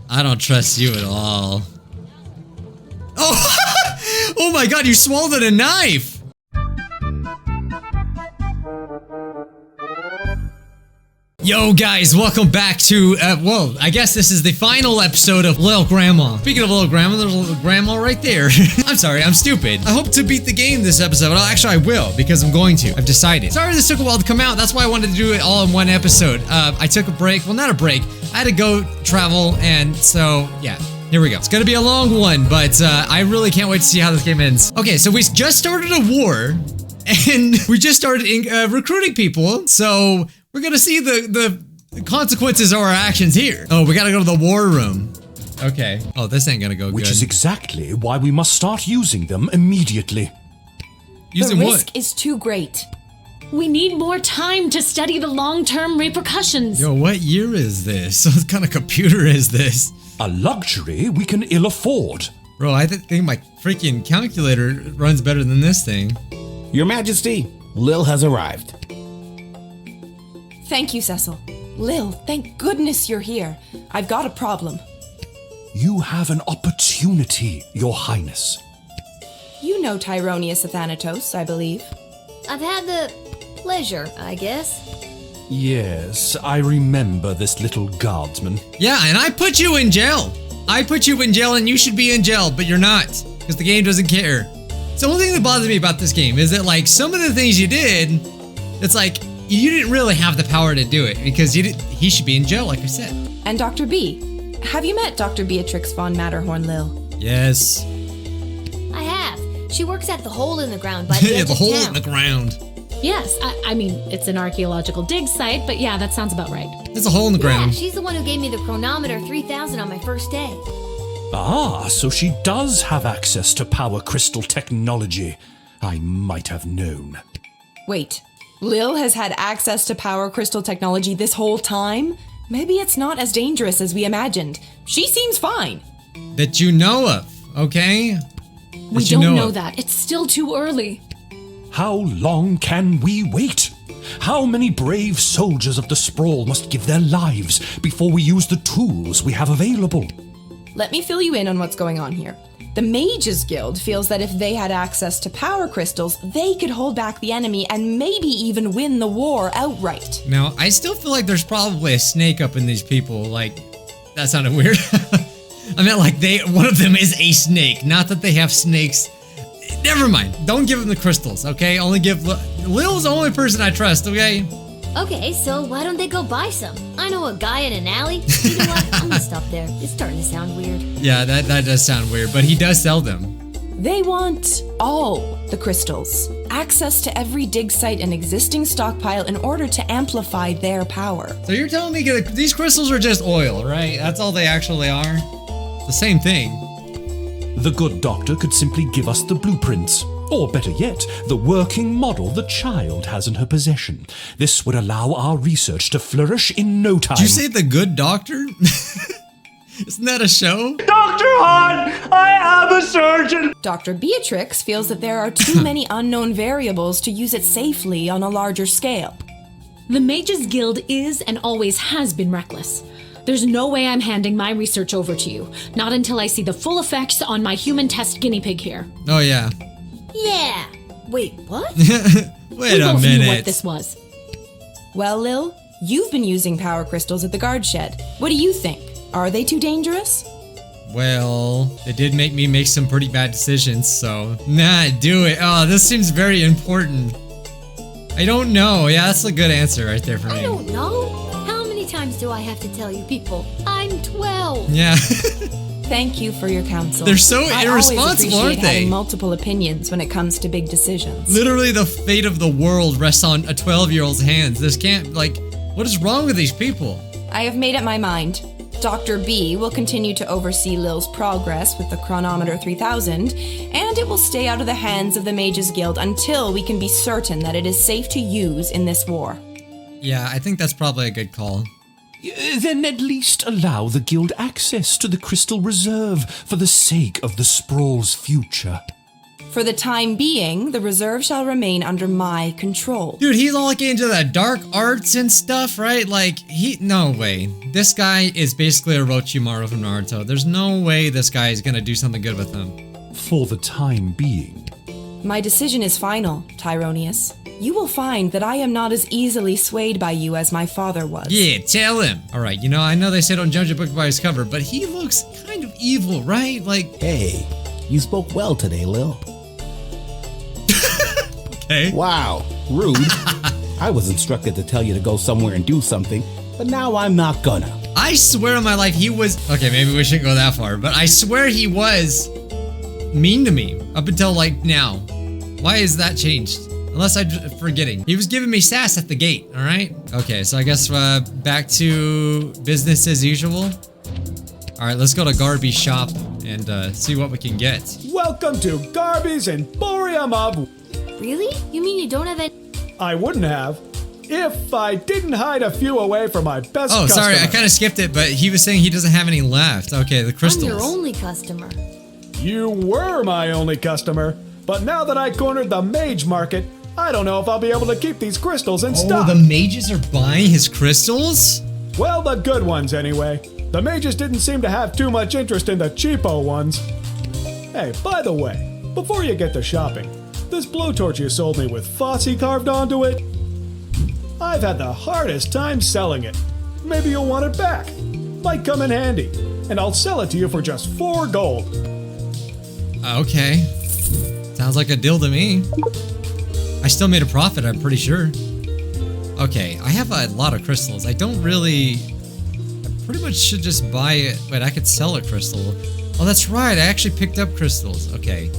I don't trust you at all. Oh! Oh my god, you swallowed a knife! Yo guys, welcome back to, well, I guess this is the final episode of Lil Grandma. Speaking of Lil Grandma, there's a Lil Grandma right there. I'm sorry, I'm stupid. I hope to beat the game this episode. Well, actually, I will, because I'm going to. I've decided. Sorry this took a while to come out. That's why I wanted to do it all in one episode. I took a break. Well, not a break. I had to go travel, and so, yeah. Here we go. It's gonna be a long one, but I really can't wait to see how this game ends. Okay, so we just started a war, and we just started recruiting people, so we're gonna see the consequences of our actions here. Oh, we gotta go to the war room. Okay. Oh, this ain't gonna go good. Which is exactly why we must start using them immediately. Using the what? risk is too great. We need more time to study the long-term repercussions. Yo, what year is this? What kind of computer is this? A luxury we can ill afford. Bro, I think my freaking calculator runs better than this thing. Your Majesty, Lil has arrived. Thank you, Cecil. Lil, thank goodness you're here. I've got a problem. You have an opportunity, Your Highness. You know Tyronius Athanatos, I believe. I've had the pleasure, I guess. Yes, I remember this little guardsman. Yeah, and I put you in jail. I put you in jail and you should be in jail, but you're not, because the game doesn't care. It's the only thing that bothers me about this game is that, like, some of the things you did, it's like, you didn't really have the power to do it, because he should be in jail, like I said. And Dr. B. Have you met Dr. Beatrix von Matterhorn, Lil? Yes. I have. She works at the hole in the ground by the Yeah, edge the of hole town. in the ground. Yes, I mean, it's an archaeological dig site, but yeah, that sounds about right. There's a hole in the Yeah, ground. she's the one who gave me the chronometer 3000 on my first day. Ah, so she does have access to power crystal technology. I might have known. Wait, Lil has had access to power crystal technology this whole time? Maybe it's not as dangerous as we imagined. She seems fine. That you know of, okay? We That you don't know of. that. It's still too early. How long can we wait? How many brave soldiers of the Sprawl must give their lives before we use the tools we have available? Let me fill you in on what's going on here. The Mages Guild feels that if they had access to power crystals, they could hold back the enemy and maybe even win the war outright. Now, I still feel like there's probably a snake up in these people. Like, that sounded weird. I meant like one of them is a snake, not that they have snakes. Never mind. Don't give them the crystals, okay? Only give Lil's the only person I trust, okay? Okay, so why don't they go buy some? I know a guy in an alley. You know what? I'm gonna stop there. It's starting to sound weird. Yeah, that does sound weird, but he does sell them. They want all the crystals, access to every dig site and existing stockpile in order to amplify their power. So you're telling me that these crystals are just oil, right? That's all they actually are? It's the same thing. The good doctor could simply give us the blueprints. Or better yet, the working model the child has in her possession. This would allow our research to flourish in no time. Did you say the good doctor? Isn't that a show? Dr. Hahn, I am a surgeon. Dr. Beatrix feels that there are too many unknown variables to use it safely on a larger scale. The Mages Guild is and always has been reckless. There's no way I'm handing my research over to you. Not until I see the full effects on my human test guinea pig here. Oh, yeah. Yeah. Wait, what? Wait a Both knew minute. what this was. Well, Lil, you've been using power crystals at the guard shed. What do you think? Are they too dangerous? Well, it did make me make some pretty bad decisions, so nah, do it. Oh, this seems very important. I don't know. Yeah, that's a good answer right there for me. I don't know. How many times do I have to tell you people? I'm 12. Yeah. Thank you for your counsel. They're so I irresponsible, always appreciate aren't they? having multiple opinions when it comes to big decisions. Literally, the fate of the world rests on a 12-year-old's hands. This can't, like, what is wrong with these people? I have made up my mind. Dr. B will continue to oversee Lil's progress with the chronometer 3000, and it will stay out of the hands of the Mages Guild until we can be certain that it is safe to use in this war. Yeah, I think that's probably a good call. Then at least allow the guild access to the crystal reserve for the sake of the Sprawl's future. For the time being, the reserve shall remain under my control. Dude, he's all like into the dark arts and stuff, right? Like, no way. This guy is basically a Orochimaru from Naruto. There's no way this guy is gonna do something good with him. For the time being. My decision is final, Tyronius. You will find that I am not as easily swayed by you as my father was. Yeah, tell him. All right, you know, I know they say don't judge a book by his cover, but he looks kind of evil, right? Like, Hey, you spoke well today, Lil. okay. Wow, rude. I was instructed to tell you to go somewhere and do something, but now I'm not gonna. I swear on my life he was, okay, maybe we shouldn't go that far, but I swear he was mean to me up until like now. Why is that changed? Unless I'm forgetting. He was giving me sass at the gate, all right? Okay, so I guess back to business as usual. All right, let's go to Garby's shop and see what we can get. Welcome to Garby's Emporium of... Really? You mean you don't have any? I wouldn't have if I didn't hide a few away for my best Oh, customer. sorry, I kind of skipped it, but he was saying he doesn't have any left. Okay, the crystals. I'm your only customer. You were my only customer, but now that I cornered the mage market, I don't know if I'll be able to keep these crystals in Oh, stock. the mages are buying his crystals? Well, the good ones anyway. The mages didn't seem to have too much interest in the cheapo ones. Hey, by the way, before you get to shopping, this blowtorch you sold me with Fosse carved onto it, I've had the hardest time selling it. Maybe you'll want it back. Might come in handy, and I'll sell it to you for just 4 gold. Okay. Sounds like a deal to me. I still made a profit, I'm pretty sure. Okay, I have a lot of crystals. I don't really... I pretty much should just buy it. Wait, I could sell a crystal. Oh, that's right. I actually picked up crystals. Okay.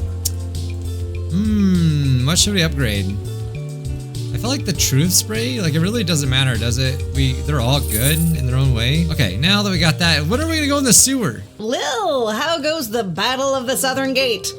What should we upgrade? I feel like the truth spray, like it really doesn't matter, does it? They're all good in their own way. Okay, now that we got that, when are we gonna go in the sewer? Lil, how goes the Battle of the Southern Gate?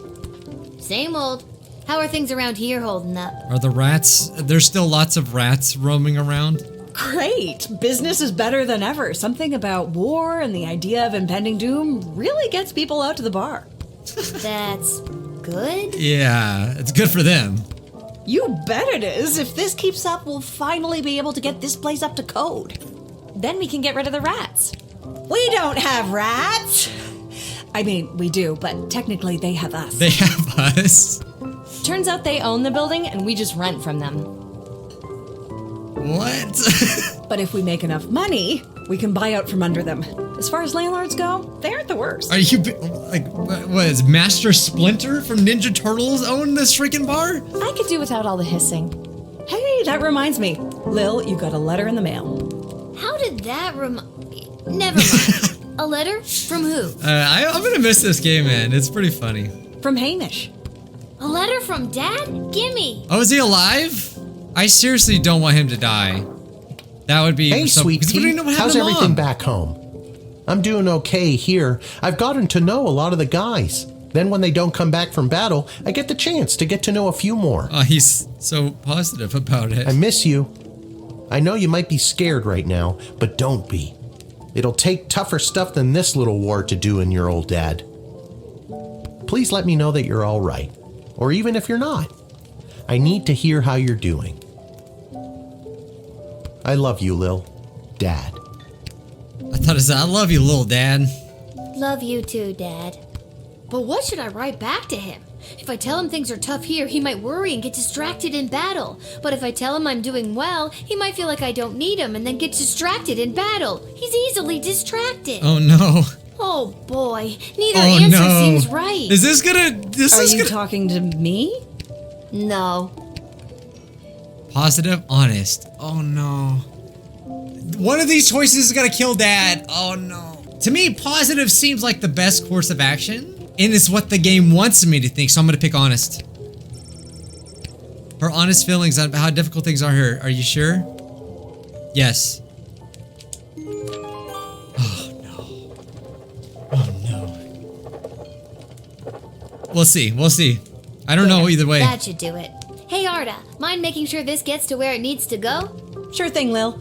Same old. How are things around here holding up? Are the rats, there's still lots of rats roaming around? Great. Business is better than ever. Something about war and the idea of impending doom really gets people out to the bar. That's good? Yeah, it's good for them. You bet it is. If this keeps up, we'll finally be able to get this place up to code. Then we can get rid of the rats. We don't have rats. I mean, we do, but technically they have us. They have us. Turns out they own the building and we just rent from them. What? But if we make enough money, we can buy out from under them. As far as landlords go, they aren't the worst. Are you, like, what is Master Splinter from Ninja Turtles own this freaking bar? I could do without all the hissing. Hey, that reminds me. Lil, you got a letter in the mail. How did that Never mind. A letter? From who? I'm gonna miss this game, man. It's pretty funny. From Hamish. A letter from Dad? Gimme. Oh, is he alive? I seriously don't want him to die. That would be Hey, so, sweet because we don't pea, know what happened how's to everything Mom. back home? I'm doing okay here. I've gotten to know a lot of the guys. Then when they don't come back from battle, I get the chance to get to know a few more. Oh, he's so positive about it. I miss you. I know you might be scared right now, but don't be. It'll take tougher stuff than this little war to do in your old dad. Please let me know that you're all right, or even if you're not. I need to hear how you're doing. I love you, Lil. Dad. I thought it said, I love you, little dad. Love you too, Dad. But what should I write back to him? If I tell him things are tough here, he might worry and get distracted in battle. But if I tell him I'm doing well, he might feel like I don't need him and then get distracted in battle. He's easily distracted. Oh no. Oh boy, neither Oh answer no. seems right. Is this gonna, Are you talking to me? No. Positive, honest. Oh no. One of these choices is gonna kill Dad. Oh no. To me, positive seems like the best course of action. And it's what the game wants me to think, so I'm gonna pick honest. Her honest feelings on how difficult things are here. Are you sure? Yes. Oh no. Oh no. We'll see. We'll see. I don't know either way. That should do it. Hey Arda, mind making sure this gets to where it needs to go? Sure thing, Lil.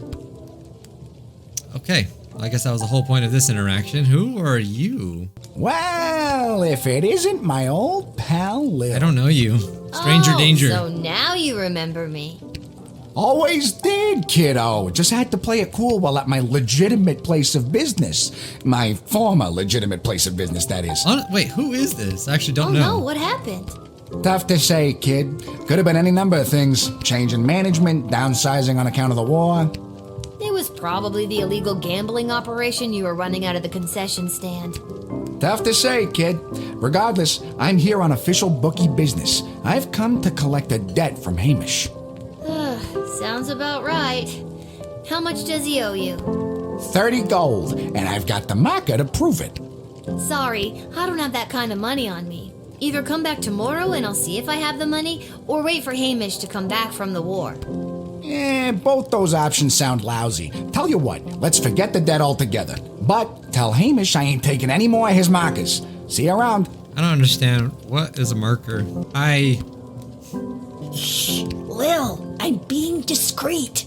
Okay. I guess that was the whole point of this interaction. Who are you? Well, if it isn't my old pal Lil. I don't know you. Stranger danger. So now you remember me. Always did, kiddo. Just had to play it cool while at my legitimate place of business. My former legitimate place of business, that is. Wait, who is this? I actually don't know. Oh no, what happened? Tough to say, kid. Could have been any number of things. Change in management, downsizing on account of the war. It was probably the illegal gambling operation you were running out of the concession stand. Tough to say, kid. Regardless, I'm here on official bookie business. I've come to collect a debt from Hamish. Sounds about right. How much does he owe you? 30 gold, and I've got the marker to prove it. Sorry, I don't have that kind of money on me. Either come back tomorrow and I'll see if I have the money, or wait for Hamish to come back from the war. Both those options sound lousy. Tell you what, let's forget the debt altogether. But tell Hamish I ain't taking any more of his markers. See you around. I don't understand. What is a marker? Lil, I'm being discreet.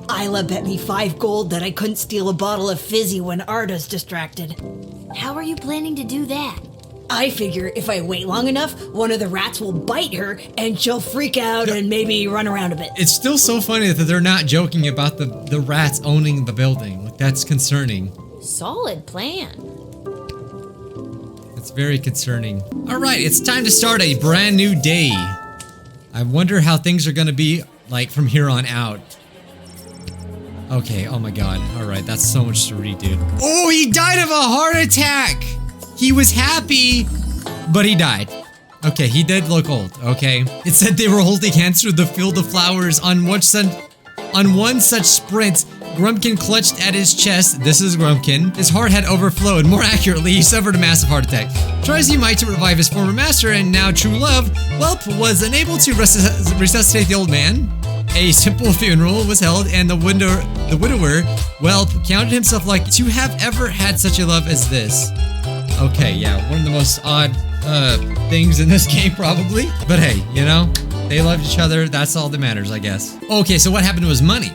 Isla bet me 5 gold that I couldn't steal a bottle of fizzy when Arda's distracted. How are you planning to do that? I figure if I wait long enough, one of the rats will bite her and she'll freak out and maybe run around a bit. It's still so funny that they're not joking about the rats owning the building. Like, that's concerning. Solid plan. It's very concerning. All right, it's time to start a brand new day. I wonder how things are gonna be like from here on out. Okay, oh my god. All right, that's so much to read, dude. Oh, he died of a heart attack! He was happy, but he died. Okay, he did look old, okay? It said they were holding hands through the field of flowers on one such sprint. Grumpkin clutched at his chest. This is Grumpkin. His heart had overflowed. More accurately, he suffered a massive heart attack. Try as he might to revive his former master and now true love, Whelp was unable to resuscitate the old man. A simple funeral was held, and the widower, Whelp, counted himself lucky to have ever had such a love as this. Okay, yeah, one of the most odd things in this game, probably. But hey, you know, they loved each other. That's all that matters, I guess. Okay, so what happened was money.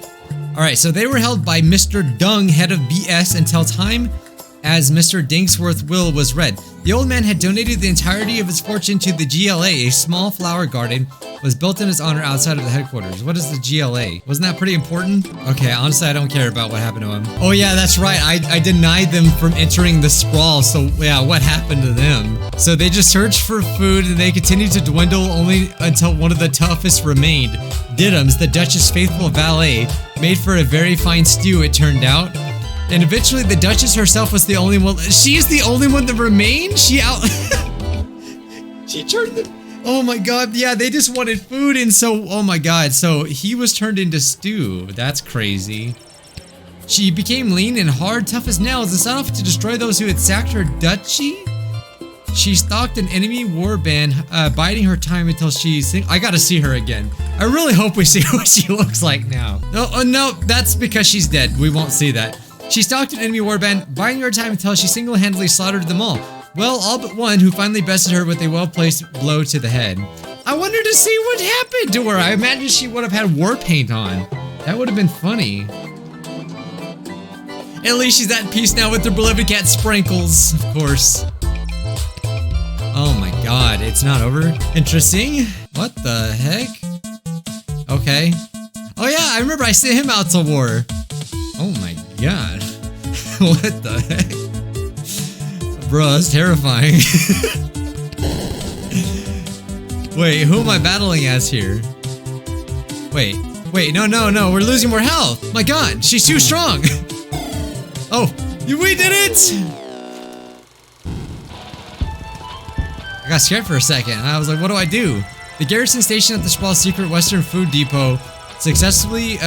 All right, so they were held by Mr. Dung, head of BS, until time as Mr. Dingsworth will was read. The old man had donated the entirety of his fortune to the GLA. A small flower garden was built in his honor outside of the headquarters. What is the GLA? Wasn't that pretty important? Okay, honestly, I don't care about what happened to him. Oh yeah, that's right. I denied them from entering the sprawl, so yeah, what happened to them? So they just searched for food and they continued to dwindle only until one of the toughest remained. Diddums, the Duchess' faithful valet, made for a very fine stew, it turned out. And eventually the Duchess herself was the only one. She is the only one that remained? She turned the... Oh my god, yeah, they just wanted food, and so, oh my god, so he was turned into stew. That's crazy. She became lean and hard, tough as nails, and set off to destroy those who had sacked her duchy. She stalked an enemy warband, biding her time until I gotta see her again. I really hope we see what she looks like now. No, that's because she's dead. We won't see that. She stalked an enemy warband, biding her time until she single-handedly slaughtered them all. Well, all but one, who finally bested her with a well-placed blow to the head. I wonder to see what happened to her. I imagine she would have had war paint on. That would have been funny. At least she's at peace now with her beloved cat Sprinkles, of course. Oh my god, it's not over? Interesting. What the heck? Okay. Oh yeah, I remember I sent him out to war. Oh my god. What the heck? Bro, that's terrifying. Wait, who am I battling as here? Wait, no, we're losing more health. My god, she's too strong. Oh, we did it! I got scared for a second. I was like, what do I do? The garrison station at the Sprawl's secret Western Food Depot successfully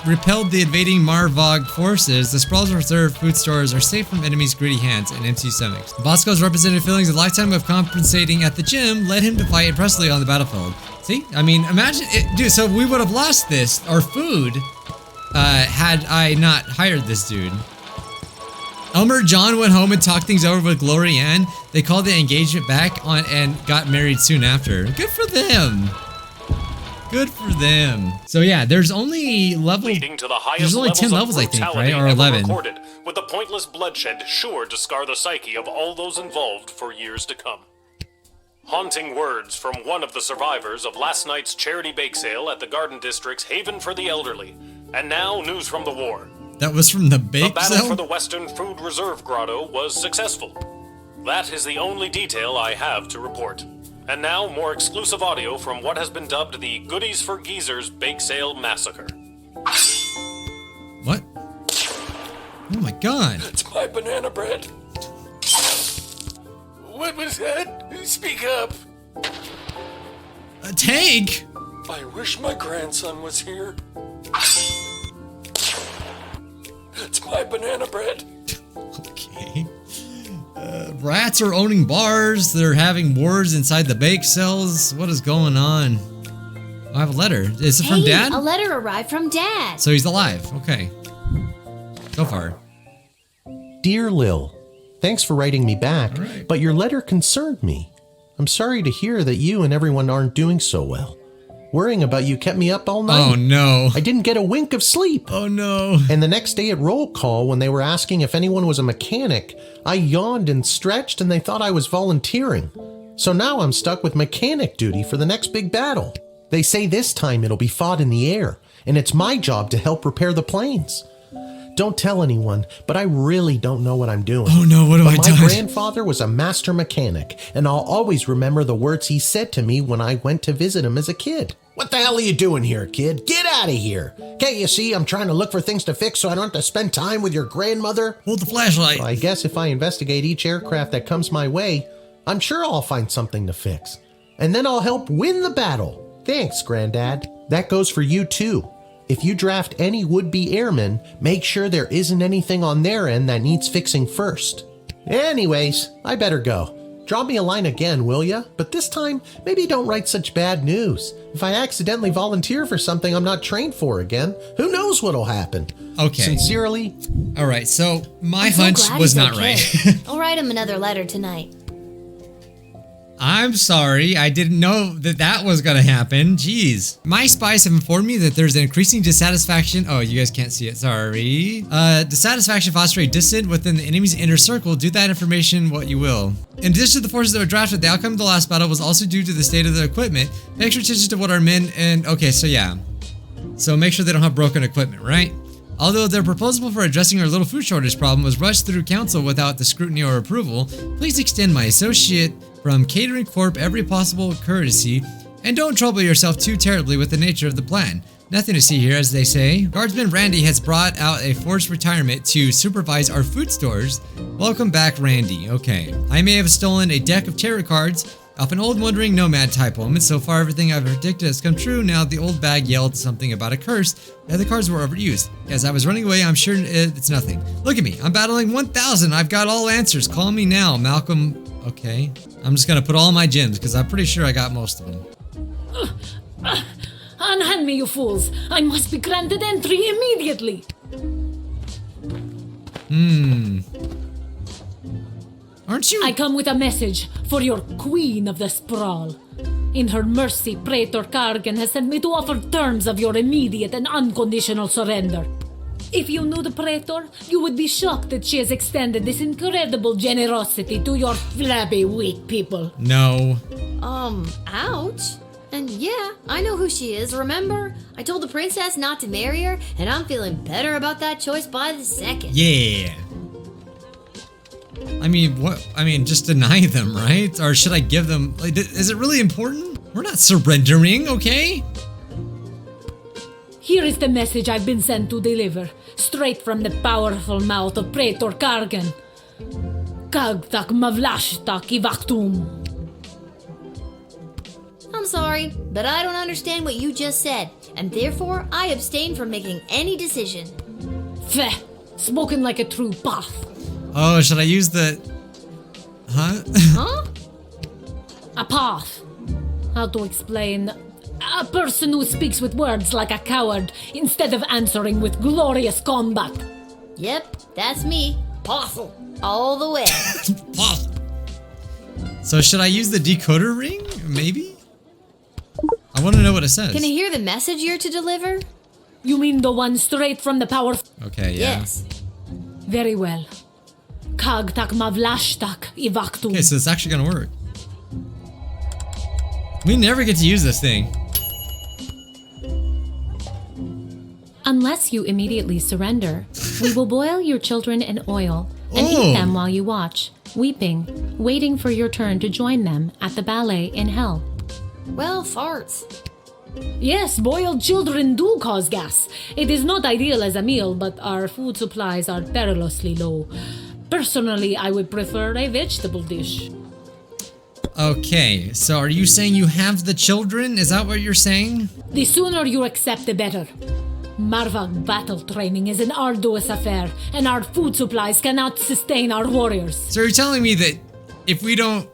repelled the invading Marvog forces. The Sprawl's reserve food stores are safe from enemies' greedy hands and empty stomachs. Bosco's represented feelings of lifetime of compensating at the gym led him to fight impressively on the battlefield. See? I mean, imagine it, dude, so we would have lost this, our food, had I not hired this dude. Elmer John went home and talked things over with Glory Ann. They called the engagement back on and got married soon after. Good for them. Good for them. So yeah, there's only leading to the highest there's only 10 levels, I think, right? Or 11. Recorded, with the pointless bloodshed sure to scar the psyche of all those involved for years to come. Haunting words from one of the survivors of last night's charity bake sale at the Garden District's Haven for the Elderly. And now, news from the war. That was from the bake sale? The battle for the Western Food Reserve Grotto was successful. That is the only detail I have to report. And now, more exclusive audio from what has been dubbed the Goodies for Geezers Bake Sale Massacre. What? Oh my god. It's my banana bread. What was that? Speak up. A tank? I wish my grandson was here. It's my banana bread. Okay. Rats are owning bars. They're having wars inside the bake cells. What is going on? I have a letter. Is it from Dad? A letter arrived from Dad. So he's alive. Okay. So far. Dear Lil, thanks for writing me back, but your letter concerned me. I'm sorry to hear that you and everyone aren't doing so well. Worrying about you kept me up all night. Oh no. I didn't get a wink of sleep. Oh no. And the next day at roll call, when they were asking if anyone was a mechanic, I yawned and stretched and they thought I was volunteering. So now I'm stuck with mechanic duty for the next big battle. They say this time it'll be fought in the air, and it's my job to help repair the planes. Don't tell anyone, but I really don't know what I'm doing. Oh no, what have I done? My grandfather was a master mechanic, and I'll always remember the words he said to me when I went to visit him as a kid. What the hell are you doing here, kid? Get out of here. Can't you see I'm trying to look for things to fix so I don't have to spend time with your grandmother? Hold the flashlight. Well, I guess if I investigate each aircraft that comes my way, I'm sure I'll find something to fix. And then I'll help win the battle. Thanks, Granddad. That goes for you too. If you draft any would-be airmen, make sure there isn't anything on their end that needs fixing first. Anyways, I better go. Draw me a line again, will ya? But this time, maybe don't write such bad news. If I accidentally volunteer for something I'm not trained for again, who knows what'll happen? Okay. Sincerely. All right, so my hunch was not right. I'll write him another letter tonight. I'm sorry, I didn't know that that was gonna happen. Jeez. My spies have informed me that there's an increasing dissatisfaction. Oh, you guys can't see it, sorry. Dissatisfaction fostering dissent within the enemy's inner circle. Do that information what you will. In addition to the forces that were drafted, the outcome of the last battle was also due to the state of the equipment. Pay extra attention to what our men and... Okay, so yeah. So make sure they don't have broken equipment, right? Although their proposal for addressing our little food shortage problem was rushed through council without the scrutiny or approval, please extend my associate from Catering Corp every possible courtesy, and don't trouble yourself too terribly with the nature of the plan. Nothing to see here, as they say. Guardsman Randy has brought out a forced retirement to supervise our food stores. Welcome back, Randy. Okay. I may have stolen a deck of tarot cards off an old wandering nomad type woman. So far, everything I've predicted has come true. Now, the old bag yelled something about a curse, and the cards were overused. As I was running away, I'm sure it's nothing. Look at me. I'm battling 1,000. I've got all answers. Call me now, Malcolm. Okay. I'm just gonna put all my gems, because I'm pretty sure I got most of them. Unhand me, you fools! I must be granted entry immediately! Aren't you? I come with a message for your Queen of the Sprawl. In her mercy, Traitor Kargan has sent me to offer terms of your immediate and unconditional surrender. If you knew the Praetor, you would be shocked that she has extended this incredible generosity to your flabby, weak people. No. Ouch. And yeah, I know who she is, remember? I told the princess not to marry her, and I'm feeling better about that choice by the second. Yeah. I mean, what? I mean, just deny them, right? Or should I give them... Like, is it really important? We're not surrendering, okay? Here is the message I've been sent to deliver, straight from the powerful mouth of Praetor Kargan. Kagtak mavlashtak ivaktum. I'm sorry, but I don't understand what you just said, and therefore I abstain from making any decision. Feh, spoken like a true path. Oh, should I use the... Huh? Huh? A path. How to explain... A person who speaks with words like a coward instead of answering with glorious combat. Yep, that's me. Apostle. All the way. So should I use the decoder ring? Maybe? I want to know what it says. Can I hear the message you're to deliver? You mean the one straight from the power? Okay, yeah. Yes. Very well. Kagtak mavlashtak ivaktu. Okay, so it's actually gonna work. We never get to use this thing. Unless you immediately surrender, we will boil your children in oil and eat them while you watch, weeping, waiting for your turn to join them at the ballet in hell. Well, farts. Yes, boiled children do cause gas. It is not ideal as a meal, but our food supplies are perilously low. Personally, I would prefer a vegetable dish. Okay, so are you saying you have the children? Is that what you're saying? The sooner you accept, the better. Marvag battle training is an arduous affair, and our food supplies cannot sustain our warriors. So you're telling me that if we don't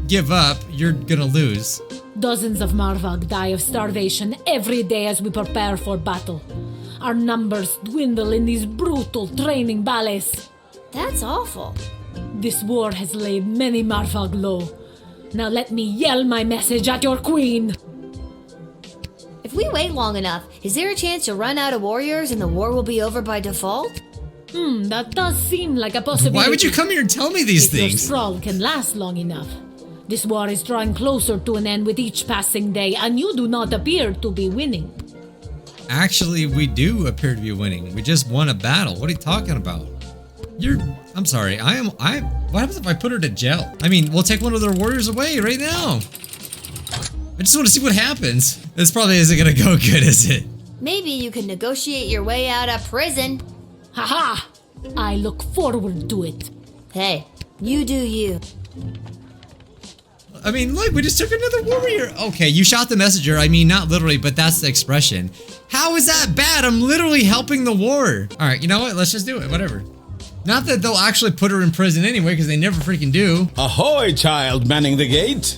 give up, you're gonna lose? Dozens of Marvag die of starvation every day as we prepare for battle. Our numbers dwindle in these brutal training ballets. That's awful. This war has laid many Marvag low. Now let me yell my message at your queen. If we wait long enough, is there a chance you'll run out of warriors and the war will be over by default? That does seem like a possibility. Why would you come here and tell me these if things? Your sprawl can last long enough. This war is drawing closer to an end with each passing day, and you do not appear to be winning. Actually, we do appear to be winning. We just won a battle. What are you talking about? I'm sorry. What happens if I put her to jail? I mean, we'll take one of their warriors away right now. I just want to see what happens. This probably isn't gonna go good, is it? Maybe you can negotiate your way out of prison. Haha! I look forward to it. Hey, you do you. I mean, look, we just took another warrior. Okay, you shot the messenger. I mean, not literally, but that's the expression. How is that bad? I'm literally helping the war. All right, you know what? Let's just do it. Whatever. Not that they'll actually put her in prison anyway, because they never freaking do. Ahoy, child manning the gate.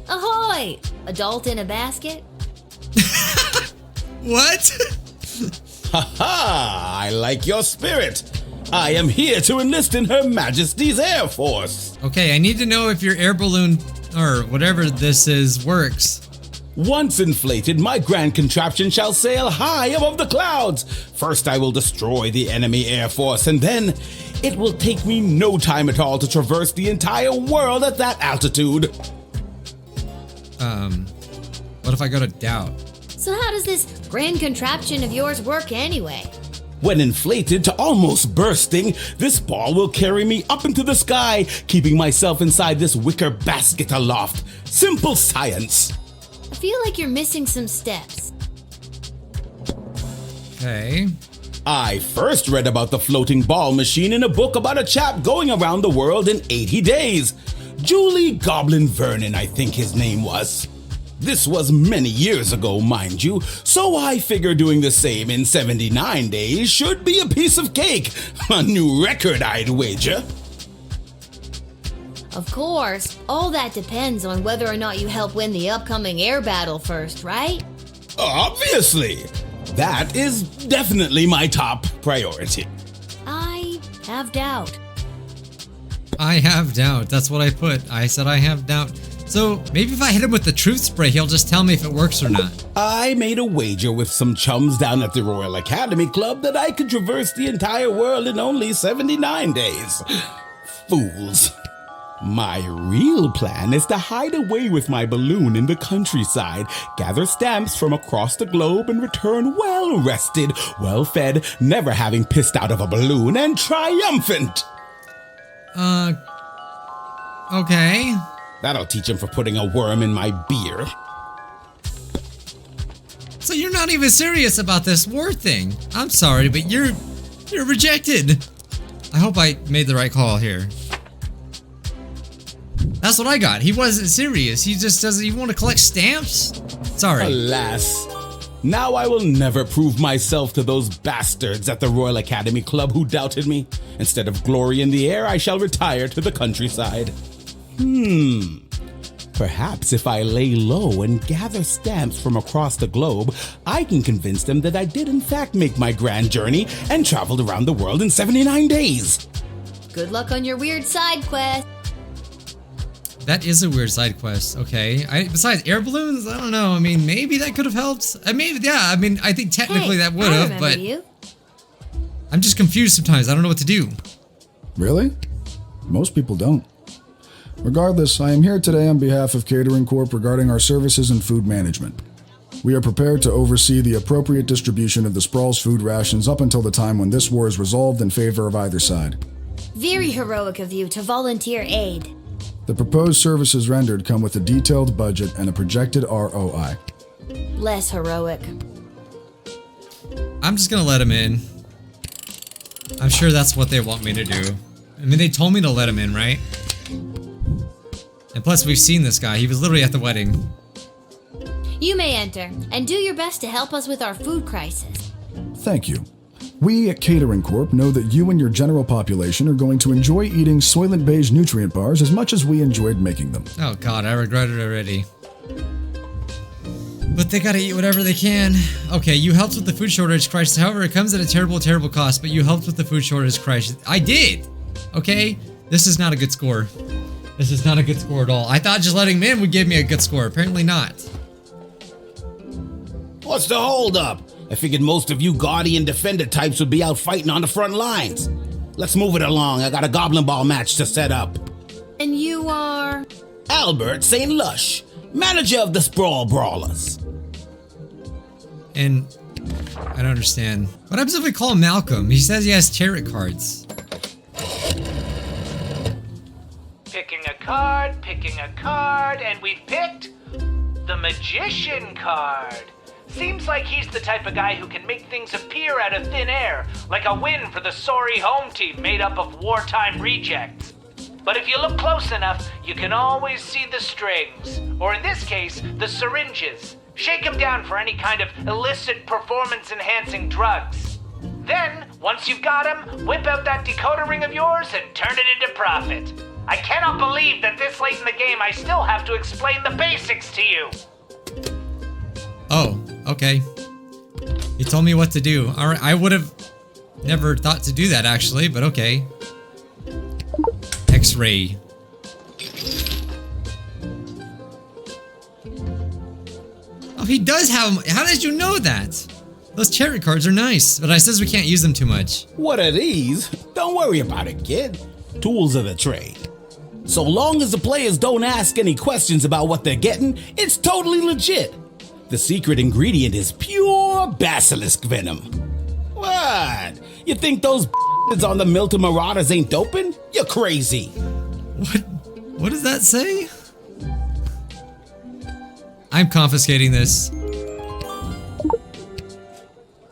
Ahoy! Adult in a basket? What? Ha! I like your spirit. I am here to enlist in Her Majesty's Air Force. Okay, I need to know if your air balloon, or whatever this is, works. Once inflated, my grand contraption shall sail high above the clouds. First, I will destroy the enemy air force, and then it will take me no time at all to traverse the entire world at that altitude. What if I go to doubt? So how does this grand contraption of yours work anyway? When inflated to almost bursting, this ball will carry me up into the sky, keeping myself inside this wicker basket aloft. Simple science. I feel like you're missing some steps. Okay. I first read about the floating ball machine in a book about a chap going around the world in 80 days. Julie Goblin Vernon, I think his name was. This was many years ago, mind you, so I figure doing the same in 79 days should be a piece of cake. A new record, I'd wager. Of course, all that depends on whether or not you help win the upcoming air battle first, right? Obviously. That is definitely my top priority. I have doubt. I have doubt. That's what I put. I said I have doubt. So maybe if I hit him with the truth spray, he'll just tell me if it works or not. I made a wager with some chums down at the Royal Academy Club that I could traverse the entire world in only 79 days. Fools. My real plan is to hide away with my balloon in the countryside, gather stamps from across the globe, and return well-rested, well-fed, never having pissed out of a balloon, and triumphant. Okay. That'll teach him for putting a worm in my beer. So you're not even serious about this war thing. I'm sorry, but you're rejected. I hope I made the right call here. That's what I got. He wasn't serious. He just doesn't even want to collect stamps. Sorry. Alas. Now I will never prove myself to those bastards at the Royal Academy Club who doubted me. Instead of glory in the air, I shall retire to the countryside. Perhaps if I lay low and gather stamps from across the globe, I can convince them that I did in fact make my grand journey and traveled around the world in 79 days. Good luck on your weird side quest. That is a weird side quest. Okay. Besides air balloons, I don't know. I mean, maybe that could have helped. I think technically that would have, but you. I'm just confused sometimes. I don't know what to do. Really? Most people don't. Regardless, I am here today on behalf of Catering Corp regarding our services and food management. We are prepared to oversee the appropriate distribution of the Sprawl's food rations up until the time when this war is resolved in favor of either side. Very heroic of you to volunteer aid. The proposed services rendered come with a detailed budget and a projected ROI. Less heroic. I'm just gonna let him in. I'm sure that's what they want me to do. I mean, they told me to let him in, right? And plus, we've seen this guy. He was literally at the wedding. You may enter, and do your best to help us with our food crisis. Thank you. We at Catering Corp know that you and your general population are going to enjoy eating Soylent Bay's nutrient bars as much as we enjoyed making them. Oh god, I regret it already. But they gotta eat whatever they can. Okay, you helped with the food shortage crisis. However, it comes at a terrible, terrible cost, but you helped with the food shortage crisis. I did! Okay? This is not a good score. This is not a good score at all. I thought just letting him in would give me a good score. Apparently not. What's the holdup? I figured most of you Guardian Defender types would be out fighting on the front lines. Let's move it along. I got a Goblin Ball match to set up. And you are? Albert St. Lush, manager of the Sprawl Brawlers. And I don't understand. What happens if we call him Malcolm? He says he has tarot cards. Picking a card, and we've picked the Magician card. Seems like he's the type of guy who can make things appear out of thin air, like a win for the sorry home team made up of wartime rejects. But if you look close enough, you can always see the strings, or in this case, the syringes. Shake him down for any kind of illicit performance-enhancing drugs. Then, once you've got him, whip out that decoder ring of yours and turn it into profit. I cannot believe that this late in the game I still have to explain the basics to you. Oh, okay. He told me what to do. Alright, I would have never thought to do that actually, but okay. X-ray. Oh, he does have... How did you know that? Those cherry cards are nice, but I says we can't use them too much. What are these? Don't worry about it, kid. Tools of the trade. So long as the players don't ask any questions about what they're getting, it's totally legit. The secret ingredient is pure basilisk venom. What? You think those on the Milton Marauders ain't doping? You're crazy. What does that say? I'm confiscating this.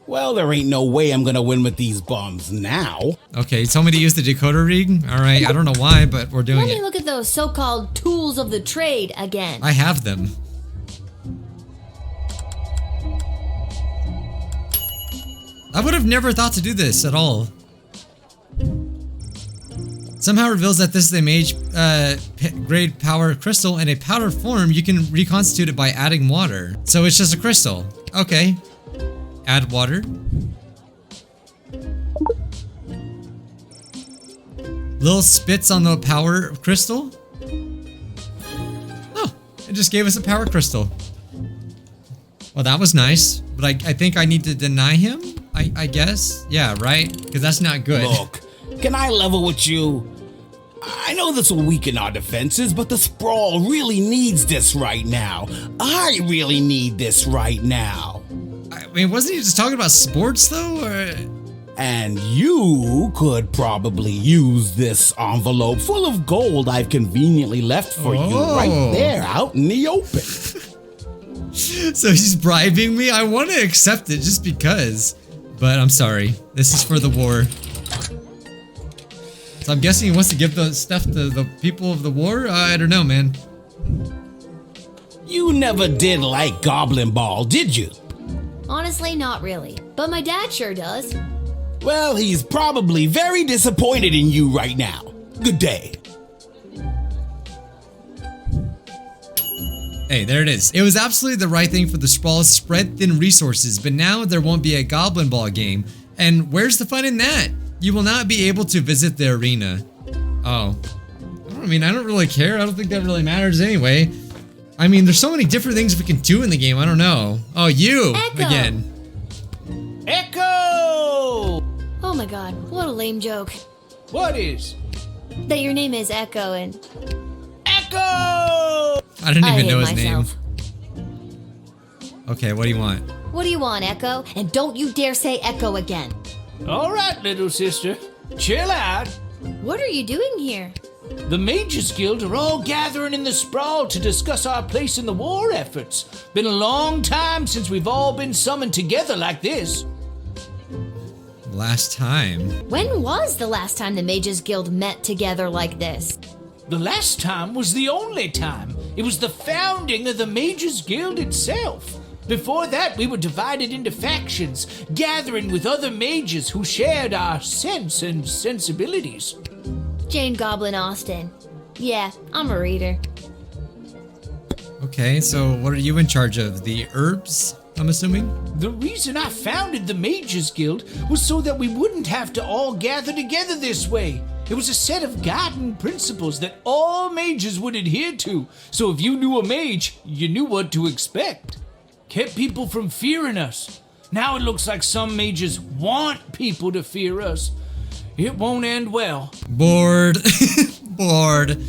Well, there ain't no way I'm gonna win with these bombs now. Okay, you told me to use the decoder ring? Alright, I don't know why, but we're doing Let it. me look at those so-called tools of the trade again. I have them. I would have never thought to do this at all. Somehow reveals that this is a mage grade power crystal in a powder form. You can reconstitute it by adding water. So it's just a crystal. Okay. Add water. Lil spits on the power crystal. Oh, it just gave us a power crystal. Well, that was nice, but I think I need to deny him, I guess. Yeah, right? Because that's not good. Look, can I level with you? I know this will weaken our defenses, but the Sprawl really needs this right now. I really need this right now. I mean, wasn't he just talking about sports, though? Or... And you could probably use this envelope full of gold I've conveniently left for you right there out in the open. So he's bribing me? I want to accept it just because. But I'm sorry. This is for the war. So I'm guessing he wants to give the stuff to the people of the war? I don't know, man. You never did like Goblin Ball, did you? Honestly, not really. But my dad sure does. Well, he's probably very disappointed in you right now. Good day. Hey, there it is. It was absolutely the right thing for the Sprawl to spread thin resources, but now there won't be a Goblin Ball game. And where's the fun in that? You will not be able to visit the arena. Oh. I don't mean, I don't really care. I don't think that really matters anyway. I mean, there's so many different things we can do in the game. I don't know. Oh, you Echo. again. Echo! Oh my god, what a lame joke. What is? That your name is Echo and... Echo! I didn't even hate know his myself. name. Okay, what do you want? What do you want, Echo? And don't you dare say Echo again. All right, little sister. Chill out. What are you doing here? The Mages Guild are all gathering in the sprawl to discuss our place in the war efforts. Been a long time since we've all been summoned together like this. Last time? When was the last time the Mages Guild met together like this? The last time was the only time. It was the founding of the Mages Guild itself. Before that, we were divided into factions, gathering with other mages who shared our sense and sensibilities. Jane Goblin Austen. Yeah, I'm a reader. Okay, so what are you in charge of? The herbs, I'm assuming? The reason I founded the Mages Guild was so that we wouldn't have to all gather together this way. It was a set of guiding principles that all mages would adhere to, so if you knew a mage, you knew what to expect. Kept people from fearing us. Now it looks like some mages want people to fear us. It won't end well. Bored. Bored.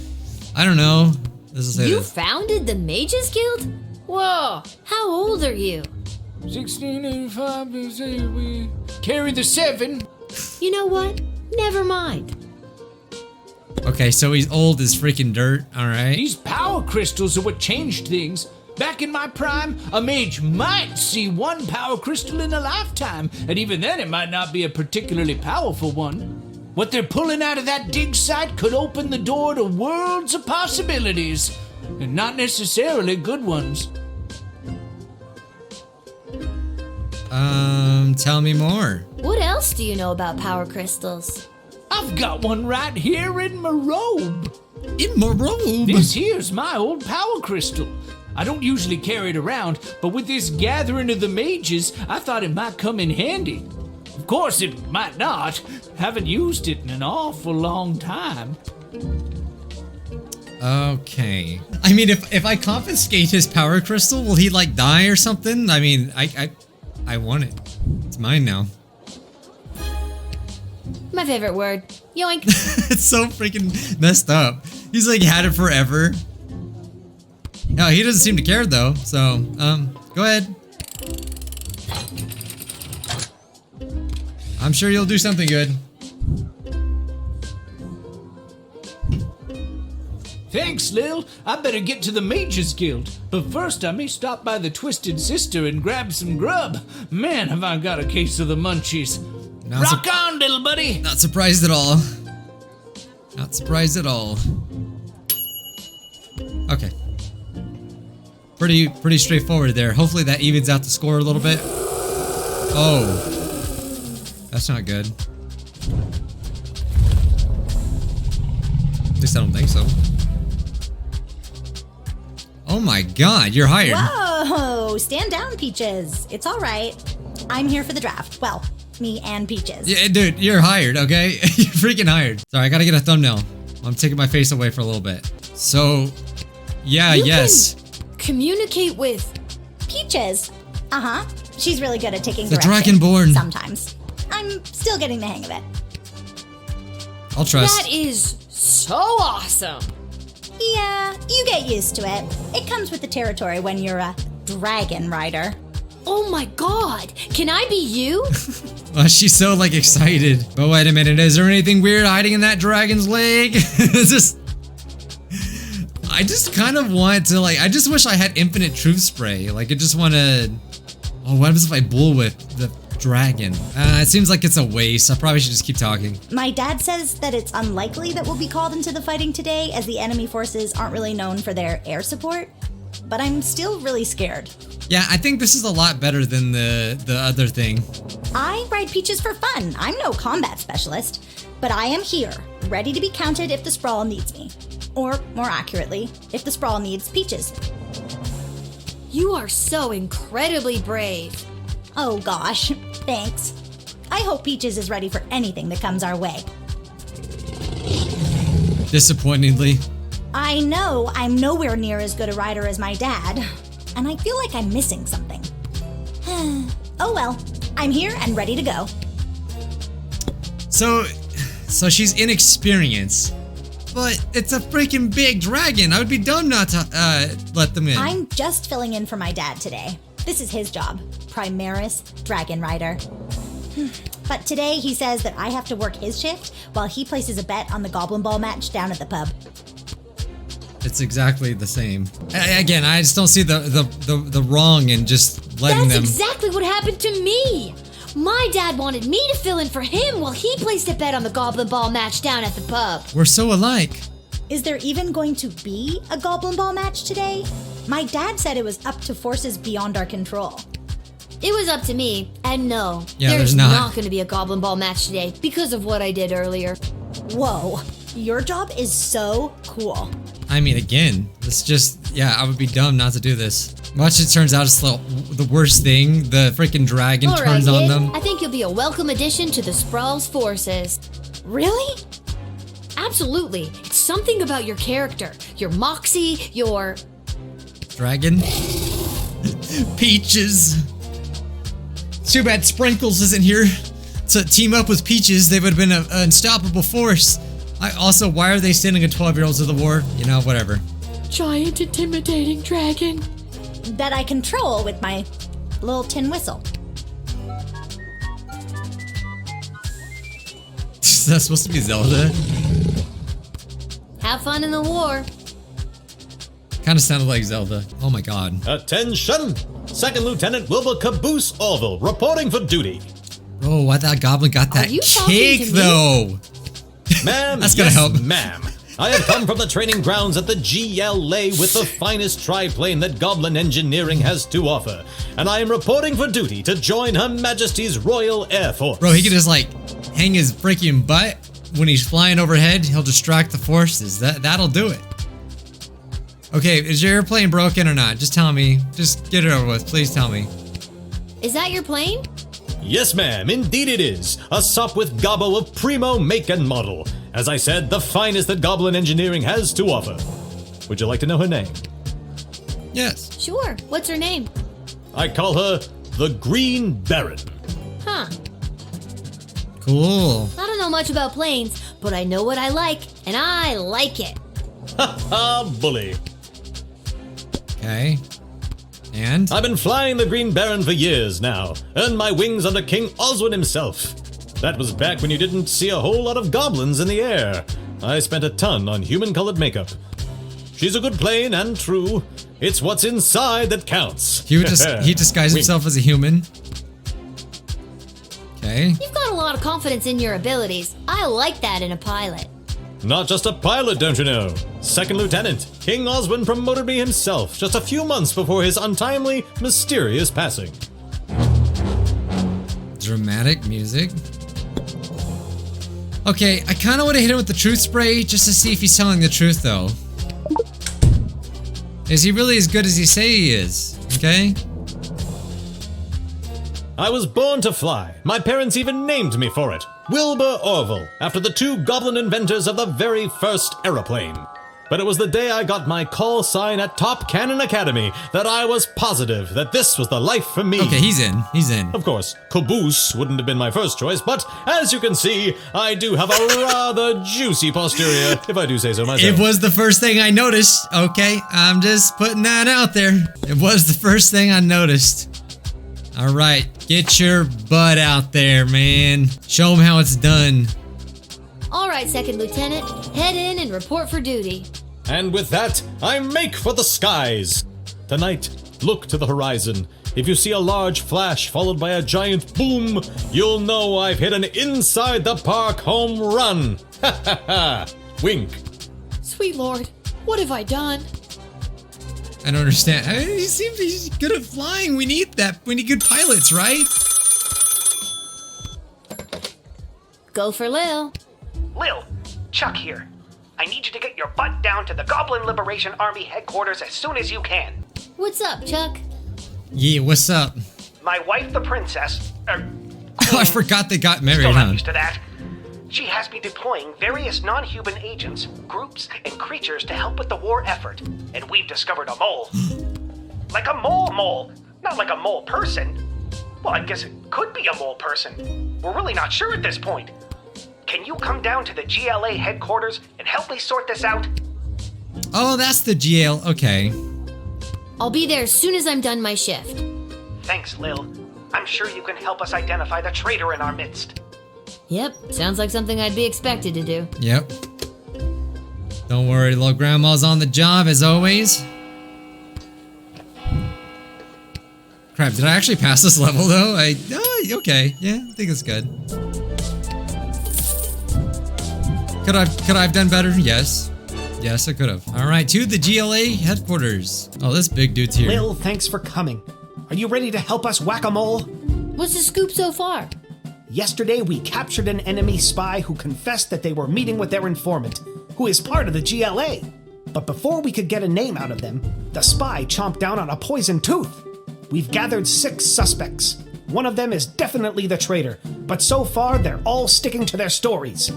I don't know. You founded the Mages Guild? Whoa, how old are you? 1685, we carry the 7. You know what? Never mind. Okay, so he's old as freaking dirt, alright. These power crystals are what changed things. Back in my prime, a mage might see one power crystal in a lifetime, and even then it might not be a particularly powerful one. What they're pulling out of that dig site could open the door to worlds of possibilities, and not necessarily good ones. Tell me more. What else do you know about power crystals? I've got one right here in my robe. In my robe? This here's my old power crystal. I don't usually carry it around, but with this gathering of the mages, I thought it might come in handy. Of course, it might not. Haven't used it in an awful long time. Okay. I mean, if I confiscate his power crystal, will he like die or something? I mean, I want it. It's mine now. My favorite word. Yoink. It's so freaking messed up. He's like had it forever. No, he doesn't seem to care though, so, go ahead. I'm sure you'll do something good. Thanks, Lil. I better get to the Mages Guild. But first, I may stop by the Twisted Sister and grab some grub. Man, have I got a case of the munchies. Rock on, little buddy. Not surprised at all. Not surprised at all. Okay. Pretty straightforward there. Hopefully that evens out the score a little bit. Oh. That's not good. At least I don't think so. Oh my god, you're hired. Whoa! Stand down, Peaches. It's all right. I'm here for the draft. Well, me and Peaches. Yeah, dude, you're hired, okay? You're freaking hired. Sorry, I gotta get a thumbnail. I'm taking my face away for a little bit. So, yeah, yes. Communicate with Peaches. Uh-huh. She's really good at taking The direction. Dragonborn. Sometimes. I'm still getting the hang of it. I'll trust. That is so awesome. Yeah, you get used to it. It comes with the territory when you're a dragon rider. Oh my god, can I be you? Oh, she's so like excited. But wait a minute, is there anything weird hiding in that dragon's leg? I just kind of want to like, I just wish I had infinite truth spray. Like I just want to, oh, what happens if I bullwhip the dragon? It seems like it's a waste. I probably should just keep talking. My dad says that it's unlikely that we'll be called into the fighting today, as the enemy forces aren't really known for their air support. But I'm still really scared. Yeah, I think this is a lot better than the other thing. I ride Peaches for fun. I'm no combat specialist. But I am here, ready to be counted if the Sprawl needs me. Or, more accurately, if the Sprawl needs Peaches. You are so incredibly brave. Oh gosh, thanks. I hope Peaches is ready for anything that comes our way. Disappointingly. I know I'm nowhere near as good a rider as my dad, and I feel like I'm missing something. Oh well, I'm here and ready to go. So she's inexperienced, but it's a freaking big dragon. I would be dumb not to let them in. I'm just filling in for my dad today. This is his job, Primaris Dragon Rider. But today he says that I have to work his shift while he places a bet on the Goblin Ball match down at the pub. It's exactly the same. Again, I just don't see the wrong in just letting them. That's exactly what happened to me. My dad wanted me to fill in for him while he placed a bet on the Goblin Ball match down at the pub. We're so alike. Is there even going to be a Goblin Ball match today? My dad said it was up to forces beyond our control. It was up to me, and no, Yeah, there's there's not. going to be a Goblin Ball match today because of what I did earlier. Whoa, your job is so cool. I mean, again, it's just, yeah, I would be dumb not to do this. Watch, it turns out it's the worst thing. The freaking dragon All right, turns on kid, them. I think you'll be a welcome addition to the Sprawl's forces. Really? Absolutely. It's something about your character, your moxie, your... Dragon. Peaches. Too bad Sprinkles isn't here to team up with Peaches. They would have been an unstoppable force. Also, why are they sending a 12-year-old to the war? You know, whatever. Giant intimidating dragon. That I control with my little tin whistle. Is that supposed to be Zelda? Have fun in the war. Kind of sounded like Zelda. Oh my god. Attention! Second Lieutenant Wilbur Caboose Orville reporting for duty. Oh, why that goblin got that you talking cake, to me? though? Ma'am, That's gonna yes, help. ma'am. I have come from the training grounds at the GLA with the finest triplane that Goblin Engineering has to offer, and I am reporting for duty to join Her Majesty's Royal Air Force. Bro, he could just like hang his freaking butt when he's flying overhead. He'll distract the forces. That'll do it. Okay, is your airplane broken or not? Just tell me. Just get it over with. Please tell me. Is that your plane? Yes, ma'am, indeed it is. A sup with gobbo of primo make and model. As I said, the finest that Goblin Engineering has to offer. Would you like to know her name? Yes. Sure. What's her name? I call her the Green Baron. Huh. Cool. I don't know much about planes, but I know what I like, and I like it. Ha ha, bully. Okay. And? I've been flying the Green Baron for years now. Earned my wings under King Oswin himself. That was back when you didn't see a whole lot of goblins in the air. I spent a ton on human-colored makeup. She's a good plane and true. It's what's inside that counts. He disguised himself as a human. Okay. You've got a lot of confidence in your abilities. I like that in a pilot. Not just a pilot, don't you know? Second Lieutenant, King Oswin promoted me himself just a few months before his untimely, mysterious passing. Dramatic music. Okay, I kind of want to hit him with the truth spray just to see if he's telling the truth, though. Is he really as good as he say he is? Okay. I was born to fly. My parents even named me for it. Wilbur Orville, after the two goblin inventors of the very first aeroplane. But it was the day I got my call sign at Top Cannon Academy that I was positive that this was the life for me. Okay, he's in. He's in. Of course, Caboose wouldn't have been my first choice, but as you can see, I do have a rather juicy posterior, if I do say so myself. It was the first thing I noticed. Okay, I'm just putting that out there. It was the first thing I noticed. All right, get your butt out there, man. Show them how it's done. All right, Second Lieutenant, head in and report for duty. And with that, I make for the skies. Tonight, look to the horizon. If you see a large flash followed by a giant boom, you'll know I've hit an inside the park home run. Ha ha ha. Wink. Sweet Lord, what have I done? I don't understand. He seems he's good at flying. We need that. We need good pilots, right? Go for Lil. Lil, Chuck here. I need you to get your butt down to the Goblin Liberation Army headquarters as soon as you can. What's up, Chuck? Yeah, what's up? My wife, the princess, Oh, I forgot they got married, still huh? not used to that. She has me deploying various non-human agents, groups, and creatures to help with the war effort. And we've discovered a mole. Like a mole. Not like a mole person. Well, I guess it could be a mole person. We're really not sure at this point. Can you come down to the GLA headquarters and help me sort this out? Oh, that's the GL. Okay. I'll be there as soon as I'm done my shift. Thanks, Lil. I'm sure you can help us identify the traitor in our midst. Yep, sounds like something I'd be expected to do. Yep. Don't worry, little grandma's on the job as always. Crap, did I actually pass this level though? Okay, yeah, I think it's good. Could I have done better? Yes. Yes, I could have. Alright, to the GLA headquarters. Oh, this big dude's here. Lil, thanks for coming. Are you ready to help us whack-a-mole? What's the scoop so far? Yesterday, we captured an enemy spy who confessed that they were meeting with their informant, who is part of the GLA. But before we could get a name out of them, the spy chomped down on a poisoned tooth. We've gathered 6 suspects. One of them is definitely the traitor, but so far they're all sticking to their stories.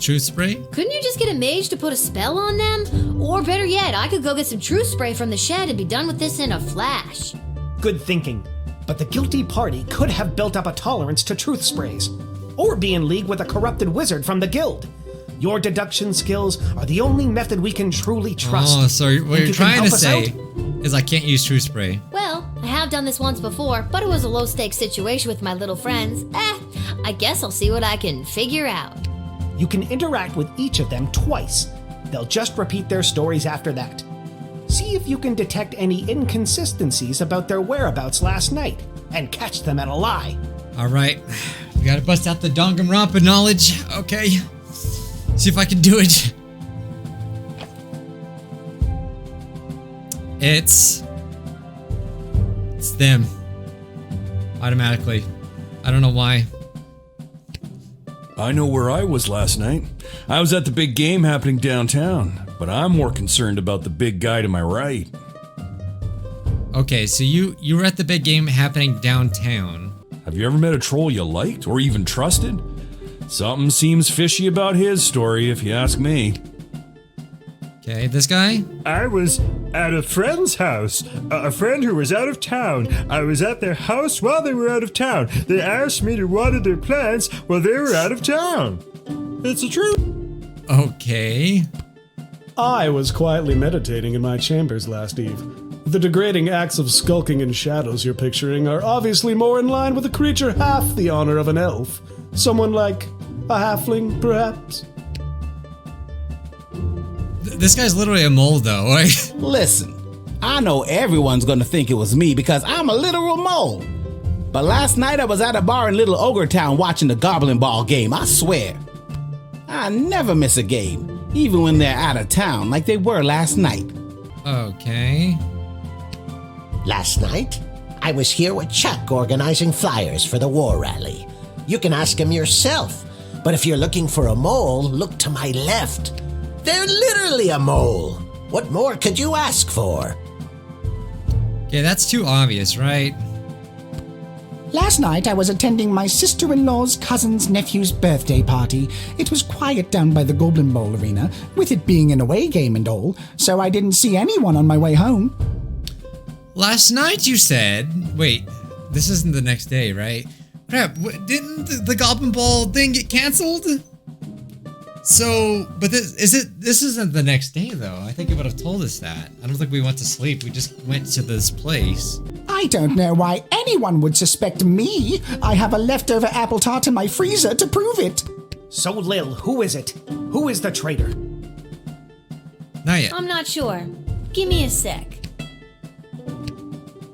Truth spray? Couldn't you just get a mage to put a spell on them? Or better yet, I could go get some truth spray from the shed and be done with this in a flash. Good thinking. But the guilty party could have built up a tolerance to truth sprays, or be in league with a corrupted wizard from the guild. Your deduction skills are the only method we can truly trust. Oh, so what you're trying to say is I can't use truth spray. Well, I have done this once before, but it was a low-stakes situation with my little friends. I guess I'll see what I can figure out. You can interact with each of them twice. They'll just repeat their stories after that. See if you can detect any inconsistencies about their whereabouts last night, and catch them at a lie. Alright, we gotta bust out the Danganronpa knowledge. Okay, see if I can do it. It's them. Automatically. I don't know why. I know where I was last night. I was at the big game happening downtown, but I'm more concerned about the big guy to my right. Okay, so you were at the big game happening downtown. Have you ever met a troll you liked or even trusted? Something seems fishy about his story, if you ask me. Okay, this guy? I was at a friend's house. A friend who was out of town. I was at their house while they were out of town. They asked me to water their plants while they were out of town. It's the truth. Okay. I was quietly meditating in my chambers last eve. The degrading acts of skulking in shadows you're picturing are obviously more in line with a creature half the honor of an elf. Someone like a halfling, perhaps? This guy's literally a mole, though, right? Listen, I know everyone's gonna think it was me because I'm a literal mole. But last night I was at a bar in Little Ogre Town watching the Goblin Ball game, I swear. I never miss a game, even when they're out of town like they were last night. Okay. Last night, I was here with Chuck organizing flyers for the war rally. You can ask him yourself, but if you're looking for a mole, look to my left. They're literally a mole. What more could you ask for? Okay, that's too obvious, right? Last night I was attending my sister-in-law's cousin's nephew's birthday party. It was quiet down by the Goblin Bowl arena, with it being an away game and all, so I didn't see anyone on my way home. Last night you said... Wait, this isn't the next day, right? Crap, didn't the Goblin Ball thing get canceled? So, but this isn't the next day though. I think it would have told us that. I don't think we went to sleep. We just went to this place. I don't know why anyone would suspect me. I have a leftover apple tart in my freezer to prove it. So, Lil, who is it? Who is the traitor? Not yet. I'm not sure. Give me a sec.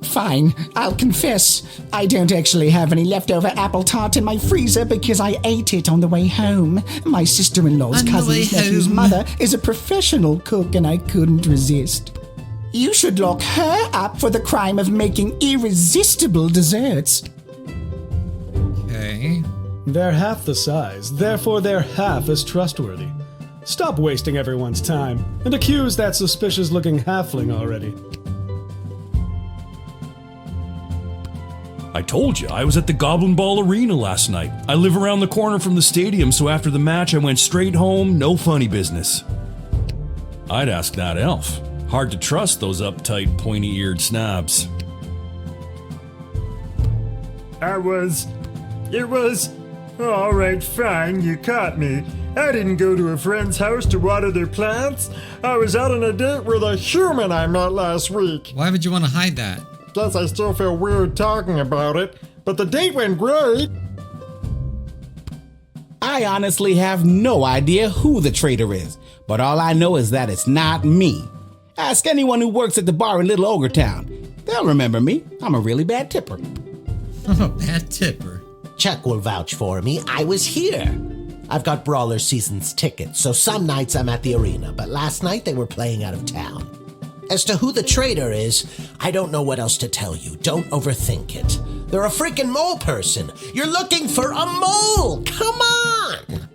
Fine, I'll confess. I don't actually have any leftover apple tart in my freezer because I ate it on the way home. My sister-in-law's cousin's nephew's mother is a professional cook and I couldn't resist. You should lock her up for the crime of making irresistible desserts. Okay. They're half the size, therefore they're half as trustworthy. Stop wasting everyone's time and accuse that suspicious-looking halfling already. I told you, I was at the Goblin Ball Arena last night. I live around the corner from the stadium, so after the match I went straight home, no funny business. I'd ask that elf. Hard to trust those uptight, pointy-eared snobs. It was... Alright, fine, you caught me. I didn't go to a friend's house to water their plants. I was out on a date with a human I met last week. Why would you want to hide that? Guess I still feel weird talking about it, but the date went great. I honestly have no idea who the traitor is, but all I know is that it's not me. Ask anyone who works at the bar in Little Ogre Town. They'll remember me. I'm a really bad tipper. I'm a bad tipper. Chuck will vouch for me. I was here. I've got Brawler Seasons tickets, so some nights I'm at the arena, but last night they were playing out of town. As to who the traitor is, I don't know what else to tell you. Don't overthink it. They're a freaking mole person. You're looking for a mole! Come on!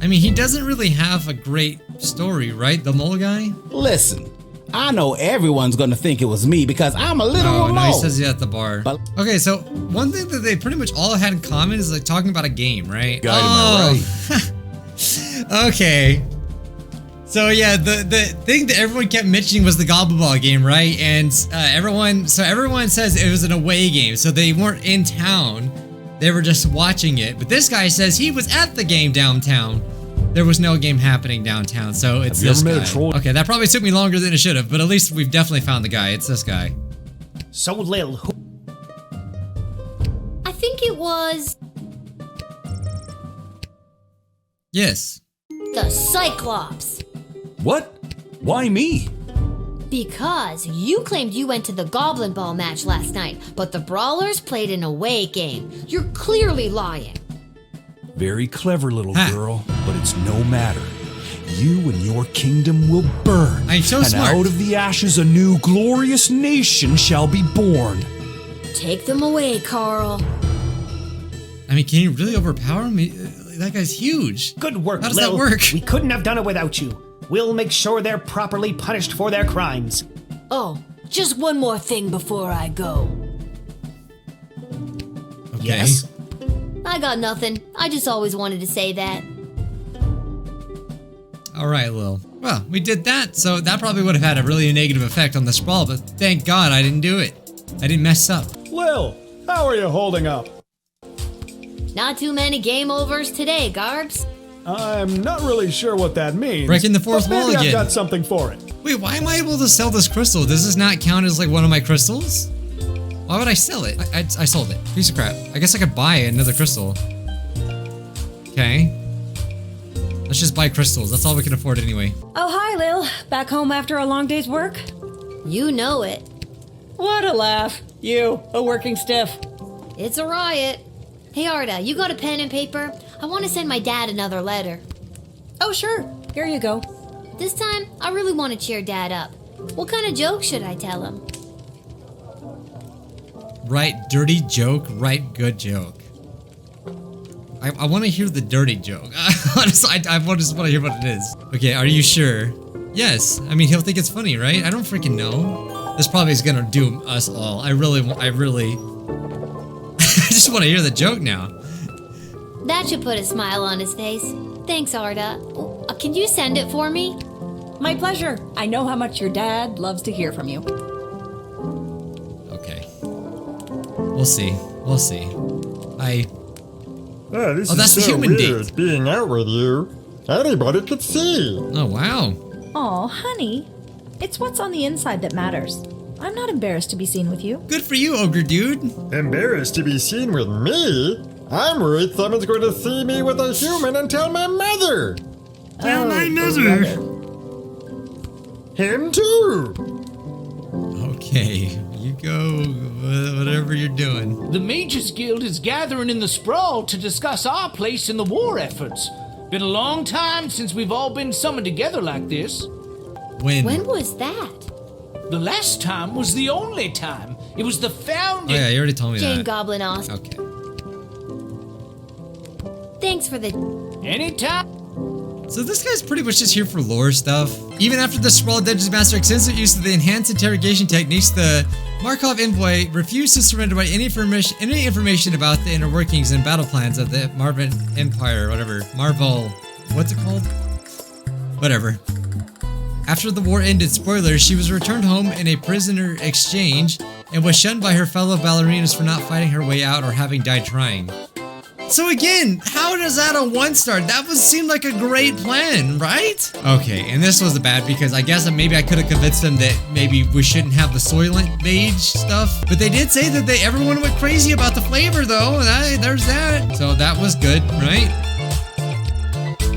I mean, he doesn't really have a great story, right? The mole guy? Listen, I know everyone's gonna think it was me because I'm a literal mole. No, he says he's at the bar. Okay, so one thing that they pretty much all had in common is like talking about a game, right? Got him, right. Okay. So yeah, the thing that everyone kept mentioning was the Goblin Ball game, right? And everyone says it was an away game, so they weren't in town. They were just watching it. But this guy says he was at the game downtown. There was no game happening downtown, so it's this guy. Okay, that probably took me longer than it should have, but at least we've definitely found the guy. It's this guy. So Lil, who? I think it was Yes. the Cyclops. What? Why me? Because you claimed you went to the Goblin Ball match last night, but the Brawlers played an away game. You're clearly lying. Very clever, little girl, but it's no matter. You and your kingdom will burn, I'm so and smart. out of the ashes a new glorious nation shall be born. Take them away, Carl. I mean, can you really overpower him? That guy's huge. Good work, How does Lil. that work? We couldn't have done it without you. We'll make sure they're properly punished for their crimes. Oh, just one more thing before I go. Okay. Yes? I got nothing. I just always wanted to say that. All right, Lil. Well, we did that, so that probably would have had a really negative effect on the sprawl, but thank God I didn't do it. I didn't mess up. Lil, how are you holding up? Not too many game overs today, Garbs. I'm not really sure what that means. Breaking the fourth but maybe wall again. I've got something for it. Wait, why am I able to sell this crystal? Does this not count as like one of my crystals? Why would I sell it? I sold it. Piece of crap. I guess I could buy another crystal. Okay. Let's just buy crystals. That's all we can afford anyway. Oh, hi, Lil. Back home after a long day's work? You know it. What a laugh. You, a working stiff. It's a riot. Hey, Arda, you got a pen and paper? I want to send my dad another letter. Oh, sure. Here you go. This time, I really want to cheer Dad up. What kind of joke should I tell him? Write dirty joke, write good joke. I want to hear the dirty joke. Honestly, I just want to hear what it is. Okay, are you sure? Yes. I mean, he'll think it's funny, right? I don't freaking know. This probably is gonna doom us all. I really I just want to hear the joke now. That should put a smile on his face. Thanks, Arda. Can you send it for me? My pleasure. I know how much your dad loves to hear from you. Okay. We'll see. We'll see. Oh, this that's is the so human weird date. being out with you. Anybody could see. Oh, wow. Aw, honey. It's what's on the inside that matters. I'm not embarrassed to be seen with you. Good for you, ogre dude. Embarrassed to be seen with me? I'm worried someone's going to see me with a human and tell my mother. Tell my mother. Him too. Okay, you go, whatever you're doing. The Mages Guild is gathering in the sprawl to discuss our place in the war efforts. Been a long time since we've all been summoned together like this. When was that? The last time was the only time. It was the founding. Oh yeah, you already told me Jane that. Goblin Ost. Okay. Thanks for the... Anytime. So this guy's pretty much just here for lore stuff. Even after the Sprawl Dungeon Master extensive use of the enhanced interrogation techniques, the Markov envoy refused to surrender by any information about the inner workings and battle plans of the Marvin Empire, whatever. Marvel, what's it called? Whatever. After the war ended, spoilers, she was returned home in a prisoner exchange and was shunned by her fellow ballerinas for not fighting her way out or having died trying. So again, how does that a 1-star? That seemed like a great plan, right? Okay, and this was bad because I guess maybe I could have convinced them that maybe we shouldn't have the Soylent Mage stuff. But they did say that everyone went crazy about the flavor though, and there's that. So that was good, right?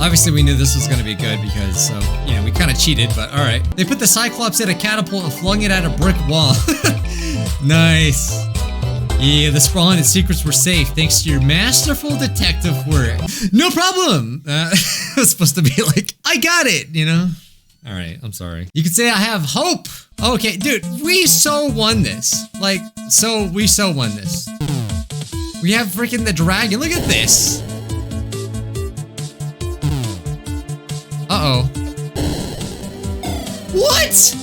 Obviously we knew this was going to be good because, you know, we kind of cheated, but alright. They put the Cyclops in a catapult and flung it at a brick wall. Nice. Yeah, the Sprawl and its secrets were safe thanks to your masterful detective work. No problem! It was supposed to be like, I got it, you know? Alright, I'm sorry. You could say I have hope. Okay, dude, we so won this. Like, we so won this. We have freaking the dragon. Look at this. Uh-oh. What?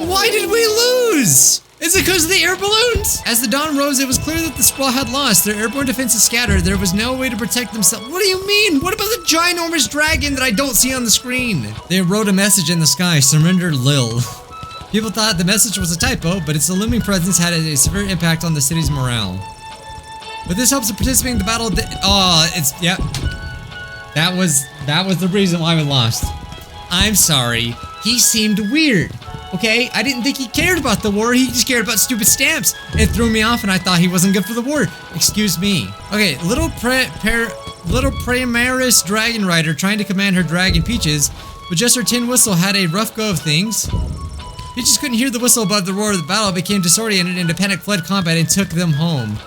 Why did we lose? Is it because of the air balloons? As the dawn rose, it was clear that the Sprawl had lost. Their airborne defenses scattered. There was no way to protect themselves. What do you mean? What about the ginormous dragon that I don't see on the screen? They wrote a message in the sky, surrender Lil. People thought the message was a typo, but its looming presence had a severe impact on the city's morale. But this helps to participate in the battle. Yep. That was the reason why we lost. I'm sorry. He seemed weird. Okay, I didn't think he cared about the war, he just cared about stupid stamps. It threw me off and I thought he wasn't good for the war. Excuse me. Okay, little Primaris Dragon Rider trying to command her dragon Peaches, but just her tin whistle had a rough go of things. Peaches couldn't hear the whistle above the roar of the battle, became disoriented and a panic fled combat and took them home.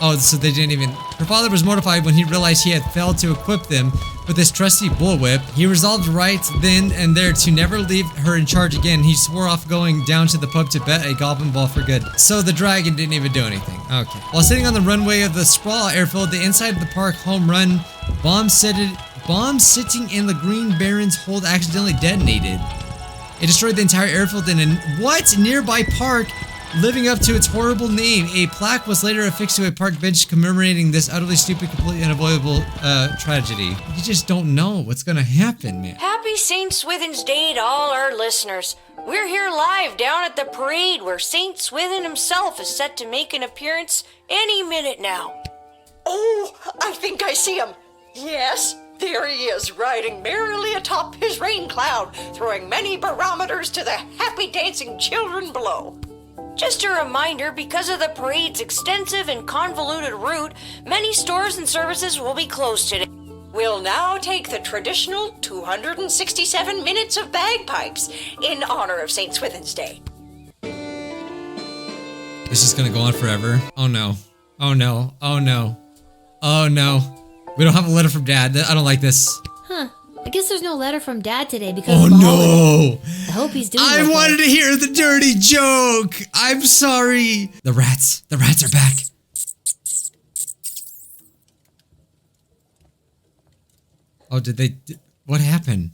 Oh, so they didn't even... Her father was mortified when he realized he had failed to equip them with his trusty bullwhip. He resolved right then and there to never leave her in charge again. He swore off going down to the pub to bet a goblin ball for good. So the dragon didn't even do anything. Okay. While sitting on the runway of the Sprawl airfield, the inside of the park home run bomb sitting in the Green Baron's hold accidentally detonated. It destroyed the entire airfield in a nearby park. Living up to its horrible name, a plaque was later affixed to a park bench commemorating this utterly stupid, completely unavoidable tragedy. You just don't know what's gonna happen, man. Happy St. Swithin's Day to all our listeners. We're here live down at the parade where St. Swithin himself is set to make an appearance any minute now. Oh, I think I see him. Yes, there he is, riding merrily atop his rain cloud, throwing many barometers to the happy dancing children below. Just a reminder, because of the parade's extensive and convoluted route, many stores and services will be closed today. We'll now take the traditional 267 minutes of bagpipes in honor of St. Swithin's Day. This is gonna go on forever. Oh no. Oh no. Oh no. Oh no. We don't have a letter from Dad. I don't like this. Huh. I guess there's no letter from Dad today because oh of no! I hope he's doing I okay. wanted to hear the dirty joke! I'm sorry! The rats are back. Oh, what happened?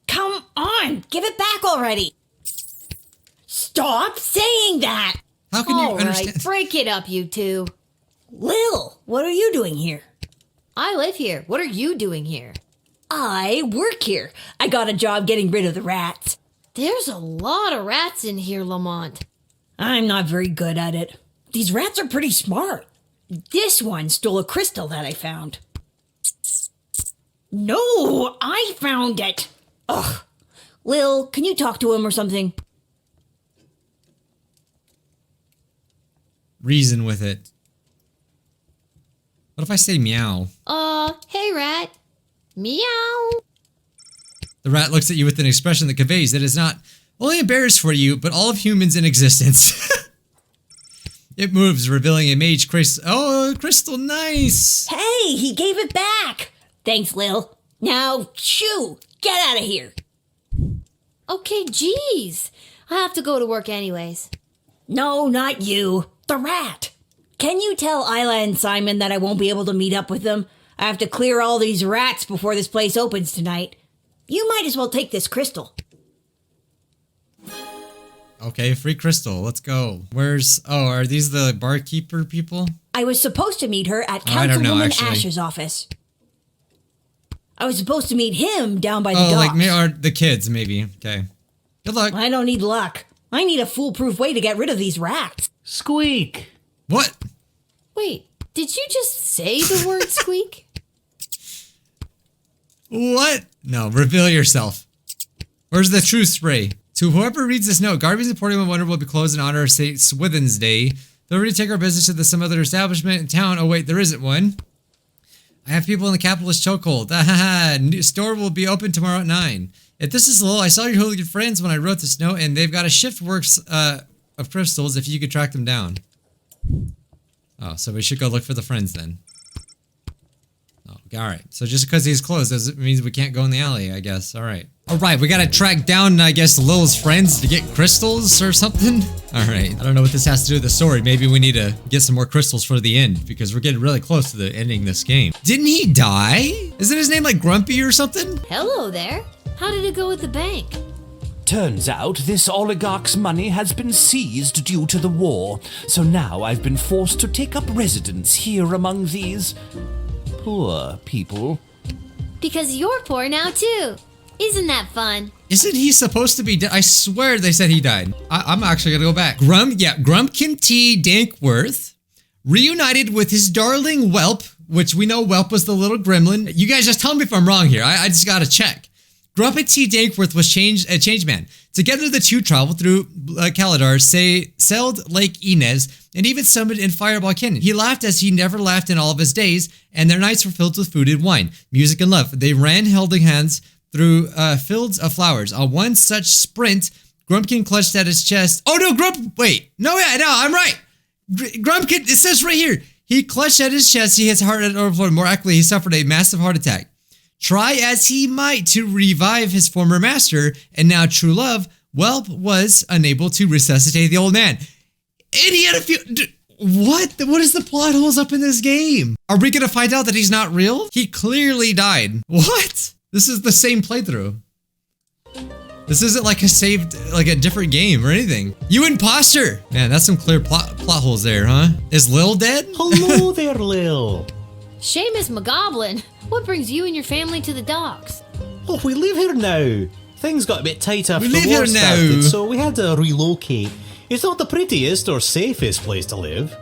Come on, give it back already. Stop saying that. How can you understand? Break it up, you two. Lil, what are you doing here? I live here. What are you doing here? I work here. I got a job getting rid of the rats. There's a lot of rats in here, Lamont. I'm not very good at it. These rats are pretty smart. This one stole a crystal that I found. No, I found it. Ugh. Lil, can you talk to him or something? Reason with it. What if I say meow? Hey rat. Meow. The rat looks at you with an expression that conveys that it's not only embarrassed for you, but all of humans in existence. It moves, revealing a mage crystal. Oh, crystal, nice. Hey, he gave it back. Thanks, Lil. Now, shoo, get out of here. Okay, geez. I have to go to work anyways. No, not you. The rat. Can you tell Isla and Simon that I won't be able to meet up with them? I have to clear all these rats before this place opens tonight. You might as well take this crystal. Okay, free crystal. Let's go. Are these the barkeeper people? I was supposed to meet her at I don't know, Councilwoman actually. Ash's office. I was supposed to meet him down by the Oh, docks. or the kids, maybe. Okay. Good luck. I don't need luck. I need a foolproof way to get rid of these rats. Squeak. What? Wait, did you just say the word squeak? What? No, reveal yourself. Where's the truth spray? To whoever reads this note, Garvey's Emporium Wonder will be closed in honor of St. Swithin's Day. They'll already take our business to some other establishment in town. Oh wait, there isn't one. I have people in the capitalist chokehold. New store will be open tomorrow at 9. If this is Lil, I saw your hooligan friends when I wrote this note, and they've got a shift works of crystals if you could track them down. Oh, so we should go look for the friends then. Oh, alright. So just because he's closed doesn't mean we can't go in the alley, I guess. Alright. Alright, we gotta track down, I guess, Lil's friends to get crystals or something? Alright. I don't know what this has to do with the story. Maybe we need to get some more crystals for the end, because we're getting really close to the ending this game. Didn't he die? Isn't his name like Grumpy or something? Hello there. How did it go with the bank? Turns out this oligarch's money has been seized due to the war, so now I've been forced to take up residence here among these poor people. Because you're poor now too. Isn't that fun? Isn't he supposed to be dead? I swear they said he died. I'm actually gonna go back. Grumpkin T. Dankworth reunited with his darling Whelp, which we know Whelp was the little gremlin. You guys just tell me if I'm wrong here. I just gotta check. Grumpy T. Dankworth was a changed man. Together the two traveled through Caladar, sailed Lake Inez, and even summoned in Fireball Canyon. He laughed as he never laughed in all of his days, and their nights were filled with food and wine, music and love. They ran holding hands through fields of flowers. On one such sprint, Grumpkin clutched at his chest. Oh no, I'm right. Grumpkin, it says right here. He clutched at his chest, his heart had overflowed. More accurately, he suffered a massive heart attack. Try as he might to revive his former master and now true love, Whelp was unable to resuscitate the old man. And he had a few... What? What is the plot holes up in this game? Are we gonna find out that he's not real? He clearly died. What? This is the same playthrough. This isn't like a different game or anything. You imposter! Man, that's some clear plot holes there, huh? Is Lil dead? Hello there, Lil. Seamus McGoblin, what brings you and your family to the docks? Oh, we live here now. Things got a bit tight after We the live war here now. started, so we had to relocate. It's not the prettiest or safest place to live.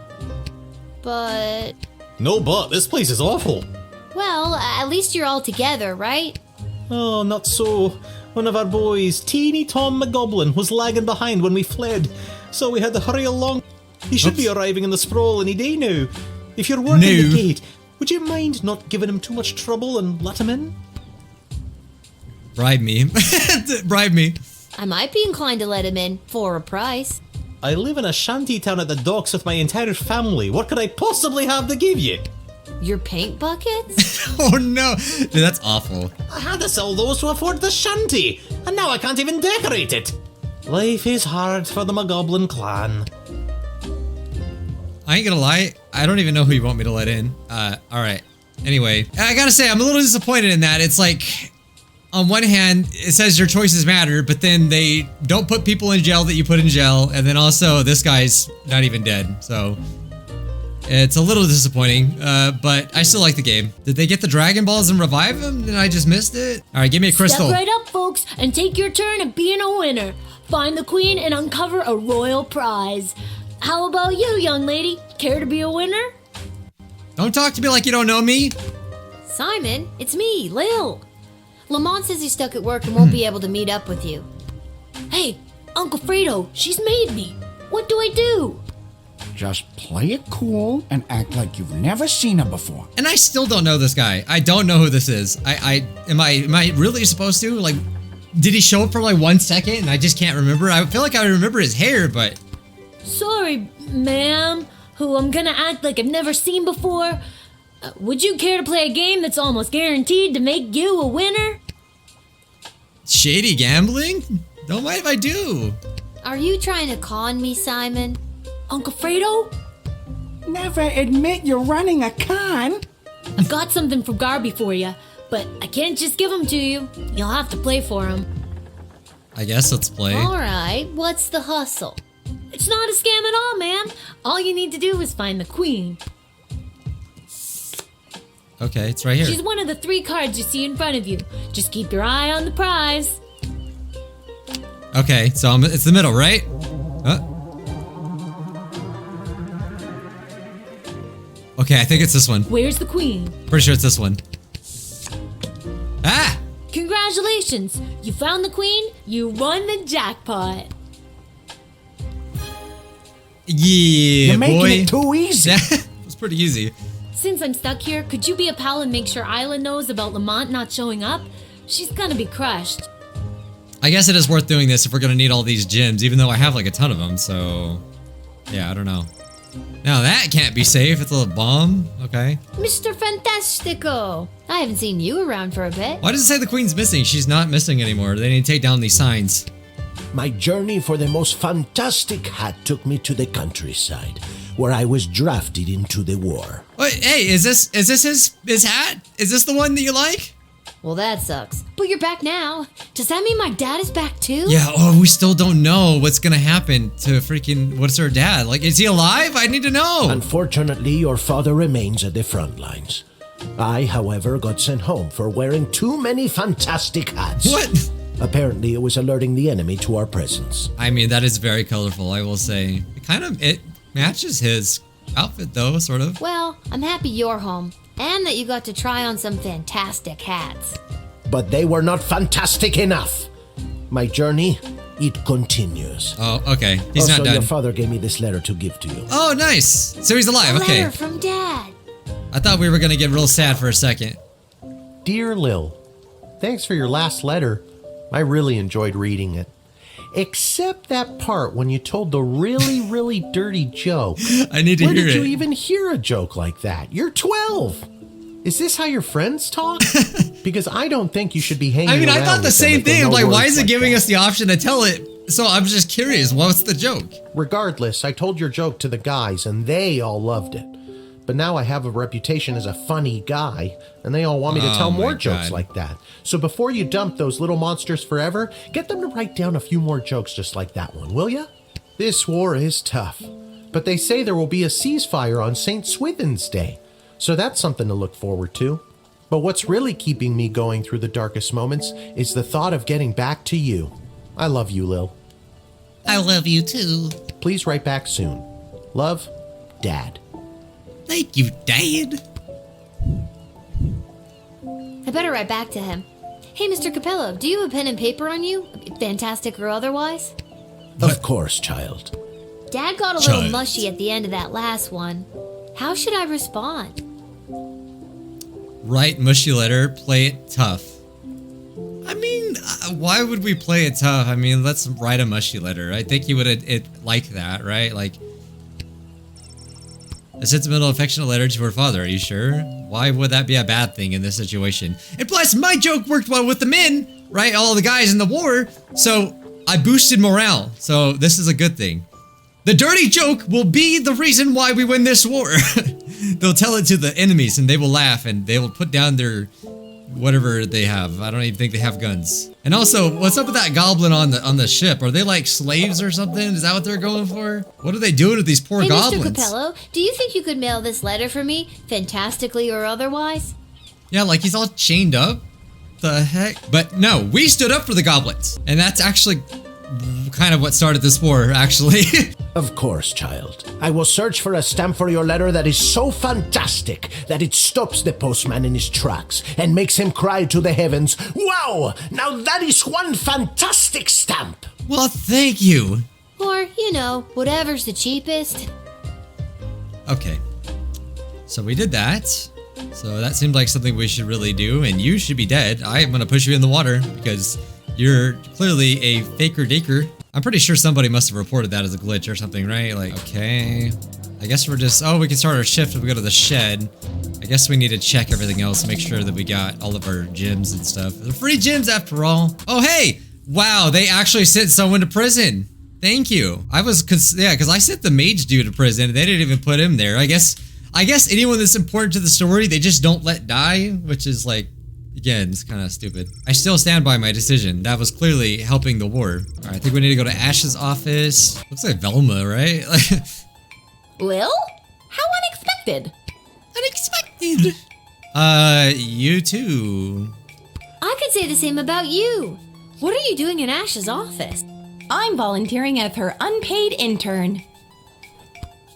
But... No, but this place is awful. Well, at least you're all together, right? Oh, not so. One of our boys, teeny Tom McGoblin, was lagging behind when we fled, so we had to hurry along. He should be arriving in the sprawl any day now. If you're working the gate, would you mind not giving him too much trouble and let him in? Bribe me. Bribe me. I might be inclined to let him in for a price. I live in a shanty town at the docks with my entire family. What could I possibly have to give you? Your paint buckets? Oh no, dude, that's awful. I had to sell those to afford the shanty, and now I can't even decorate it. Life is hard for the McGoblin clan. I ain't gonna lie, I don't even know who you want me to let in. Alright. Anyway, I gotta say, I'm a little disappointed in that. It's like, on one hand, it says your choices matter, but then they don't put people in jail that you put in jail, and then also, this guy's not even dead, so... It's a little disappointing, but I still like the game. Did they get the Dragon Balls and revive him? Did I just missed it? Alright, give me a crystal. Step right up, folks, and take your turn at being a winner. Find the queen and uncover a royal prize. How about you, young lady? Care to be a winner? Don't talk to me like you don't know me. Simon, it's me, Lil. Lamont says he's stuck at work and won't be able to meet up with you. Hey, Uncle Fredo, she's made me. What do I do? Just play it cool and act like you've never seen her before. And I still don't know this guy. I don't know who this is. Am I really supposed to? Like, did he show up for like 1 second and I just can't remember? I feel like I remember his hair, but... Sorry, ma'am, who I'm gonna act like I've never seen before. Would you care to play a game that's almost guaranteed to make you a winner? Shady gambling? Don't mind if I do. Are you trying to con me, Simon? Uncle Fredo? Never admit you're running a con. I've got something from Garby for you, but I can't just give them to you. You'll have to play for them. I guess let's play. Alright, what's the hustle? It's not a scam at all, man. All you need to do is find the queen. Okay, it's right here. She's one of the 3 cards you see in front of you. Just keep your eye on the prize. Okay, so it's the middle, right? Okay, I think it's this one. Where's the queen? Pretty sure it's this one. Ah! Congratulations! You found the queen, you won the jackpot. Yeah, You're making boy. it too easy. It's pretty easy. Since I'm stuck here, could you be a pal and make sure Isla knows about Lamont not showing up? She's gonna be crushed. I guess it is worth doing this if we're gonna need all these gems, even though I have like a ton of them, so... Yeah, I don't know. Now that can't be safe, it's a bomb. Okay. Mr. Fantastico! I haven't seen you around for a bit. Why does it say the queen's missing? She's not missing anymore. They need to take down these signs. My journey for the most fantastic hat took me to the countryside, where I was drafted into the war. Wait, hey, is this his hat? Is this the one that you like? Well, that sucks. But you're back now. Does that mean my dad is back too? Yeah, oh, we still don't know what's gonna happen to freaking, what's her dad? Like, is he alive? I need to know. Unfortunately, your father remains at the front lines. I, however, got sent home for wearing too many fantastic hats. What? Apparently, it was alerting the enemy to our presence. I mean, that is very colorful, I will say. It matches his outfit though, sort of. Well, I'm happy you're home. And that you got to try on some fantastic hats. But they were not fantastic enough. My journey, it continues. Oh, okay. He's also, not done. Your father gave me this letter to give to you. Oh, nice. So he's alive. A Okay. letter from Dad. I thought we were gonna get real sad for a second. Dear Lil, thanks for your last letter. I really enjoyed reading it. Except that part when you told the really, really dirty joke. I need to Where hear did it. you even hear a joke like that? You're 12. Is this how your friends talk? Because I don't think you should be hanging I mean, I around thought the with them same if they thing. know I'm like, why words is it like giving that. us the option to tell it? So I'm just curious. What's the joke? Regardless, I told your joke to the guys and they all loved it. But now I have a reputation as a funny guy, and they all want me to tell more jokes like that. So before you dump those little monsters forever, get them to write down a few more jokes just like that one, will ya? This war is tough, but they say there will be a ceasefire on St. Swithin's Day, so that's something to look forward to. But what's really keeping me going through the darkest moments is the thought of getting back to you. I love you, Lil. I love you too. Please write back soon. Love, Dad. Thank you, Dad. I better write back to him. Hey, Mr. Capello, do you have a pen and paper on you? Fantastic or otherwise? Of course, child. Dad got a little mushy at the end of that last one. How should I respond? Write mushy letter, play it tough. I mean, why would we play it tough? I mean, let's write a mushy letter. I think you would like that, right? Like, a sentimental, affectionate letter to her father. Are you sure? Why would that be a bad thing in this situation? And plus, my joke worked well with the men, right? All the guys in the war. So I boosted morale. So this is a good thing. The dirty joke will be the reason why we win this war. They'll tell it to the enemies and they will laugh and they will put down their whatever they have. I don't even think they have guns. And also, what's up with that goblin on the ship? Are they like slaves or something? Is that what they're going for? What are they doing with these poor Hey, goblins? Mr. Capello, do you think you could mail this letter for me, fantastically or otherwise? Yeah, like he's all chained up. The heck? But no, we stood up for the goblins. And that's actually kind of what started this war, actually. Of course, child. I will search for a stamp for your letter that is so fantastic that it stops the postman in his tracks and makes him cry to the heavens, "Wow! Now that is one fantastic stamp!" Well, thank you. Or, you know, whatever's the cheapest. Okay. So we did that. So that seemed like something we should really do, and you should be dead. I'm gonna push you in the water because you're clearly a faker-daker. I'm pretty sure somebody must have reported that as a glitch or something, right? Like, okay. I guess we're just... Oh, we can start our shift if we go to the shed. I guess we need to check everything else, make sure that we got all of our gems and stuff. They're free gems after all. Oh, hey! Wow, they actually sent someone to prison. Thank you. I was... yeah, because I sent the mage dude to prison, and they didn't even put him there. I guess I guess anyone that's important to the story, they just don't let die, which is like, again, it's kind of stupid. I still stand by my decision. That was clearly helping the war. All right, I think we need to go to Ash's office. Looks like Velma, right? Lil? How unexpected. Unexpected. You too. I could say the same about you. What are you doing in Ash's office? I'm volunteering as her unpaid intern.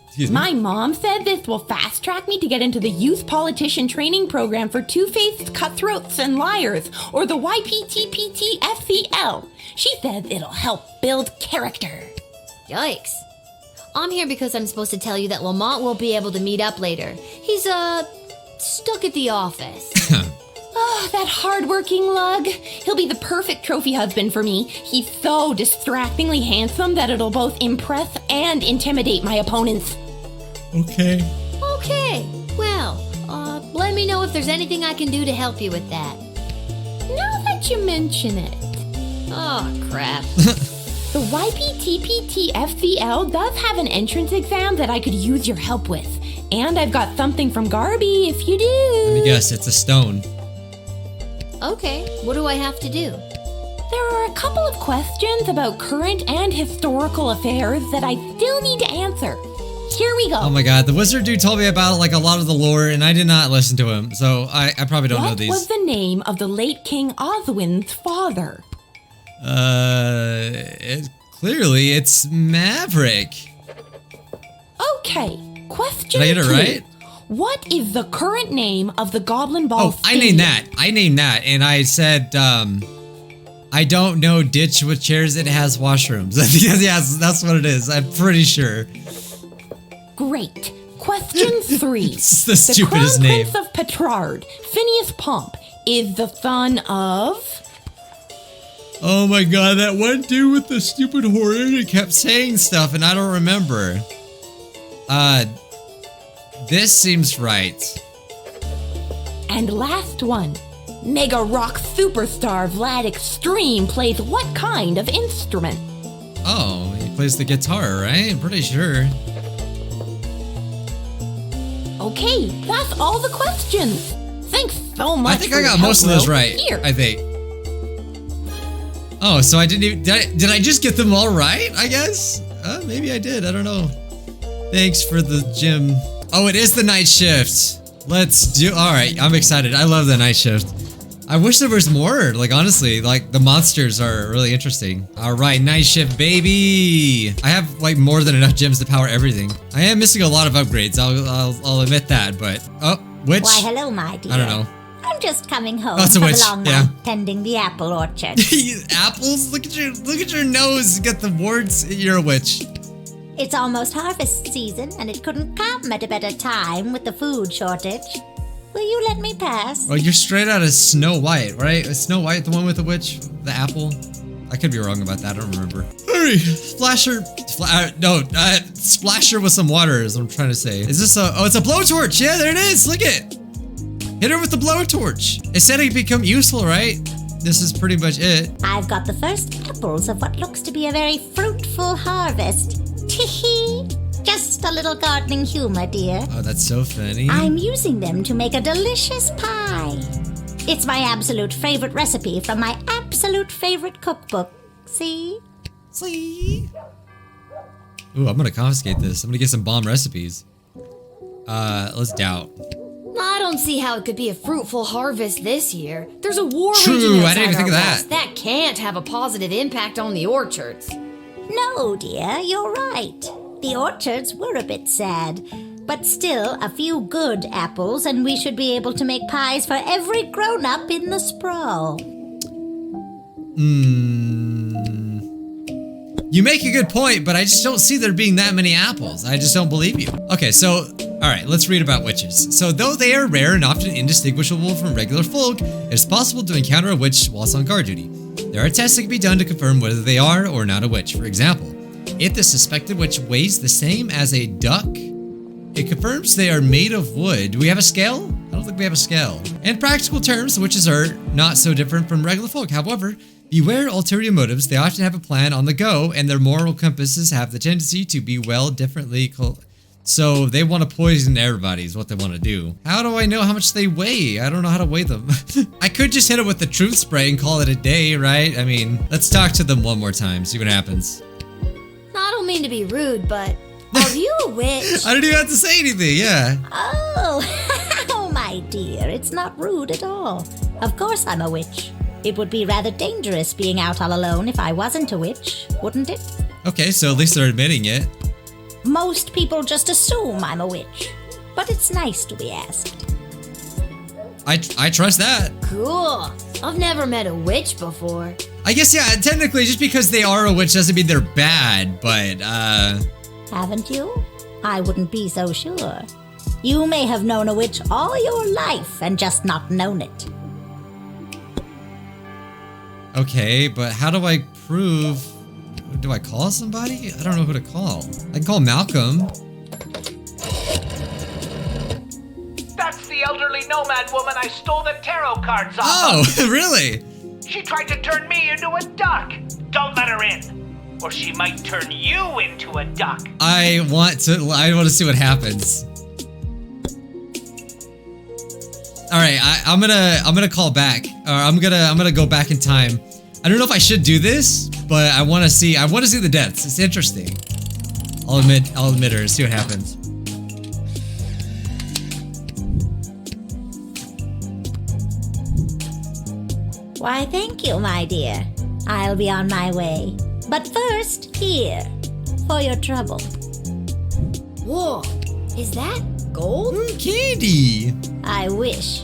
Excuse me? My mom said this will fast track me to get into the youth politician training program for two-faced cutthroats and liars, or the YPTPTFCL. She says it'll help build character. Yikes. I'm here because I'm supposed to tell you that Lamont won't be able to meet up later. He's, stuck at the office. Oh, that hardworking lug. He'll be the perfect trophy husband for me. He's so distractingly handsome that it'll both impress and intimidate my opponents. Okay. Okay. Well, let me know if there's anything I can do to help you with that. Now that you mention it. Oh, crap. The YPTPTFCL does have an entrance exam that I could use your help with. And I've got something from Garby if you do. Let me guess, it's a stone. Okay, what do I have to do? There are a couple of questions about current and historical affairs that I still need to answer. Here we go. Oh my god, the wizard dude told me about like a lot of the lore and I did not listen to him, so I probably don't know these. What was the name of the late King Oswin's father? Clearly it's Maverick. Okay, question Did I get it 2. right? What is the current name of the Goblin Ball Oh, I named that, and I said, I don't know ditch with chairs, it has washrooms. I think that's what it is, I'm pretty sure. Great. Question 3. It's the stupidest name. Crown Prince of Petrard, Phineas Pomp, is the son of... Oh my god, that one dude with the stupid horn that kept saying stuff and I don't remember. This seems right. And last one. Mega rock superstar Vlad Extreme plays what kind of instrument? Oh, he plays the guitar, right? I'm pretty sure. Okay, that's all the questions. Thanks so much. I think I got most of those right. Here. I think. Oh, so I didn't even... Did I just get them all right, I guess? Maybe I did. I don't know. Thanks for the gym. Oh, it is the night shift. Let's do... Alright, I'm excited. I love the night shift. I wish there was more. Like, honestly, like, the monsters are really interesting. Alright, night shift, baby. I have, like, more than enough gems to power everything. I am missing a lot of upgrades. I'll admit that, but... Oh, witch? Why, hello, my dear. I don't know. I'm just coming home Oh, it's a from witch, a long yeah. night tending the apple orchard. Apples? Look at your nose. You got the warts. You're a witch. It's almost harvest season, and it couldn't come at a better time with the food shortage. Will you let me pass? Oh, you're straight out of Snow White, right? Is Snow White the one with the witch? The apple? I could be wrong about that. I don't remember. Hurry! Splasher with some water is what I'm trying to say. Is this a... Oh, it's a blowtorch! Yeah, there it is! Look it! Hit her with the blowtorch. It said it become useful, right? This is pretty much it. I've got the first apples of what looks to be a very fruitful harvest. Tee-hee! Just a little gardening humor, dear. Oh, that's so funny. I'm using them to make a delicious pie. It's my absolute favorite recipe from my absolute favorite cookbook. See? See? Ooh, I'm gonna confiscate this. I'm gonna get some bomb recipes. Let's doubt. I don't see how it could be a fruitful harvest this year. There's a war True, raging I didn't even outside think of our that. walls. That can't have a positive impact on the orchards. No, dear, you're right. The orchards were a bit sad. But still, a few good apples, and we should be able to make pies for every grown-up in the sprawl. You make a good point, but I just don't see there being that many apples. I just don't believe you. Okay, so, alright, let's read about witches. So, though they are rare and often indistinguishable from regular folk, it is possible to encounter a witch whilst on guard duty. There are tests that can be done to confirm whether they are or not a witch. For example, if the suspected witch weighs the same as a duck, it confirms they are made of wood. Do we have a scale? I don't think we have a scale. In practical terms, witches are not so different from regular folk. However, beware ulterior motives. They often have a plan on the go, and their moral compasses have the tendency to be So they want to poison everybody is what they want to do. How do I know how much they weigh? I don't know how to weigh them. I could just hit it with the truth spray and call it a day, right? I mean, let's talk to them one more time, see what happens. I don't mean to be rude, but are you a witch? I don't even have to say anything, yeah. Oh, oh my dear, it's not rude at all. Of course I'm a witch. It would be rather dangerous being out all alone if I wasn't a witch, wouldn't it? Okay, so at least they're admitting it. Most people just assume I'm a witch, but it's nice to be asked. I trust that. Cool. I've never met a witch before. I guess, yeah, technically, just because they are a witch doesn't mean they're bad, but, Haven't you? I wouldn't be so sure. You may have known a witch all your life and just not known it. Okay, but how do I prove... Do I call somebody? I don't know who to call. I can call Malcolm. That's the elderly nomad woman I stole the tarot cards off. Oh, really? She tried to turn me into a duck. Don't let her in, or she might turn you into a duck. I want to see what happens. All right, I'm gonna call back, or I'm gonna go back in time. I don't know if I should do this, but I want to see the deaths. It's interesting. I'll admit her and see what happens. Why, thank you, my dear. I'll be on my way. But first, here, for your trouble. Whoa, is that gold? Candy! I wish.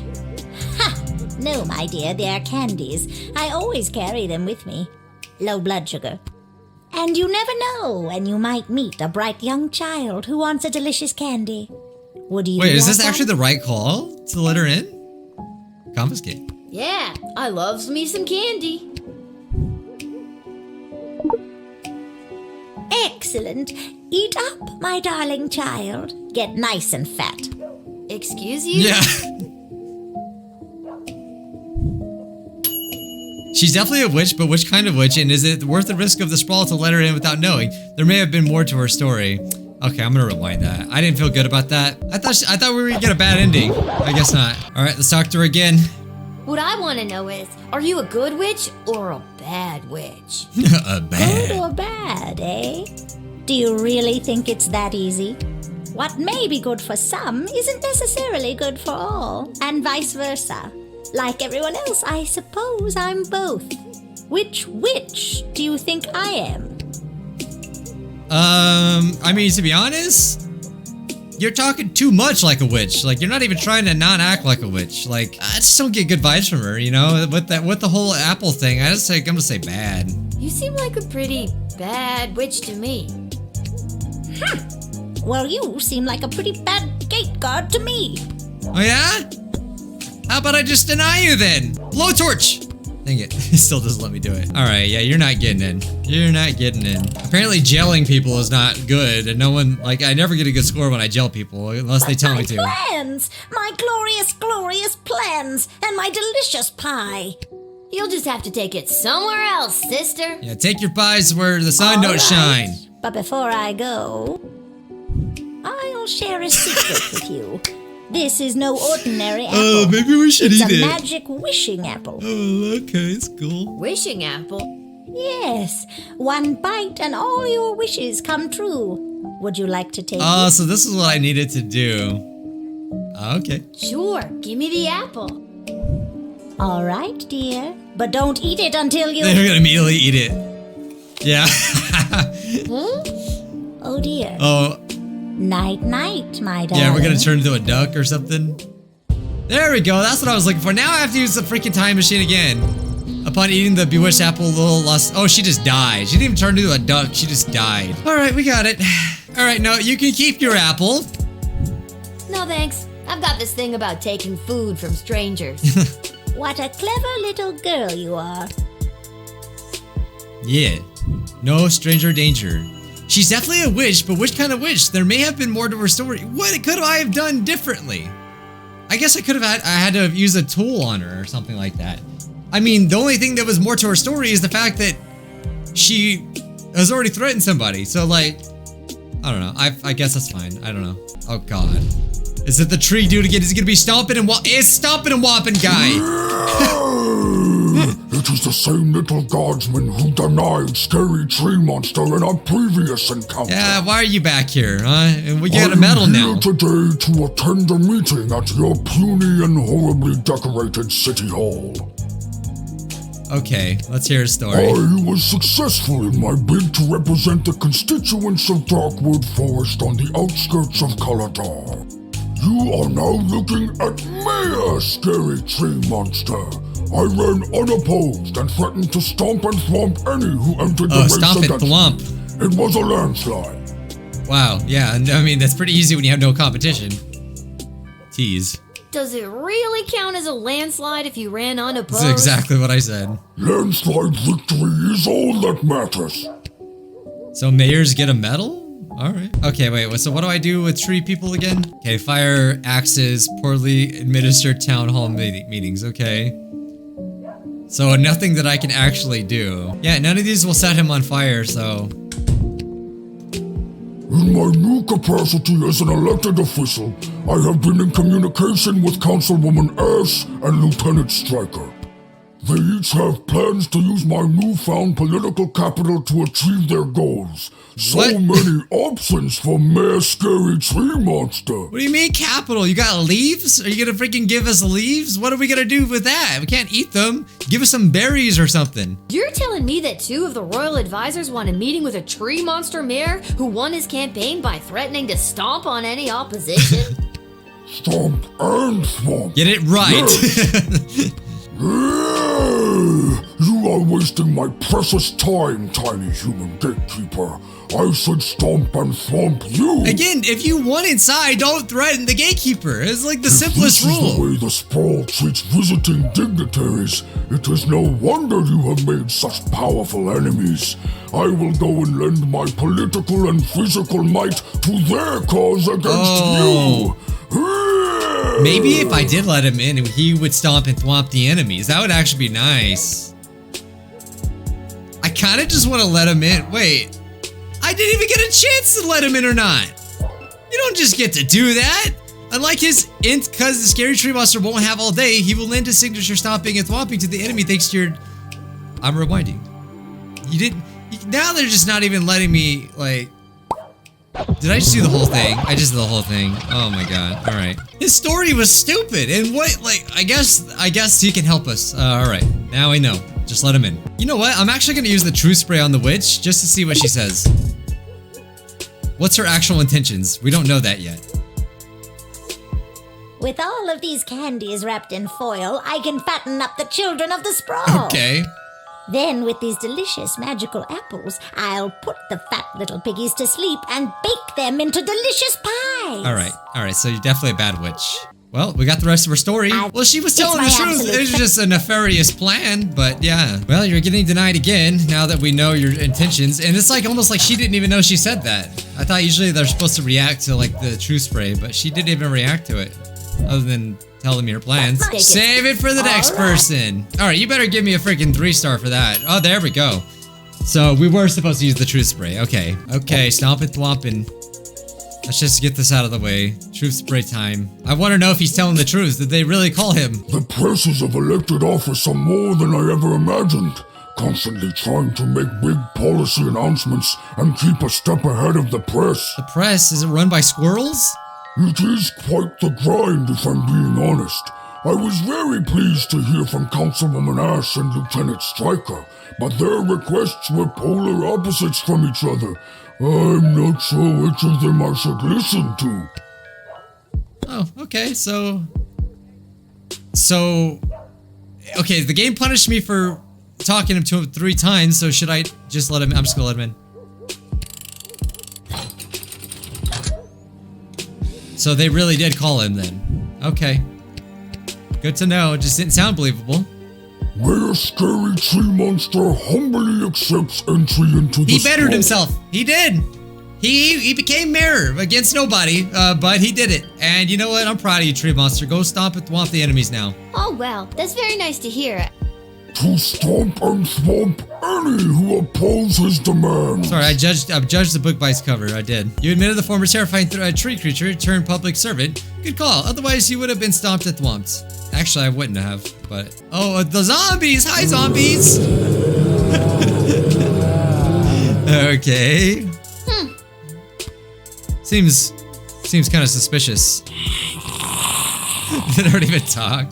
Ha! No, my dear, they are candies. I always carry them with me. Low blood sugar. And you never know when you might meet a bright young child who wants a delicious candy. Would you? Wait, is this like actually one? the right call to let her in? Confiscate. Yeah, I loves me some candy. Excellent. Eat up, my darling child. Get nice and fat. Excuse you? Yeah. She's definitely a witch, but which kind of witch? And is it worth the risk of the sprawl to let her in without knowing? There may have been more to her story. Okay, I'm gonna rewind that. I didn't feel good about that. I thought we were gonna get a bad ending. I guess not. All right, let's talk to her again. What I want to know is, are you a good witch or a bad witch? A bad. Good or bad, eh? Do you really think it's that easy? What may be good for some isn't necessarily good for all, and vice versa. Like everyone else, I suppose I'm both. Which witch do you think I am? I mean, to be honest, you're talking too much like a witch. Like, you're not even trying to not act like a witch. Like, I just don't get good vibes from her, you know? With the whole apple thing, I'm gonna say bad. You seem like a pretty bad witch to me. Well, you seem like a pretty bad gate guard to me. Oh yeah? How about I just deny you then? Blowtorch! Dang it, it still doesn't let me do it. All right, yeah, you're not getting in. You're not getting in. Apparently jailing people is not good, and no one, like, I never get a good score when I jail people, unless they tell me to. Plans! My glorious, glorious plans! And my delicious pie! You'll just have to take it somewhere else, sister. Yeah, take your pies where the sun don't shine. But before I go, I'll share a secret with you. This is no ordinary apple. Oh, maybe we should eat it. It's a magic wishing apple. Oh, okay, it's cool. Wishing apple? Yes. One bite and all your wishes come true. Would you like to take Oh, it? so this is what I needed to do. Okay. Sure, give me the apple. All right, dear. But don't eat it until you... They're gonna immediately eat it. Yeah. Oh, dear. Oh. Night-night, my darling. Yeah, we're gonna turn into a duck or something. There we go, that's what I was looking for. Now I have to use the freaking time machine again. Upon eating the bewitched apple, Lil lost... Oh, she just died. She didn't even turn into a duck, she just died. Alright, we got it. Alright, no, you can keep your apple. No thanks. I've got this thing about taking food from strangers. What a clever little girl you are. Yeah. No stranger danger. She's definitely a witch, but which kind of witch? There may have been more to her story. What could I have done differently? I guess I could have I had to have used a tool on her or something like that. I mean, the only thing that was more to her story is the fact that she has already threatened somebody. So, like, I don't know. I guess that's fine. I don't know. Oh god. Is it the tree dude again? Is he gonna be stomping and stomping and whopping guy? It is the same little guardsman who denied scary tree monster in our previous encounter. Yeah, why are you back here, huh? And we got a medal now. I'm here today to attend a meeting at your puny and horribly decorated city hall. Okay, let's hear a story. I was successful in my bid to represent the constituents of Darkwood Forest on the outskirts of Caladar. You are now looking at me, a scary tree monster. I ran unopposed and threatened to stomp and thwomp any who entered the race stomp against and thwomp. me. It was a landslide. Wow, yeah, I mean, that's pretty easy when you have no competition. Tease. Does it really count as a landslide if you ran unopposed? That's exactly what I said. Landslide victory is all that matters. So mayors get a medal? Alright. Okay, wait, so what do I do with tree people again? Okay, fire axes, poorly administered town hall meetings, okay. So nothing that I can actually do. Yeah, none of these will set him on fire, so... In my new capacity as an elected official, I have been in communication with Councilwoman Ash and Lieutenant Stryker. They each have plans to use my newfound political capital to achieve their goals. So many options for Mayor Scary Tree Monster. What do you mean capital? You got leaves? Are you gonna freaking give us leaves? What are we gonna do with that? We can't eat them. Give us some berries or something. You're telling me that 2 of the royal advisors want a meeting with a tree monster mayor who won his campaign by threatening to stomp on any opposition? Stomp and thwomp. Get it right. You are wasting my precious time, tiny human gatekeeper. I should stomp and thwomp you. Again, if you want inside, don't threaten the gatekeeper. It's like the simplest This rule. is the way the sprawl treats visiting dignitaries. It is no wonder you have made such powerful enemies. I will go and lend my political and physical might to their cause against you. Maybe if I did let him in, he would stomp and thwomp the enemies. That would actually be nice. I kind of just want to let him in. Wait, I didn't even get a chance to let him in or not. You don't just get to do that. Unlike his int, because the scary tree monster won't have all day, he will lend his signature stomping and thwomping to the enemy thanks to your... I'm rewinding. You didn't... Now they're just not even letting me, like... Did I just do the whole thing? I just did the whole thing. Oh my god. Alright. His story was stupid. And what, like, I guess he can help us. Alright. Now I know. Just let him in. You know what? I'm actually gonna use the truth spray on the witch just to see what she says. What's her actual intentions? We don't know that yet. With all of these candies wrapped in foil, I can fatten up the children of the sprawl. Okay. Then, with these delicious magical apples, I'll put the fat little piggies to sleep and bake them into delicious pies. Alright, so you're definitely a bad witch. Well, we got the rest of her story. Well, she was telling the truth. It was just a nefarious plan, but yeah. Well, you're getting denied again now that we know your intentions. And it's like almost like she didn't even know she said that. I thought usually they're supposed to react to like the truth spray, but she didn't even react to it. Other than telling me her plans. Save it for the next person. Alright, you better give me a freaking 3-star for that. Oh, there we go. So we were supposed to use the truth spray. Okay. Okay, stompin' thwompin'. Let's just get this out of the way. Truth spray time. I want to know if he's telling the truth. Did they really call him? The presses of elected office are more than I ever imagined. Constantly trying to make big policy announcements and keep a step ahead of the press. The press? Is it run by squirrels? It is quite the grind, if I'm being honest. I was very pleased to hear from Councilwoman Ash and Lieutenant Stryker, but their requests were polar opposites from each other. I'm not sure which of them I should listen to. Oh, okay, so... Okay, the game punished me for talking to him 3 times, so should I just let him... I'm just gonna let him in. So they really did call him then. Okay. Good to know, it just didn't sound believable. Mayor Scary Tree Monster humbly accepts entry into the He bettered himself. He did. He became mayor against nobody, but he did it. And you know what? I'm proud of you, Tree Monster. Go stomp and thwomp the enemies now. Oh, well, that's very nice to hear. to stomp and swamp any who oppose his demands. Sorry, I judged the book by its cover. I did. You admitted the former terrifying tree creature turned public servant. Good call. Otherwise, you would have been stomped and thwomped. Actually, I wouldn't have, but... Oh, the zombies! Hi, zombies! Okay. Seems kind of suspicious. They don't even talk.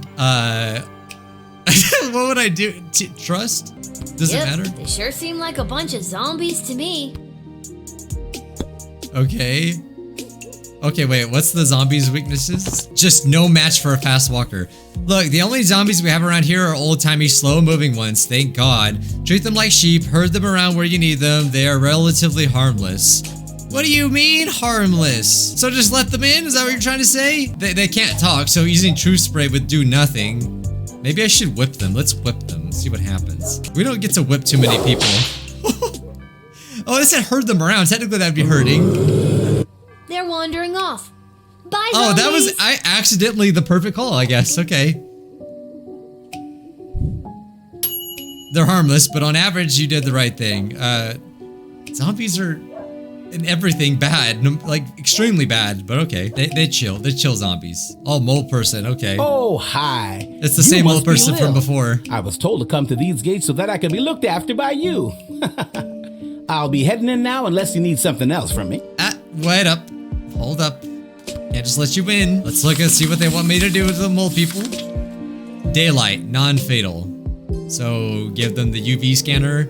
What would I do? Trust? Does it matter? They sure seem like a bunch of zombies to me. Okay. Okay, wait, what's the zombies' weaknesses? Just no match for a fast walker. Look, the only zombies we have around here are old-timey, slow-moving ones, thank God. Treat them like sheep, herd them around where you need them, they are relatively harmless. What do you mean, harmless? So just let them in? Is that what you're trying to say? They can't talk, so using truth spray would do nothing. Maybe I should whip them. Let's whip them, see what happens. We don't get to whip too many people. Oh, it said herd them around. Technically, that'd be herding. They're wandering off. Bye, oh, zombies. that was accidentally the perfect call, I guess. Okay. They're harmless, but on average, you did the right thing. Zombies are in everything bad, like extremely bad, but okay. They chill. They're chill zombies. Oh, mole person. Okay. Oh, hi. It's the same mole person from before. I was told to come to these gates so that I could be looked after by you. I'll be heading in now unless you need something else from me. Wait up. Hold up. Can't just let you in. Let's look and see what they want me to do with the mole people. Daylight, non-fatal. So give them the UV scanner.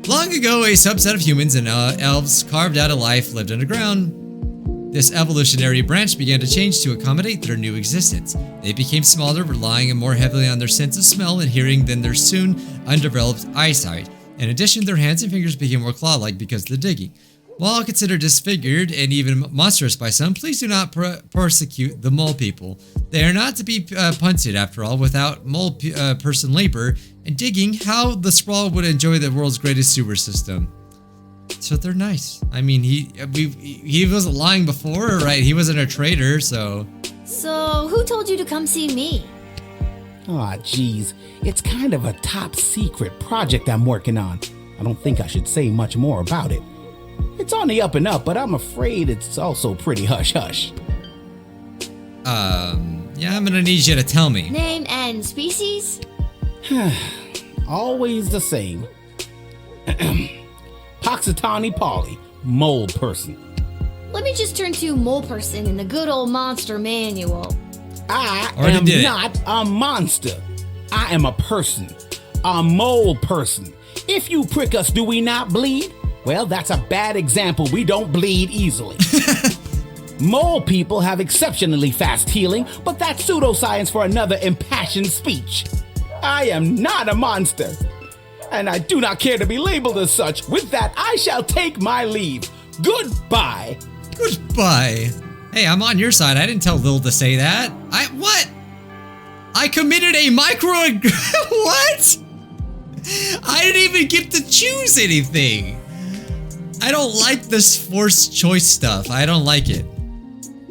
Long ago, a subset of humans and elves carved out a life lived underground. This evolutionary branch began to change to accommodate their new existence. They became smaller, relying more heavily on their sense of smell and hearing than their soon undeveloped eyesight. In addition, their hands and fingers became more claw-like because of the digging. While considered disfigured and even monstrous by some, please do not persecute the mole people. They are not to be punted, after all. Without mole person labor and digging, how the sprawl would enjoy the world's greatest sewer system. So they're nice. I mean, he wasn't lying before, right? He wasn't a traitor, so... So, who told you to come see me? Aw, geez. It's kind of a top secret project I'm working on. I don't think I should say much more about it. It's on the up and up, but I'm afraid it's also pretty hush-hush. Yeah, I'm gonna need you to tell me. Name and species? Always the same. Poxitani Polly, mole person. Let me just turn to mole person in the good old monster manual. I am not a monster. I am a person. A mole person. If you prick us, do we not bleed? Well, that's a bad example. We don't bleed easily. Mole people have exceptionally fast healing, but that's pseudoscience for another impassioned speech. I am not a monster, and I do not care to be labeled as such. With that, I shall take my leave. Goodbye. Goodbye. Hey, I'm on your side. I didn't tell Lil to say that. What? I committed a what? I didn't even get to choose anything. I don't like this forced choice stuff. I don't like it.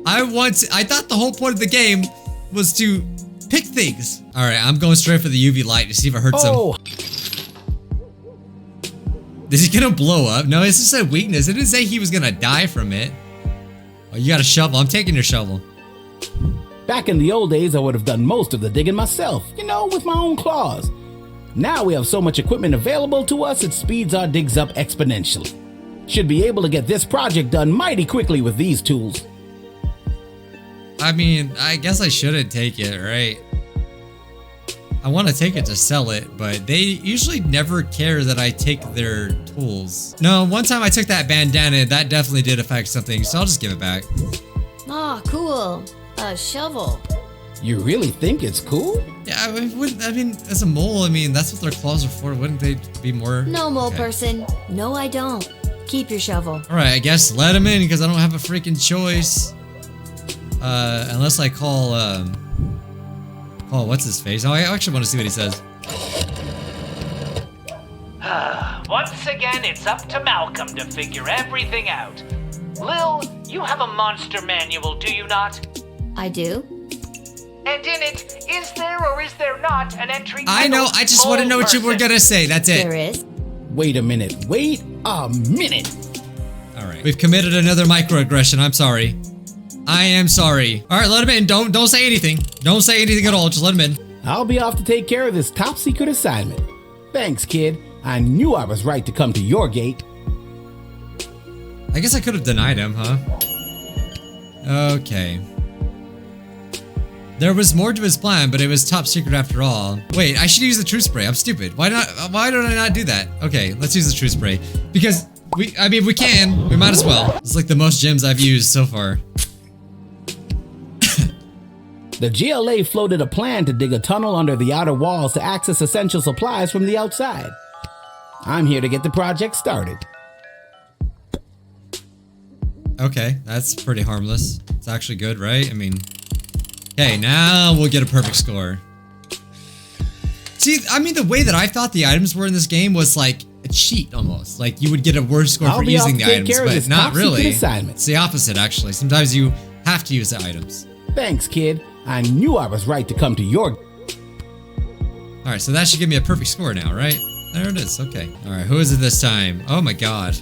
I thought the whole point of the game was to pick things. All right, I'm going straight for the UV light to see if it hurts him. Is he gonna blow up? No, it's just a weakness. It didn't say he was gonna die from it. Oh, you got a shovel. I'm taking your shovel. Back in the old days, I would have done most of the digging myself, with my own claws. Now we have so much equipment available to us, it speeds our digs up exponentially. Should be able to get this project done mighty quickly with these tools. I mean, I guess I shouldn't take it, right? I want to take it to sell it, but they usually never care that I take their tools. No, one time I took that bandana, that definitely did affect something, so I'll just give it back. Ah, cool. A shovel. You really think it's cool? Yeah, I mean, as a mole, that's what their claws are for. Wouldn't they be more... No, mole person. No, I don't. Keep your shovel. All right, I guess let him in because I don't have a freaking choice. Unless I call, what's his face? Oh, I actually want to see what he says. Once again, it's up to Malcolm to figure everything out. Lil, you have a monster manual, do you not? I do. And in it, is there or is there not an entry? I know, I just want to know what you were gonna say, that's it. There is. Wait a minute. Wait a minute. Alright. We've committed another microaggression, I'm sorry. I am sorry. Alright, let him in. Don't say anything. Don't say anything at all, just let him in. I'll be off to take care of this top secret assignment. Thanks, kid. I knew I was right to come to your gate. I guess I could have denied him, huh? Okay. There was more to his plan, but it was top secret after all. Wait, I should use the truth spray. I'm stupid. Why don't I not do that? Okay, let's use the truth spray. Because I mean, if we can, we might as well. It's like the most gems I've used so far. The GLA floated a plan to dig a tunnel under the outer walls to access essential supplies from the outside. I'm here to get the project started. Okay, that's pretty harmless. It's actually good, right? I mean, okay, now we'll get a perfect score. See, I mean, the way that I thought the items were in this game was like a cheat almost. Like you would get a worse score for using the items, but not really. It's the opposite, actually. Sometimes you have to use the items. Thanks, kid. I knew I was right to come to your... Alright, so that should give me a perfect score now, right? There it is, okay. Alright, who is it this time? Oh my god.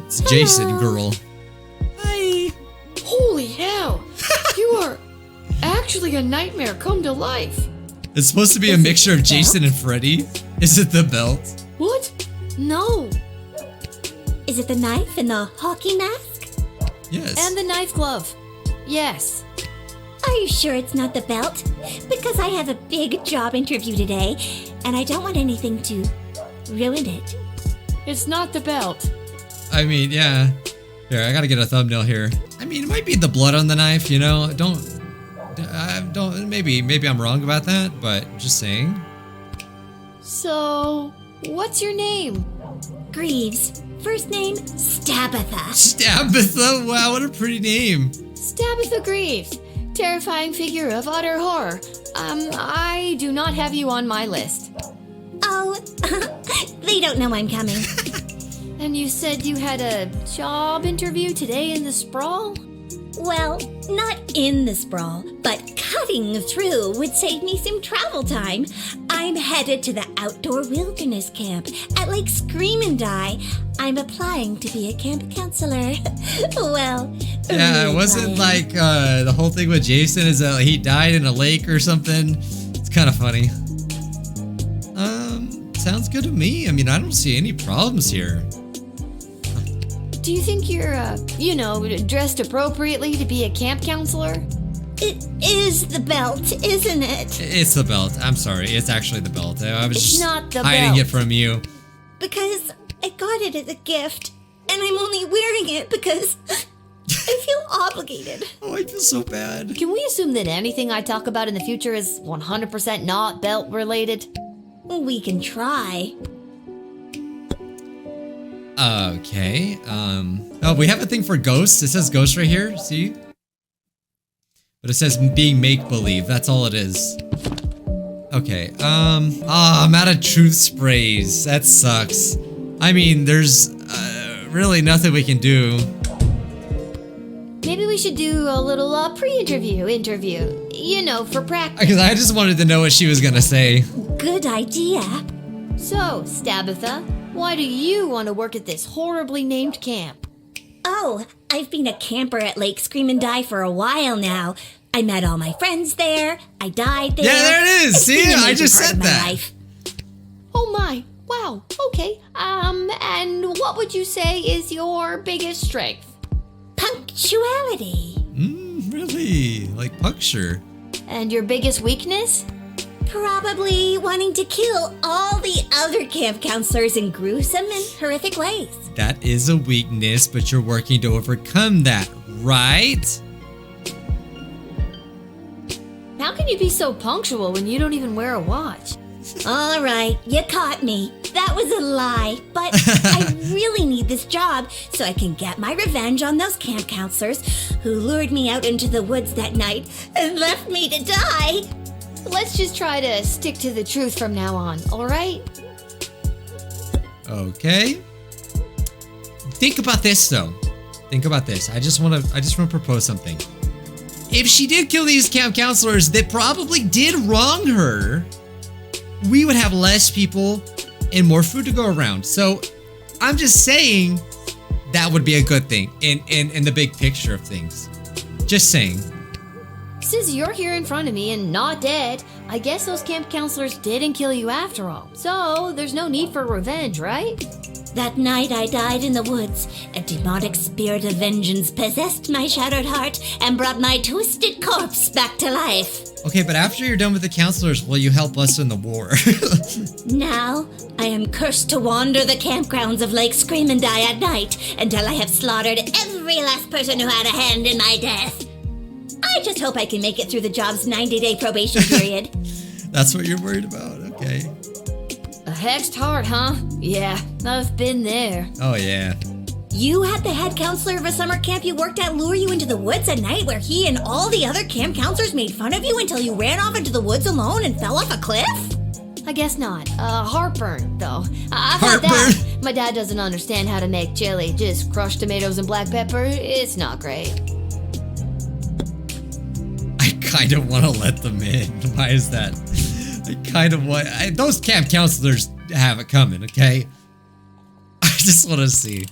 It's Jason, girl. Hi. Holy hell. You are actually a nightmare come to life. It's supposed to be a mixture of Jason and Freddy. Is it the belt? What? No. Is it the knife and the hockey mask? Yes. And the knife glove. Yes. Are you sure it's not the belt? Because I have a big job interview today, and I don't want anything to ruin it. It's not the belt. I mean, yeah. Here, I gotta get a thumbnail here. I mean, it might be the blood on the knife, you know? Maybe I'm wrong about that, but just saying. So, what's your name? Greaves. First name, Stabitha. Stabitha? Wow, what a pretty name. Stabitha Greaves. Terrifying figure of utter horror. I do not have you on my list. Oh, they don't know I'm coming. And you said you had a job interview today in the sprawl? Well, not in the sprawl, but cutting through would save me some travel time. I'm headed to the outdoor wilderness camp at Lake Scream and Die. I'm applying to be a camp counselor. Well, yeah, it wasn't like the whole thing with Jason is that he died in a lake or something. It's kind of funny. Sounds good to me. I mean, I don't see any problems here. Do you think you're, dressed appropriately to be a camp counselor? It is the belt, isn't it? It's the belt. I'm sorry. It's actually the belt. I was just not the hiding belt. it from you. Because I got it as a gift, and I'm only wearing it because I feel obligated. Oh, I feel so bad. Can we assume that anything I talk about in the future is 100% not belt related? We can try. Okay, oh, we have a thing for ghosts. It says ghost right here, see? But it says being make-believe, that's all it is. Okay, I'm out of truth sprays. That sucks. I mean, there's, really nothing we can do. Maybe we should do a little, pre-interview interview. You know, for practice. Because I just wanted to know what she was gonna say. Good idea. So, Stabitha, why do you want to work at this horribly named camp? Oh, I've been a camper at Lake Scream and Die for a while now. I met all my friends there. I died there. Yeah, there it is. It's See, been a I major just part said of my that. life. Oh my, wow, okay. And what would you say is your biggest strength? Punctuality. Really? Like puncture? And your biggest weakness? Probably wanting to kill all the other camp counselors in gruesome and horrific ways. That is a weakness, but you're working to overcome that, right? How can you be so punctual when you don't even wear a watch? All right, you caught me. That was a lie, but I really need this job so I can get my revenge on those camp counselors who lured me out into the woods that night and left me to die. Let's just try to stick to the truth from now on, alright? Okay. Think about this though. Think about this. I just want to propose something. if she did kill these camp counselors that probably did wrong her, we would have less people and more food to go around. So I'm just saying that would be a good thing in the big picture of things. Just saying. Since you're here in front of me and not dead, I guess those camp counselors didn't kill you after all. So there's no need for revenge, right? That night I died in the woods. A demonic spirit of vengeance possessed my shattered heart and brought my twisted corpse back to life. Okay, but after you're done with the counselors, will you help us in the war? Now, I am cursed to wander the campgrounds of Lake Scream and Die at night until I have slaughtered every last person who had a hand in my death. I just hope I can make it through the job's 90-day probation period. That's what you're worried about? Okay. A hexed heart, huh? Yeah, I've been there. Oh, yeah. You had the head counselor of a summer camp you worked at lure you into the woods at night where he and all the other camp counselors made fun of you until you ran off into the woods alone and fell off a cliff? I guess not. Heartburn, though. I've had that. My dad doesn't understand how to make chili. Just crushed tomatoes and black pepper. It's not great. I kind of want to let them in. Why is that? I kind of want... those camp counselors have it coming, okay? I just want to see.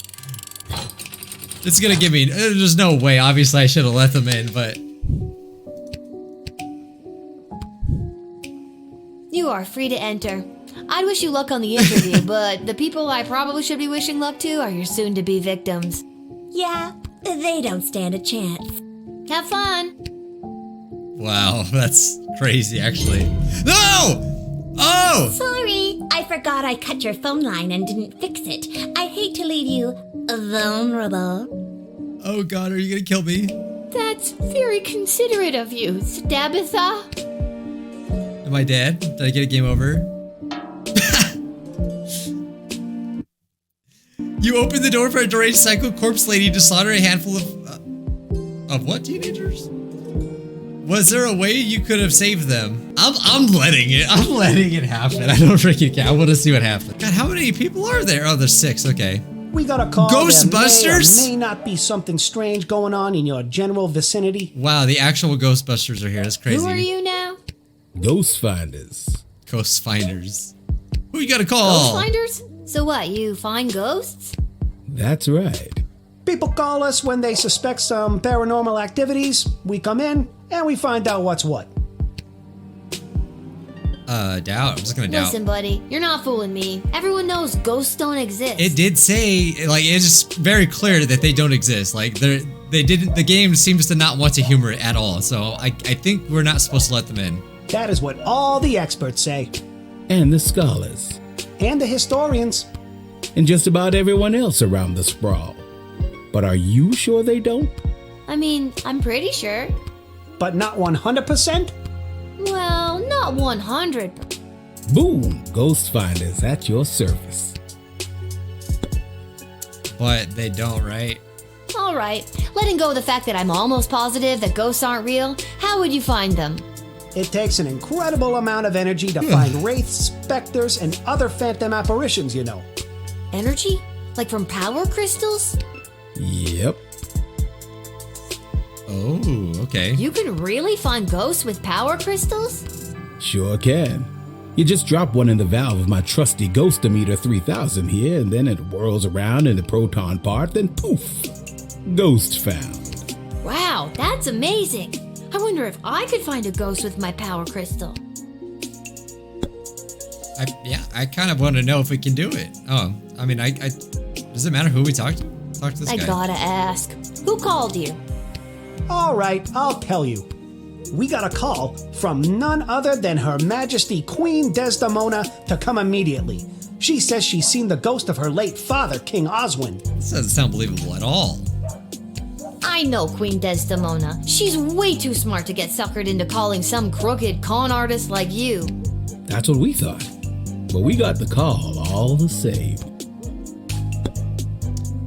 It's gonna give me... there's no way. Obviously, I should have let them in, but... You are free to enter. I'd wish you luck on the interview, but the people I probably should be wishing luck to are your soon-to-be victims. Yeah, they don't stand a chance. Have fun! Wow, that's crazy, actually. No! Oh! Sorry, I forgot I cut your phone line and didn't fix it. I hate to leave you vulnerable. Oh god, are you gonna kill me? That's very considerate of you, Tabitha. Am I dead? Did I get a game over? You opened the door for a deranged psycho corpse lady to slaughter a handful of what teenagers? Was there a way you could have saved them? I'm letting it happen. I don't freaking care. I want to see what happens. God, how many people are there? Oh, there's 6. Okay. We got a call. Ghostbusters? There may not be something strange going on in your general vicinity. Wow, the actual Ghostbusters are here. That's crazy. Who are you now? Ghost Finders. Ghost Finders. Who you got to call? Ghost Finders? So what, you find ghosts? That's right. People call us when they suspect some paranormal activities. We come in and we find out what's what. Doubt. I'm just gonna doubt. Listen, buddy, you're not fooling me. Everyone knows ghosts don't exist. It did say, like, it's very clear that they don't exist. Like, they didn't. The game seems to not want to humor it at all. So I think we're not supposed to let them in. That is what all the experts say. And the scholars. And the historians. And just about everyone else around the sprawl. But are you sure they don't? I mean, I'm pretty sure. But not 100%? Well, not 100. Boom! Ghost Finders at your service. But they don't, right? Alright, letting go of the fact that I'm almost positive that ghosts aren't real, how would you find them? It takes an incredible amount of energy to find wraiths, specters, and other phantom apparitions, you know. Energy? Like from power crystals? Yep. Oh, okay. You can really find ghosts with power crystals? Sure can. You just drop one in the valve of my trusty Ghostometer 3000 here, and then it whirls around in the proton part, then poof! Ghost found. Wow, that's amazing! I wonder if I could find a ghost with my power crystal. I kind of want to know if we can do it. Oh, I mean, does it matter who we talk to? Talk to this guy. I gotta ask. Who called you? All right, I'll tell you. We got a call from none other than Her Majesty Queen Desdemona to come immediately. She says she's seen the ghost of her late father, King Oswin. This doesn't sound believable at all. I know Queen Desdemona. She's way too smart to get suckered into calling some crooked con artist like you. That's what we thought. But we got the call all the same.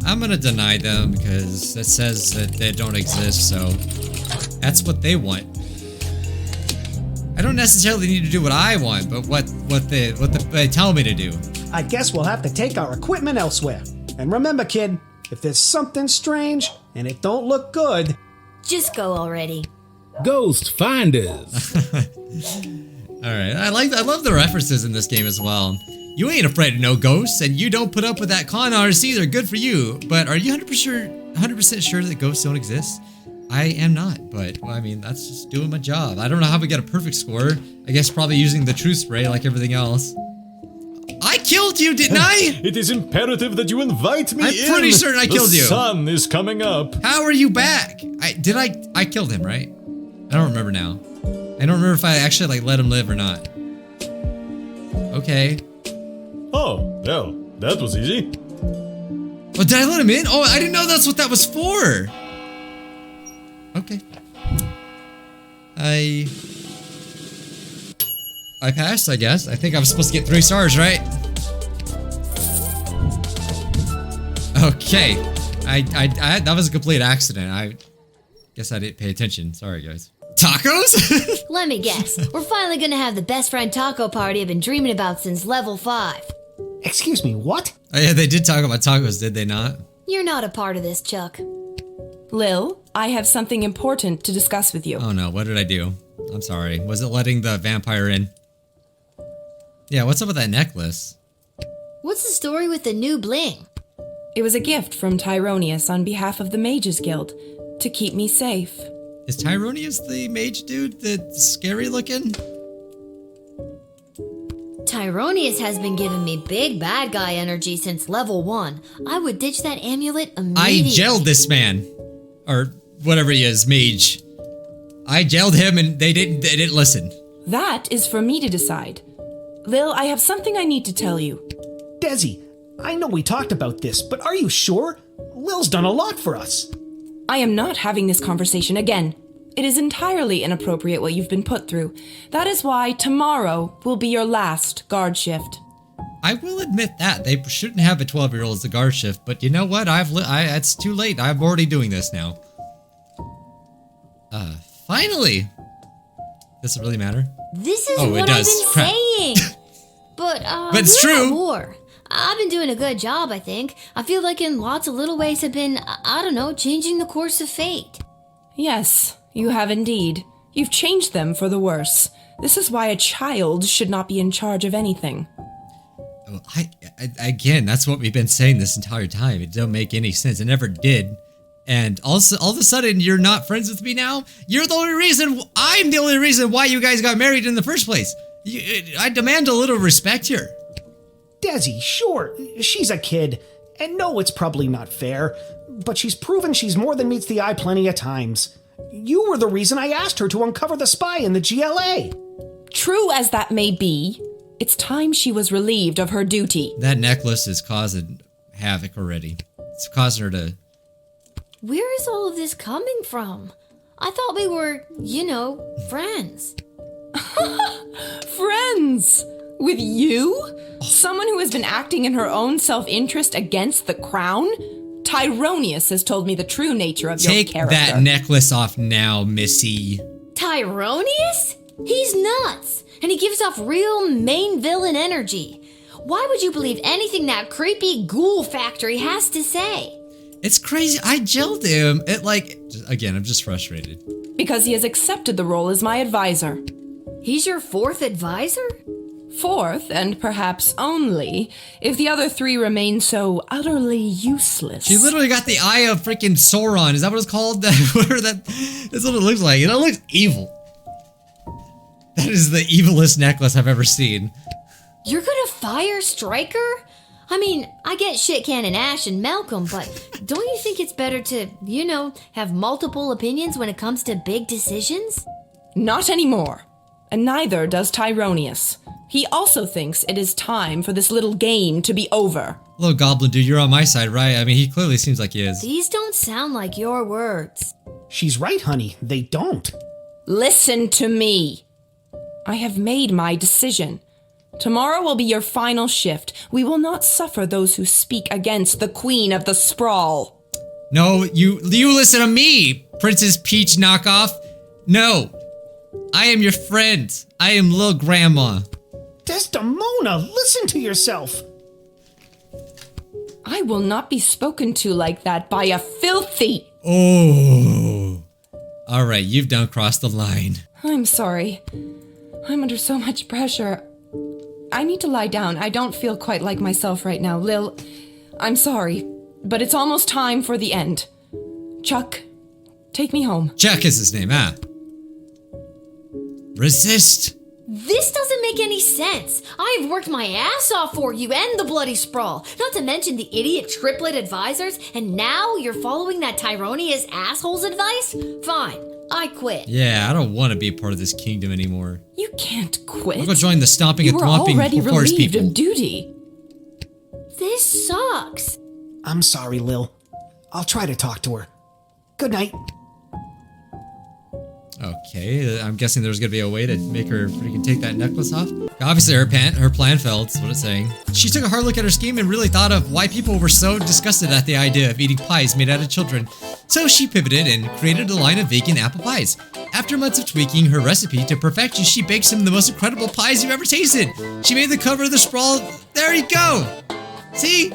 I'm gonna deny them because it says that they don't exist, so that's what they want. I don't necessarily need to do what I want, but what they tell me to do. I guess we'll have to take our equipment elsewhere. And remember, kid, if there's something strange and it don't look good, just go already. Ghost finders. All right, I love the references in this game as well. You ain't afraid of no ghosts, and you don't put up with that con artist either. Good for you. But are you 100% sure that ghosts don't exist? I am not, but well, I mean, that's just doing my job. I don't know how we get a perfect score. I guess probably using the truth spray like everything else. I killed you, didn't I? It is imperative that you invite me in. I'm pretty certain I killed you. The sun is coming up. How are you back? I killed him, right? I don't remember now. I don't remember if I actually let him live or not. Okay. Oh, well, that was easy. Oh, did I let him in? Oh, I didn't know that's what that was for. Okay. I passed, I guess. I think I was supposed to get 3 stars, right? Okay. That was a complete accident. I guess I didn't pay attention. Sorry, guys. Tacos? Let me guess. We're finally gonna have the best friend taco party I've been dreaming about since level 5. Excuse me, what? Oh yeah, they did talk about tacos, did they not? You're not a part of this, Chuck. Lil, I have something important to discuss with you. Oh no, what did I do? I'm sorry. Was it letting the vampire in? Yeah, what's up with that necklace? What's the story with the new bling? It was a gift from Tyronius on behalf of the Mages Guild to keep me safe. Is Tyronius the mage dude that's scary looking? Tyronius has been giving me big bad guy energy since level 1. I would ditch that amulet immediately. I gelled this man. Or whatever he is, mage. I gelled him and they didn't listen. That is for me to decide. Lil, I have something I need to tell you. Desi, I know we talked about this, but are you sure? Lil's done a lot for us. I am not having this conversation again. It is entirely inappropriate what you've been put through. That is why tomorrow will be your last guard shift. I will admit that. They shouldn't have a 12-year-old as the guard shift, but you know what? It's too late. I'm already doing this now. Finally! Does it really matter? This is what I've been saying. But it's true. At war. I've been doing a good job, I think. I feel like in lots of little ways have been, I don't know, changing the course of fate. Yes, you have indeed. You've changed them for the worse. This is why a child should not be in charge of anything. Again, that's what we've been saying this entire time. It don't make any sense. It never did. And also, all of a sudden, you're not friends with me now? You're the only reason, I'm the only reason why you guys got married in the first place. I demand a little respect here. Desi, sure, she's a kid. And no, it's probably not fair. But she's proven she's more than meets the eye plenty of times. You were the reason I asked her to uncover the spy in the GLA. True as that may be, it's time she was relieved of her duty. That necklace is causing havoc already. It's causing her to... Where is all of this coming from? I thought we were, friends. Friends? With you? Someone who has been acting in her own self-interest against the crown? Tyronius has told me the true nature of your character. Take that necklace off now, Missy. Tyronius? He's nuts, and he gives off real main villain energy. Why would you believe anything that creepy ghoul factory has to say? It's crazy. I gelled him. Again, I'm just frustrated. Because he has accepted the role as my advisor. He's your 4th advisor? 4th, and perhaps only, if the other 3 remain so utterly useless. She literally got the eye of freaking Sauron. Is that what it's called? That's what it looks like. It looks evil. That is the evilest necklace I've ever seen. You're gonna fire Stryker? I mean, I get Shit Cannon Ash and Malcolm, but don't you think it's better to, have multiple opinions when it comes to big decisions? Not anymore. And neither does Tyronius. He also thinks it is time for this little game to be over. Little goblin dude, you're on my side, right? I mean, he clearly seems like he is. These don't sound like your words. She's right, honey. They don't. Listen to me. I have made my decision. Tomorrow will be your final shift. We will not suffer those who speak against the Queen of the Sprawl. No, you listen to me, Princess Peach knockoff. No, I am your friend. I am Lil Grandma. Desdemona, listen to yourself. I will not be spoken to like that by a filthy... Oh, All right, you've done crossed the line. I'm sorry. I'm under so much pressure. I need to lie down. I don't feel quite like myself right now. Lil, I'm sorry, but it's almost time for the end. Chuck, take me home. Chuck is his name, ah. Resist. This doesn't make any sense. I have worked my ass off for you and the bloody sprawl, not to mention the idiot triplet advisors, and now you're following that Tyronius asshole's advice? Fine, I quit. Yeah, I don't want to be a part of this kingdom anymore. You can't quit. I'll go join the stomping and You were thwomping already forest relieved people. of duty. This sucks. I'm sorry, Lil. I'll try to talk to her. Good night. Okay, I'm guessing there's gonna be a way to make her freaking take that necklace off. Obviously, her plan failed, that's what it's saying. She took a hard look at her scheme and really thought of why people were so disgusted at the idea of eating pies made out of children. So she pivoted and created a line of vegan apple pies. After months of tweaking her recipe to perfection, she baked some of the most incredible pies you've ever tasted. She made the cover of the sprawl. There you go. See?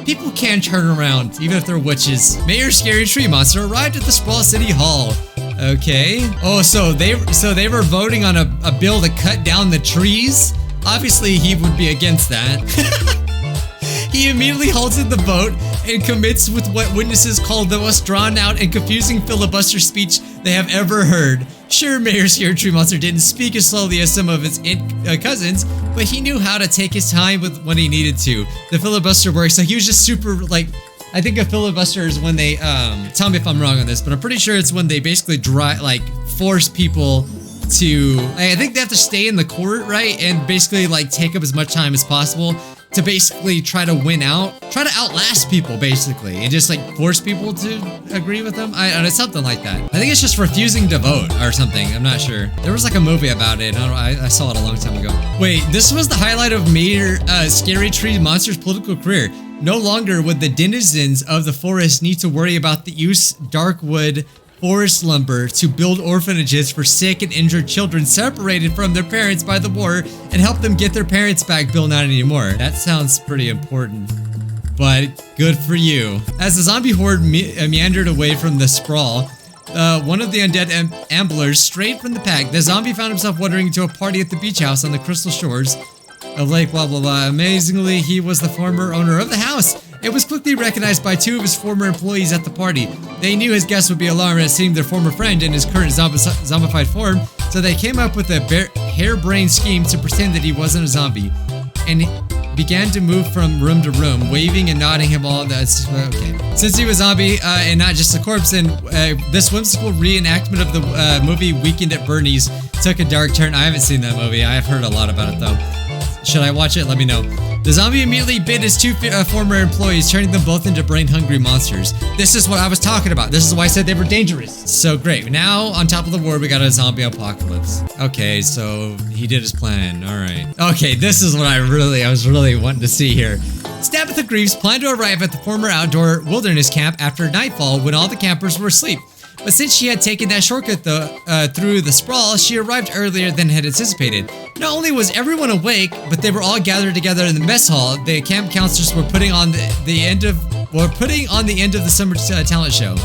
People can turn around, even if they're witches. Mayor Scary Tree Monster arrived at the Sprawl City Hall. Okay. Oh, so they were voting on a bill to cut down the trees? Obviously, he would be against that. He immediately halted the vote and commits with what witnesses called the most drawn-out and confusing filibuster speech they have ever heard. Sure, Mayor Scary Tree Monster didn't speak as slowly as some of his cousins, but he knew how to take his time with when he needed to. The filibuster works, so he was just super, like, I think a filibuster is when they, tell me if I'm wrong on this, but I'm pretty sure it's when they basically force people to, I think they have to stay in the court, right? And basically, like, take up as much time as possible to basically try to win out, try to outlast people, basically, and just, like, force people to agree with them. I don't know, something like that. I think it's just refusing to vote or something. I'm not sure. There was, like, a movie about it. I saw it a long time ago. Wait, this was the highlight of Mayor Scary Tree Monster's political career. No longer would the denizens of the forest need to worry about the use of darkwood forest lumber to build orphanages for sick and injured children separated from their parents by the war and help them get their parents back bill not anymore. That sounds pretty important, but good for you. As the zombie horde meandered away from the sprawl, one of the undead amblers strayed from the pack. The zombie found himself wandering to a party at the beach house on the crystal shores of Lake blah blah blah. Amazingly, he was the former owner of the house. It was quickly recognized by two of his former employees at the party. They knew his guests would be alarmed at seeing their former friend in his current zombified form, so they came up with a harebrained scheme to pretend that he wasn't a zombie, and began to move from room to room, waving and nodding him all. That's okay. Since he was a zombie and not just a corpse, and this whimsical reenactment of the movie Weekend at Bernie's took a dark turn. I haven't seen that movie. I've heard a lot about it though. Should I watch it? Let me know. The zombie immediately bit his two former employees, turning them both into brain-hungry monsters. This is what I was talking about. This is why I said they were dangerous. So great. Now, on top of the war, we got a zombie apocalypse. Okay, so he did his plan. All right. Okay, this is what I was really wanting to see here. Tabitha Greaves planned to arrive at the former outdoor wilderness camp after nightfall when all the campers were asleep. But since she had taken that shortcut through the sprawl, she arrived earlier than had anticipated. Not only was everyone awake, but they were all gathered together in the mess hall. The camp counselors were putting on the end of the summer talent show.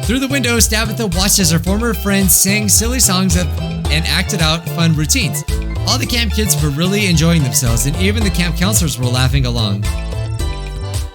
Through the window, Tabitha watched as her former friends sang silly songs and acted out fun routines. All the camp kids were really enjoying themselves, and even the camp counselors were laughing along.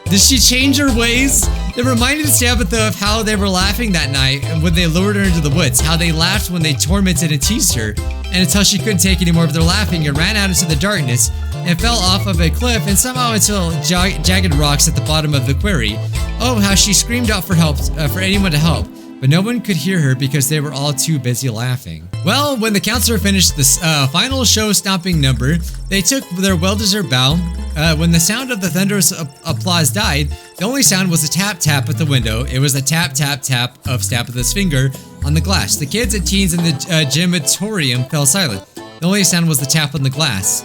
Did she change her ways? It reminded Tabitha of how they were laughing that night when they lured her into the woods, how they laughed when they tormented and teased her, and until she couldn't take any more of their laughing and ran out into the darkness and fell off of a cliff and somehow into jagged rocks at the bottom of the quarry. Oh, how she screamed out for help, for anyone to help, but no one could hear her because they were all too busy laughing. Well, when the counselor finished this final show-stomping number, they took their well-deserved bow. When the sound of the thunderous applause died, the only sound was a tap-tap at the window. It was a tap-tap-tap of Tabitha's finger on the glass. The kids and teens in the gymatorium fell silent. The only sound was the tap on the glass.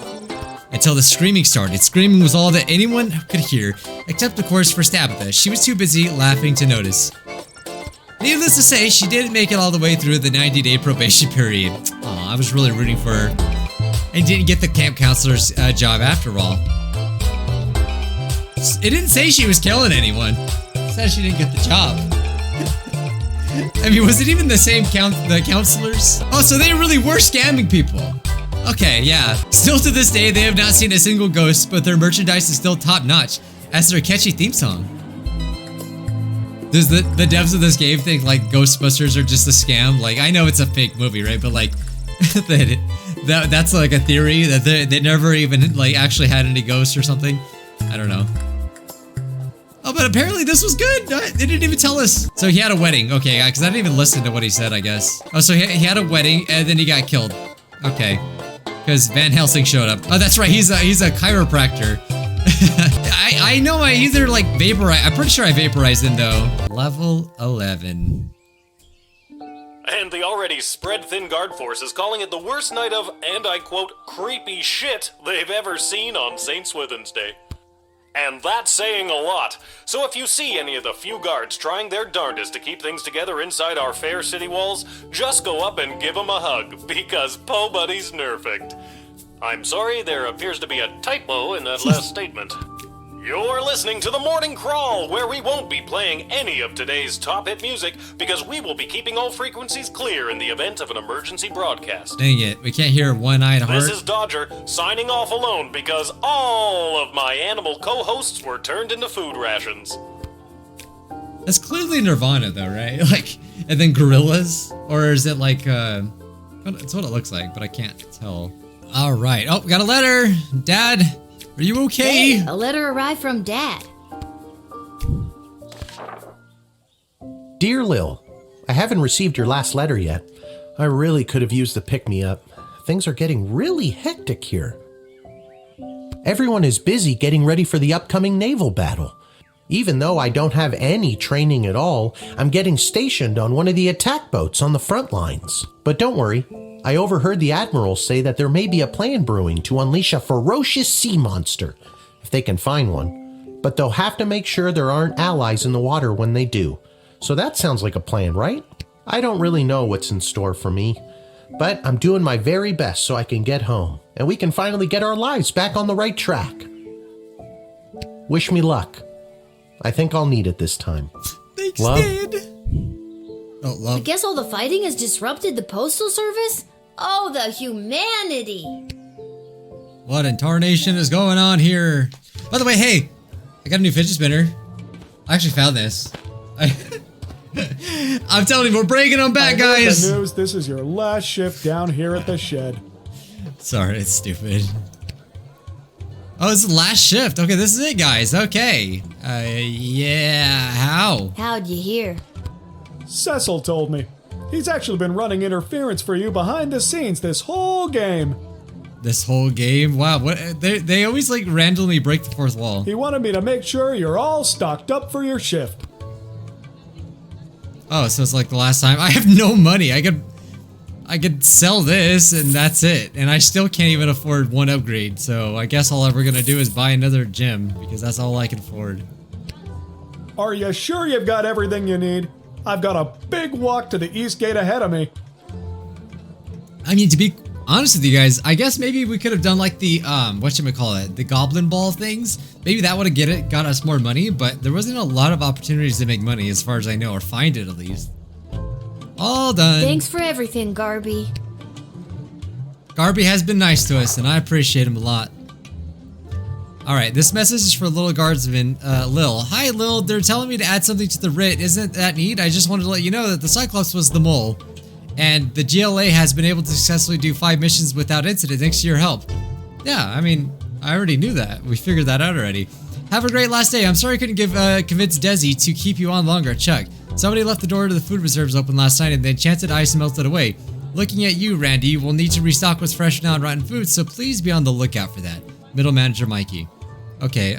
Until the screaming started. Screaming was all that anyone could hear, except of course for Tabitha. She was too busy laughing to notice. Needless to say, she didn't make it all the way through the 90-day probation period. Aw, I was really rooting for her. And didn't get the camp counselor's job after all. It didn't say she was killing anyone. It said she didn't get the job. I mean, was it even the same the counselors? Oh, so they really were scamming people. Okay, yeah. Still to this day, they have not seen a single ghost, but their merchandise is still top notch, as their catchy theme song. Does the devs of this game think like Ghostbusters are just a scam? Like, I know it's a fake movie, right? But like, that's like a theory that they never even like actually had any ghosts or something. I don't know. Oh, but apparently this was good. They didn't even tell us. So he had a wedding. Okay, because I didn't even listen to what he said, I guess. Oh, so he had a wedding and then he got killed. Okay. Because Van Helsing showed up. Oh, that's right. He's a chiropractor. I know I either like vaporized. I'm pretty sure I vaporized him though. Level 11. And the already spread thin guard force is calling it the worst night of, and I quote, creepy shit they've ever seen on St. Swithin's Day. And that's saying a lot. So if you see any of the few guards trying their darndest to keep things together inside our fair city walls, just go up and give them a hug, because Po Buddy's nerfect. I'm sorry, there appears to be a typo in that last statement. You're listening to The Morning Crawl, where we won't be playing any of today's top hit music because we will be keeping all frequencies clear in the event of an emergency broadcast. Dang it, we can't hear One-Eyed Heart. This is Dodger, signing off alone because all of my animal co-hosts were turned into food rations. That's clearly Nirvana though, right? Like, and then Gorillas? Or is it like, it's what it looks like, but I can't tell. All right, oh, we got a letter. Dad, are you okay? Hey, a letter arrived from Dad. Dear Lil, I haven't received your last letter yet. I really could have used the pick-me-up. Things are getting really hectic here. Everyone is busy getting ready for the upcoming naval battle. Even though I don't have any training at all, I'm getting stationed on one of the attack boats on the front lines. But don't worry, I overheard the admiral say that there may be a plan brewing to unleash a ferocious sea monster, if they can find one. But they'll have to make sure there aren't allies in the water when they do. So that sounds like a plan, right? I don't really know what's in store for me, but I'm doing my very best so I can get home, and we can finally get our lives back on the right track. Wish me luck. I think I'll need it this time. Thanks, Love. Dad. Oh, love. I guess all the fighting has disrupted the postal service? Oh, the humanity! What in tarnation is going on here? By the way, hey, I got a new fidget spinner. I actually found this. I'm telling you, we're breaking them back, guys. The news, this is your last shift down here at the shed. Sorry, it's stupid. Oh, it's the last shift. Okay, this is it, guys. Okay. Yeah, how? How'd you hear? Cecil told me. He's actually been running interference for you behind the scenes this whole game. This whole game? Wow, what? They always like randomly break the fourth wall. He wanted me to make sure you're all stocked up for your shift. Oh, so it's like the last time. I have no money. I could sell this and that's it. And I still can't even afford one upgrade. So I guess all I'm ever gonna do is buy another gym because that's all I can afford. Are you sure you've got everything you need? I've got a big walk to the east gate ahead of me. I mean, to be honest with you guys, I guess maybe we could have done like the, whatchamacallit, the goblin ball things. Maybe that would have got us more money, but there wasn't a lot of opportunities to make money as far as I know, or find it at least. All done. Thanks for everything, Garby. Garby has been nice to us, and I appreciate him a lot. Alright, this message is for Lil Guardsman, Lil. Hi, Lil. They're telling me to add something to the writ. Isn't that neat? I just wanted to let you know that the Cyclops was the mole, and the GLA has been able to successfully do 5 missions without incident thanks to your help. Yeah, I mean, I already knew that. We figured that out already. Have a great last day. I'm sorry I couldn't convince Desi to keep you on longer. Chuck. Somebody left the door to the food reserves open last night and the enchanted ice melted away. Looking at you, Randy, we'll need to restock what's fresh now and rotten food, so please be on the lookout for that. Middle manager Mikey. Okay,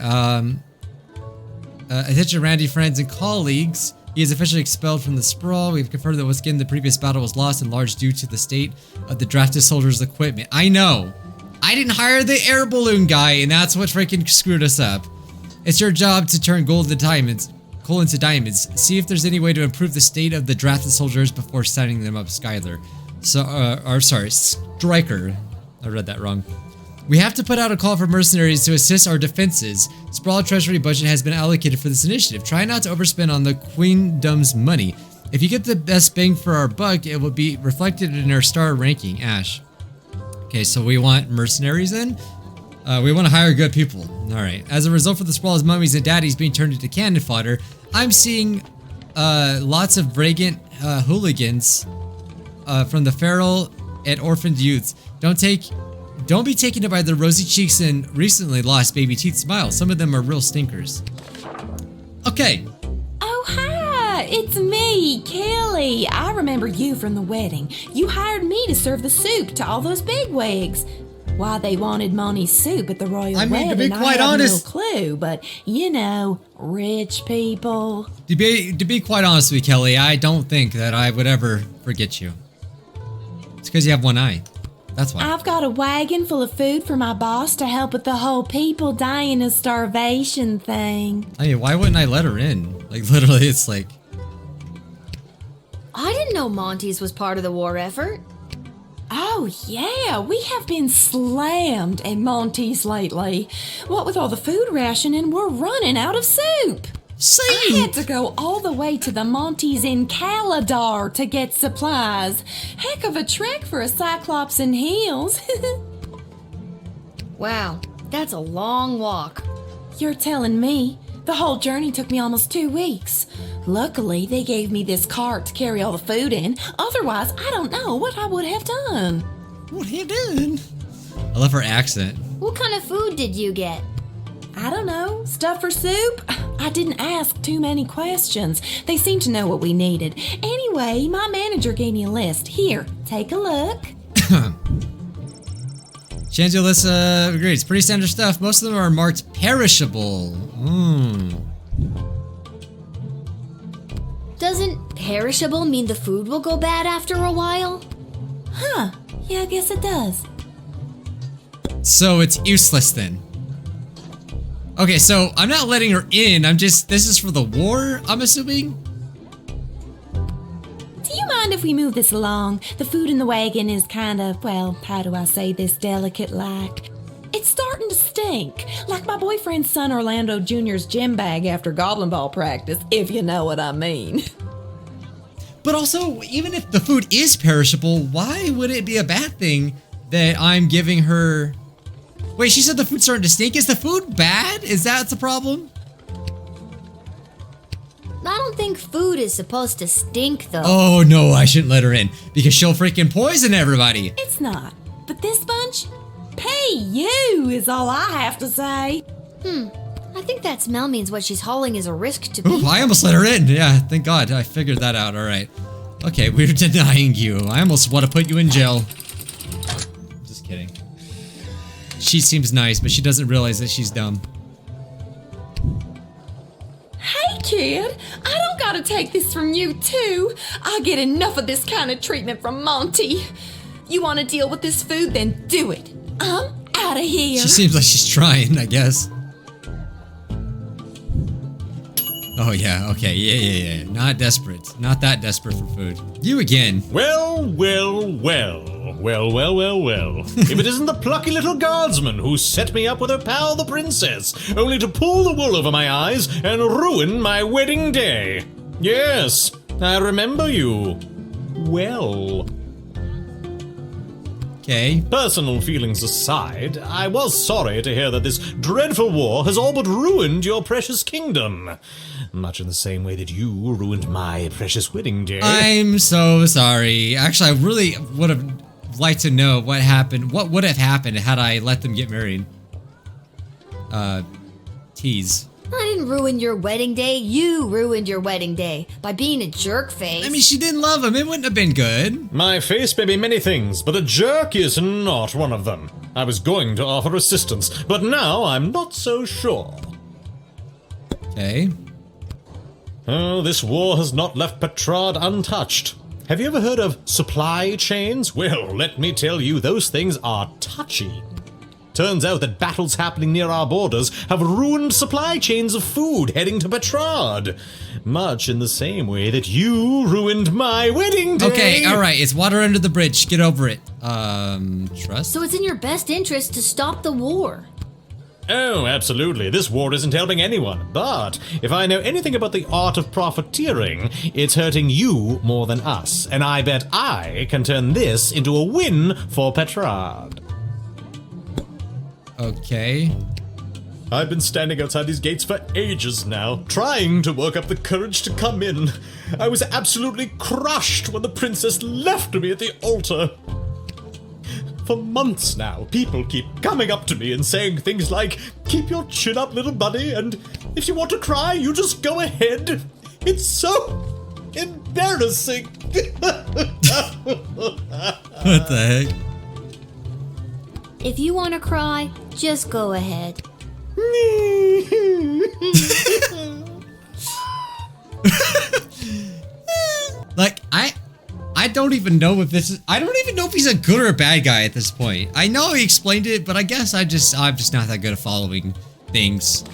attention Randy, friends and colleagues. He is officially expelled from the sprawl. We've confirmed that what's in the previous battle was lost in large due to the state of the drafted soldiers' equipment. I know. I didn't hire the air balloon guy, and that's what freaking screwed us up. It's your job to turn gold into diamonds. Coal into diamonds. See if there's any way to improve the state of the drafted soldiers before signing them up, Skylar. Stryker. I read that wrong. We have to put out a call for mercenaries to assist our defenses. Sprawl Treasury budget has been allocated for this initiative. Try not to overspend on the Queendom's money. If you get the best bang for our buck, it will be reflected in our star ranking, Ash. Okay, so we want mercenaries in. We want to hire good people. All right. As a result of the sprawl's mummies and daddies being turned into cannon fodder, I'm seeing lots of vagrant hooligans from the feral and orphaned youths. Don't be taken by their rosy cheeks and recently lost baby teeth smiles. Some of them are real stinkers. Okay. Oh, hi! It's me, Kelly. I remember you from the wedding. You hired me to serve the soup to all those bigwigs. Why they wanted Monty's soup at the royal wedding, to be quite honest, no clue, but you know, rich people. To be quite honest with you, Kelly, I don't think that I would ever forget you. It's because you have one eye. That's why. I've got a wagon full of food for my boss to help with the whole people dying of starvation thing. I mean, why wouldn't I let her in? Like, literally, it's like... I didn't know Monty's was part of the war effort. Oh, yeah, we have been slammed at Monty's lately. What with all the food rationing, we're running out of soup. I had to go all the way to the Monty's in Caladar to get supplies. Heck of a trek for a Cyclops in heels. Wow, that's a long walk. You're telling me. The whole journey took me almost 2 weeks. Luckily, they gave me this cart to carry all the food in. Otherwise, I don't know what I would have done. What have you done? I love her accent. What kind of food did you get? I don't know. Stuff for soup? I didn't ask too many questions. They seemed to know what we needed. Anyway, my manager gave me a list. Here, take a look. Shanzia agreed. It's pretty standard stuff. Most of them are marked perishable. Doesn't perishable mean the food will go bad after a while? Huh. Yeah, I guess it does. So it's useless then. Okay, so I'm not letting her in. This is for the war, I'm assuming? Do you mind if we move this along? The food in the wagon is kind of, well, how do I say this delicate-like? It's starting to stink, like my boyfriend's son Orlando Jr.'s gym bag after Goblin Ball practice, if you know what I mean. But also, even if the food is perishable, why would it be a bad thing that I'm giving her... Wait, she said the food's starting to stink? Is the food bad? Is that the problem? I don't think food is supposed to stink, though. Oh, no, I shouldn't let her in, because she'll freaking poison everybody. It's not. But this bunch, pay you is all I have to say. I think that smell means what she's hauling is a risk to people. Ooh, I almost let her in. Yeah, thank God. I figured that out. All right. Okay, we're denying you. I almost want to put you in jail. Just kidding. She seems nice, but she doesn't realize that she's dumb. Hey, kid, I don't gotta take this from you, too. I get enough of this kind of treatment from Monty. You want to deal with this food, then do it. I'm out of here. She seems like she's trying, I guess. Oh, yeah, okay, yeah. Not desperate. Not that desperate for food. You again. Well. If it isn't the plucky little guardsman who set me up with her pal the princess, only to pull the wool over my eyes and ruin my wedding day. Yes, I remember you. Well. Okay. Personal feelings aside, I was sorry to hear that this dreadful war has all but ruined your precious kingdom. Much in the same way that you ruined my precious wedding day. I'm so sorry. Actually, I really would have liked to know what happened. What would have happened had I let them get married? Tease. I didn't ruin your wedding day. You ruined your wedding day by being a jerk face. I mean, she didn't love him. It wouldn't have been good. My face may be many things, but a jerk is not one of them. I was going to offer assistance, but now I'm not so sure. Okay. Oh, this war has not left Petrard untouched. Have you ever heard of supply chains? Well, let me tell you, those things are touchy. Turns out that battles happening near our borders have ruined supply chains of food heading to Petrard. Much in the same way that you ruined my wedding day. Okay, alright, it's water under the bridge. Get over it. Trust? So it's in your best interest to stop the war. Oh, absolutely. This war isn't helping anyone. But if I know anything about the art of profiteering, it's hurting you more than us. And I bet I can turn this into a win for Petrard. Okay. I've been standing outside these gates for ages now, trying to work up the courage to come in. I was absolutely crushed when the princess left me at the altar. For months now, people keep coming up to me and saying things like, "Keep your chin up, little buddy, and if you want to cry, you just go ahead." It's so embarrassing. What the heck? If you want to cry, just go ahead. Like, I don't even know if this is, I don't even know if he's a good or a bad guy at this point. I know he explained it, but I guess I'm just not that good at following things.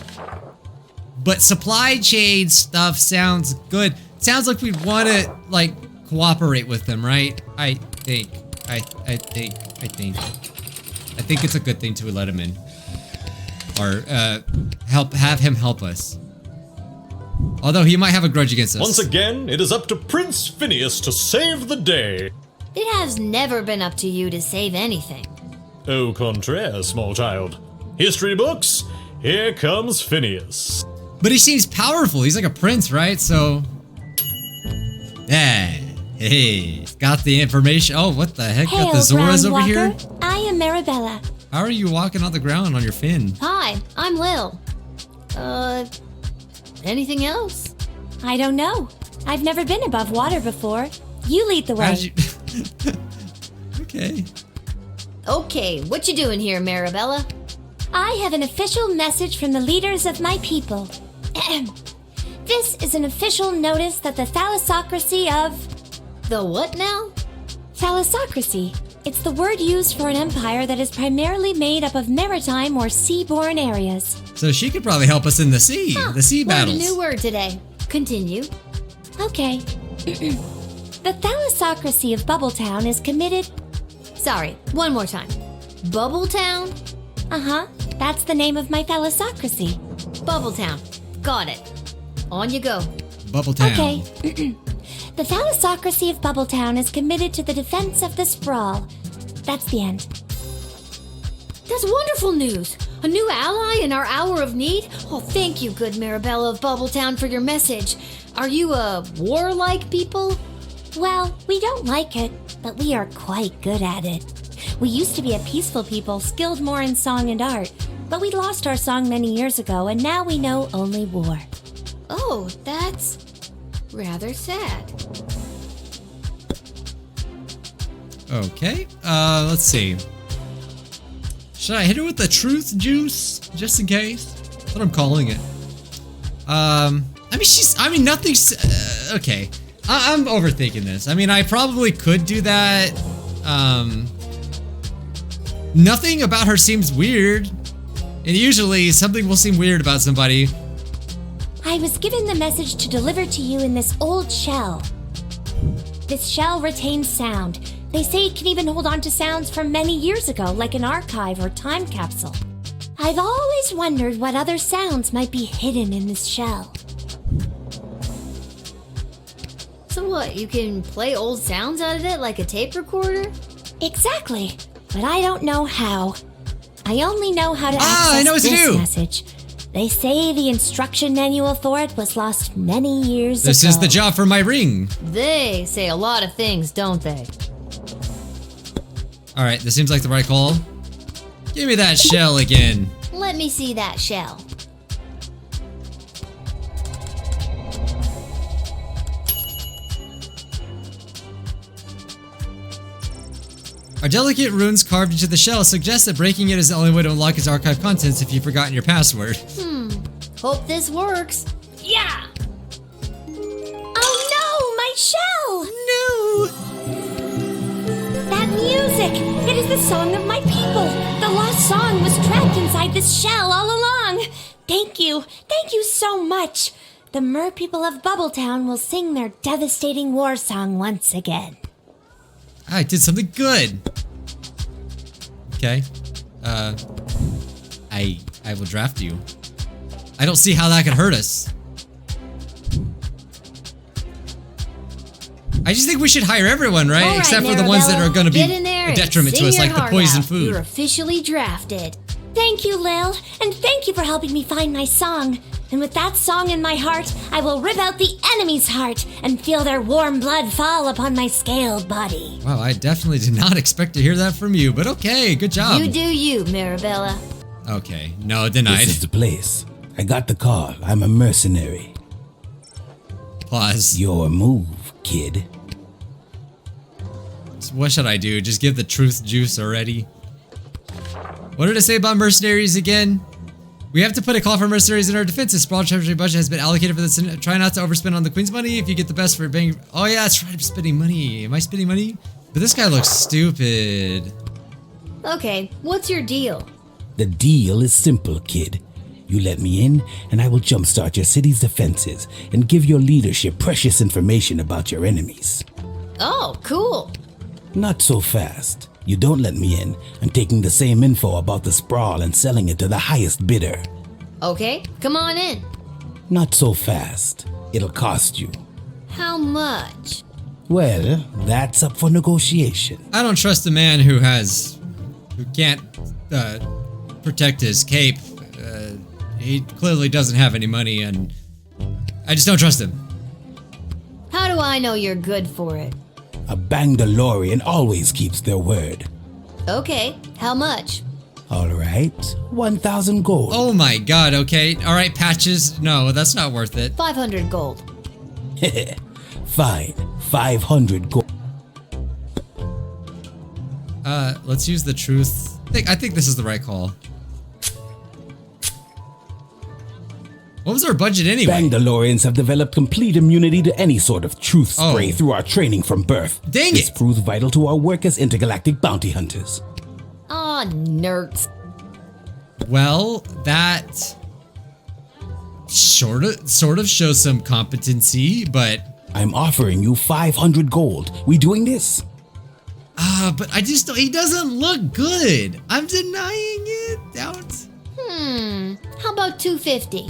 But supply chain stuff sounds good. Sounds like we'd want to, like, cooperate with them, right? I think it's a good thing to let him in. Or, have him help us. Although he might have a grudge against us. Once again, it is up to Prince Phineas to save the day. It has never been up to you to save anything. Au contraire, small child. History books, here comes Phineas. But he seems powerful. He's like a prince, right? So... yeah. Hey, got the information. Oh, what the heck? Got the Zoras over here? I am Marabella. How are you walking on the ground on your fin? Hi, I'm Lil. Anything else? I don't know. I've never been above water before. You lead the way. Okay. Okay, what you doing here, Marabella? I have an official message from the leaders of my people. This is an official notice that the thalassocracy of... The what now? Thalassocracy. It's the word used for an empire that is primarily made up of maritime or seaborne areas. So she could probably help us in the sea, the sea battles. Learned a new word today. Continue. Okay. The thalassocracy of Bubbletown is committed... Sorry, one more time. Bubbletown? Uh-huh. That's the name of my thalassocracy. Bubbletown. Got it. On you go. Bubbletown. Okay. The thalassocracy of Bubbletown is committed to the defense of the sprawl. That's the end. That's wonderful news. A new ally in our hour of need? Oh, thank you, good Marabella of Bubbletown, for your message. Are you a warlike people? Well, we don't like it, but we are quite good at it. We used to be a peaceful people, skilled more in song and art, but we lost our song many years ago, and now we know only war. Oh, that's rather sad. Okay, let's see. Should I hit her with the truth juice, just in case? That's what I'm calling it. Nothing's, okay. I'm overthinking this. I mean, I probably could do that. Nothing about her seems weird. And usually, something will seem weird about somebody. I was given the message to deliver to you in this old shell. This shell retains sound. They say it can even hold on to sounds from many years ago, like an archive or time capsule. I've always wondered what other sounds might be hidden in this shell. So what, you can play old sounds out of it like a tape recorder? Exactly, but I don't know how. I only know how to access this message. They say the instruction manual for it was lost many years ago. This is the job for my ring. They say a lot of things, don't they? Alright, this seems like the right call. Give me that shell again. Let me see that shell. Our delicate runes carved into the shell suggest that breaking it is the only way to unlock its archive contents if you've forgotten your password. Hope this works. Yeah! Oh no, my shell! No! That music! It is the song of my people! The lost song was trapped inside this shell all along! Thank you! Thank you so much! The mer people of Bubbletown will sing their devastating war song once again. I did something good. Okay. I will draft you. I don't see how that could hurt us. I just think we should hire everyone, right? All right, except for the ones that are going to be get in there a detriment to and us, sing like your the heart poison out. food. You're officially drafted. Thank you, Lil, and thank you for helping me find my song. And with that song in my heart, I will rip out the enemy's heart and feel their warm blood fall upon my scaled body. Wow, I definitely did not expect to hear that from you, but okay, good job. You do you, Marabella. Okay, no, denied. This is the place. I got the call. I'm a mercenary. Pause. Your move, kid. So what should I do? Just give the truth juice already? What did it say about mercenaries again? We have to put a call for mercenaries in our defense. The sprawl treasury budget has been allocated for this. Try not to overspend on the queen's money. If you get the best for being... Oh yeah, that's right, I'm spending money. Am I spending money? But this guy looks stupid. Okay, what's your deal? The deal is simple, kid. You let me in, and I will jumpstart your city's defenses and give your leadership precious information about your enemies. Oh, cool. Not so fast. You don't let me in, I'm taking the same info about the sprawl and selling it to the highest bidder. Okay, come on in. Not so fast. It'll cost you. How much? Well, that's up for negotiation. I don't trust a man who can't protect his cape. He clearly doesn't have any money, and I just don't trust him. How do I know you're good for it? A Bangdalorian always keeps their word. Okay, how much? All right, 1,000 gold. Oh my god, okay. All right, patches. No, that's not worth it. 500 gold. Fine, 500 gold. Let's use the truth. I think this is the right call. What was our budget anyway? Bangdalorians have developed complete immunity to any sort of truth spray through our training from birth. Dang This it! proves vital to our work as intergalactic bounty hunters. Aw, nerds. Well, that sort of shows some competency, but I'm offering you 500 gold. We doing this? but he doesn't look good. I'm denying it. How about 250?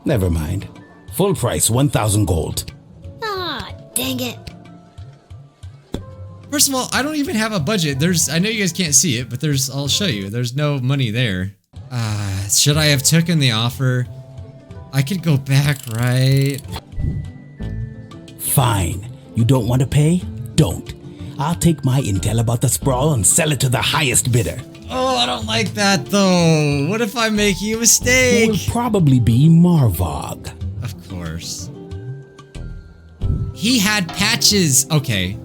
Never mind. Full price, 1,000 gold. Ah, dang it. First of all, I don't even have a budget. I know you guys can't see it, but I'll show you. There's no money there. Should I have taken the offer? I could go back, right? Fine. You don't want to pay? Don't. I'll take my intel about the sprawl and sell it to the highest bidder. Oh, I don't like that though. What if I'm making a mistake? It will probably be Marvog. Of course. He had patches. Okay.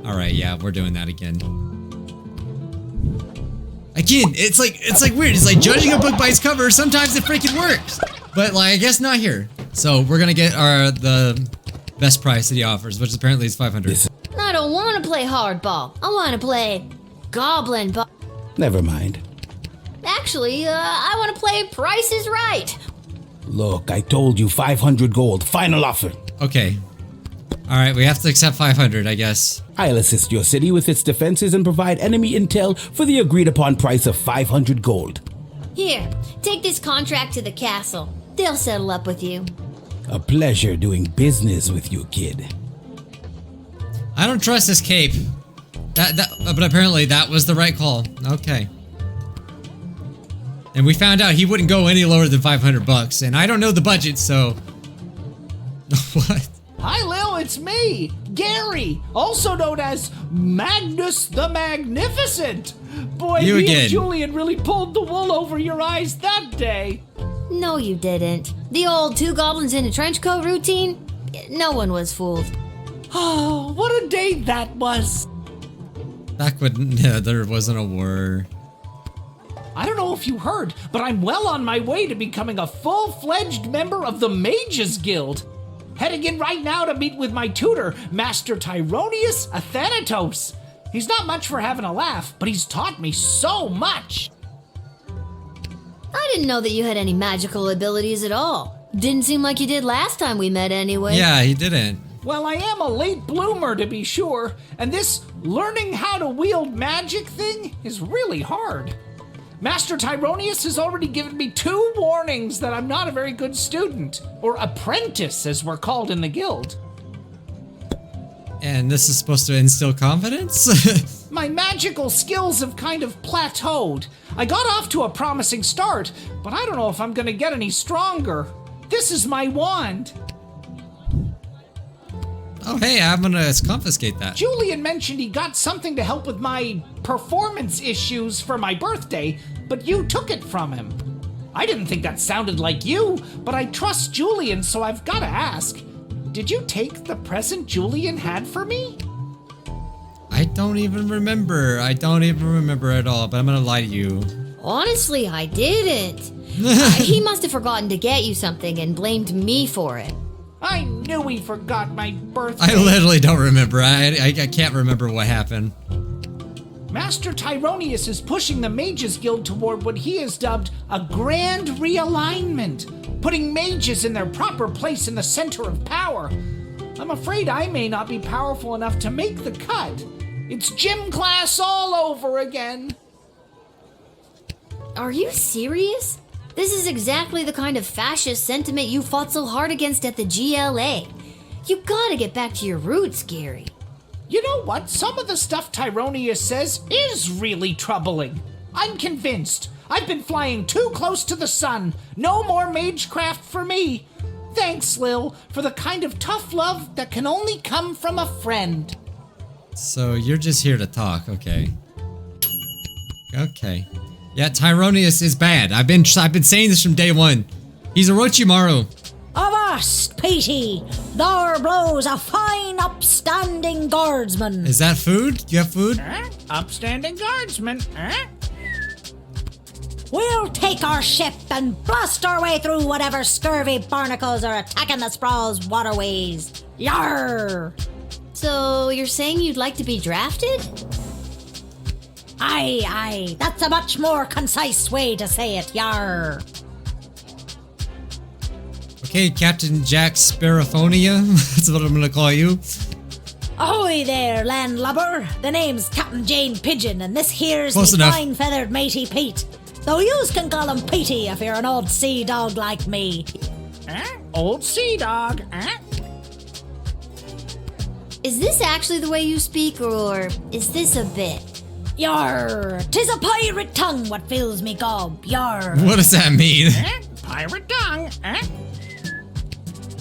All right, yeah, we're doing that again. Again, it's like weird. It's like judging a book by its cover. Sometimes it freaking works, but like I guess not here. So we're gonna get the best price that he offers, which apparently is 500. I don't want to play hardball. I want to play goblin ball. Never mind. Actually, I want to play Price is Right. Look, I told you 500 gold. Final offer. Okay. All right, we have to accept 500, I guess. I'll assist your city with its defenses and provide enemy intel for the agreed upon price of 500 gold. Here, take this contract to the castle. They'll settle up with you. A pleasure doing business with you, kid. I don't trust this cape. But apparently that was the right call. Okay. And we found out he wouldn't go any lower than 500 bucks, and I don't know the budget, so... What? Hi, Lil, it's me, Gary, also known as Magnus the Magnificent. Boy, You me again. and Julian really pulled the wool over your eyes that day. No, you didn't. The old two goblins in a trench coat routine? No one was fooled. Oh, what a day that was. Back when there wasn't a war. I don't know if you heard, but I'm well on my way to becoming a full-fledged member of the Mages Guild. Heading in right now to meet with my tutor, Master Tyronius Athanatos. He's not much for having a laugh, but he's taught me so much. I didn't know that you had any magical abilities at all. Didn't seem like you did last time we met anyway. Yeah, he didn't. Well, I am a late bloomer to be sure, and this learning how to wield magic thing is really hard. Master Tyronius has already given me 2 warnings that I'm not a very good student, or apprentice as we're called in the guild. And this is supposed to instill confidence? My magical skills have kind of plateaued. I got off to a promising start, but I don't know if I'm gonna get any stronger. This is my wand. Oh, hey, I'm gonna confiscate that. Julian mentioned he got something to help with my performance issues for my birthday, but you took it from him. I didn't think that sounded like you, but I trust Julian, so I've gotta ask. Did you take the present Julian had for me? I don't even remember. I don't even remember at all, but I'm gonna lie to you. Honestly, I didn't. He must have forgotten to get you something and blamed me for it. I knew he forgot my birthday. I literally don't remember. I can't remember what happened. Master Tyronius is pushing the Mages Guild toward what he has dubbed a grand realignment, putting mages in their proper place in the center of power. I'm afraid I may not be powerful enough to make the cut. It's gym class all over again. Are you serious? This is exactly the kind of fascist sentiment you fought so hard against at the GLA. You gotta get back to your roots, Gary. You know what? Some of the stuff Tyronius says is really troubling. I'm convinced. I've been flying too close to the sun. No more magecraft for me. Thanks, Lil, for the kind of tough love that can only come from a friend. So you're just here to talk, okay. Okay. Yeah, Tyronius is bad. I've been saying this from day one. He's Orochimaru. Avast, Petey! There blows a fine, upstanding guardsman. Is that food? Do you have food? Upstanding guardsman, We'll take our ship and blast our way through whatever scurvy barnacles are attacking the Sprawl's waterways. Yarr! So you're saying you'd like to be drafted? Aye, that's a much more concise way to say it, yar. Okay, Captain Jack Sparaphonia, that's what I'm gonna call you. Ahoy there, landlubber. The name's Captain Jane Pigeon, and this here's Close me enough. fine-feathered matey Pete. Though yous can call him Petey if you're an old sea dog like me. Old sea dog, Is this actually the way you speak, or is this a bit? Yar, 'tis a pirate tongue what fills me gob, yar. What does that mean? Pirate tongue,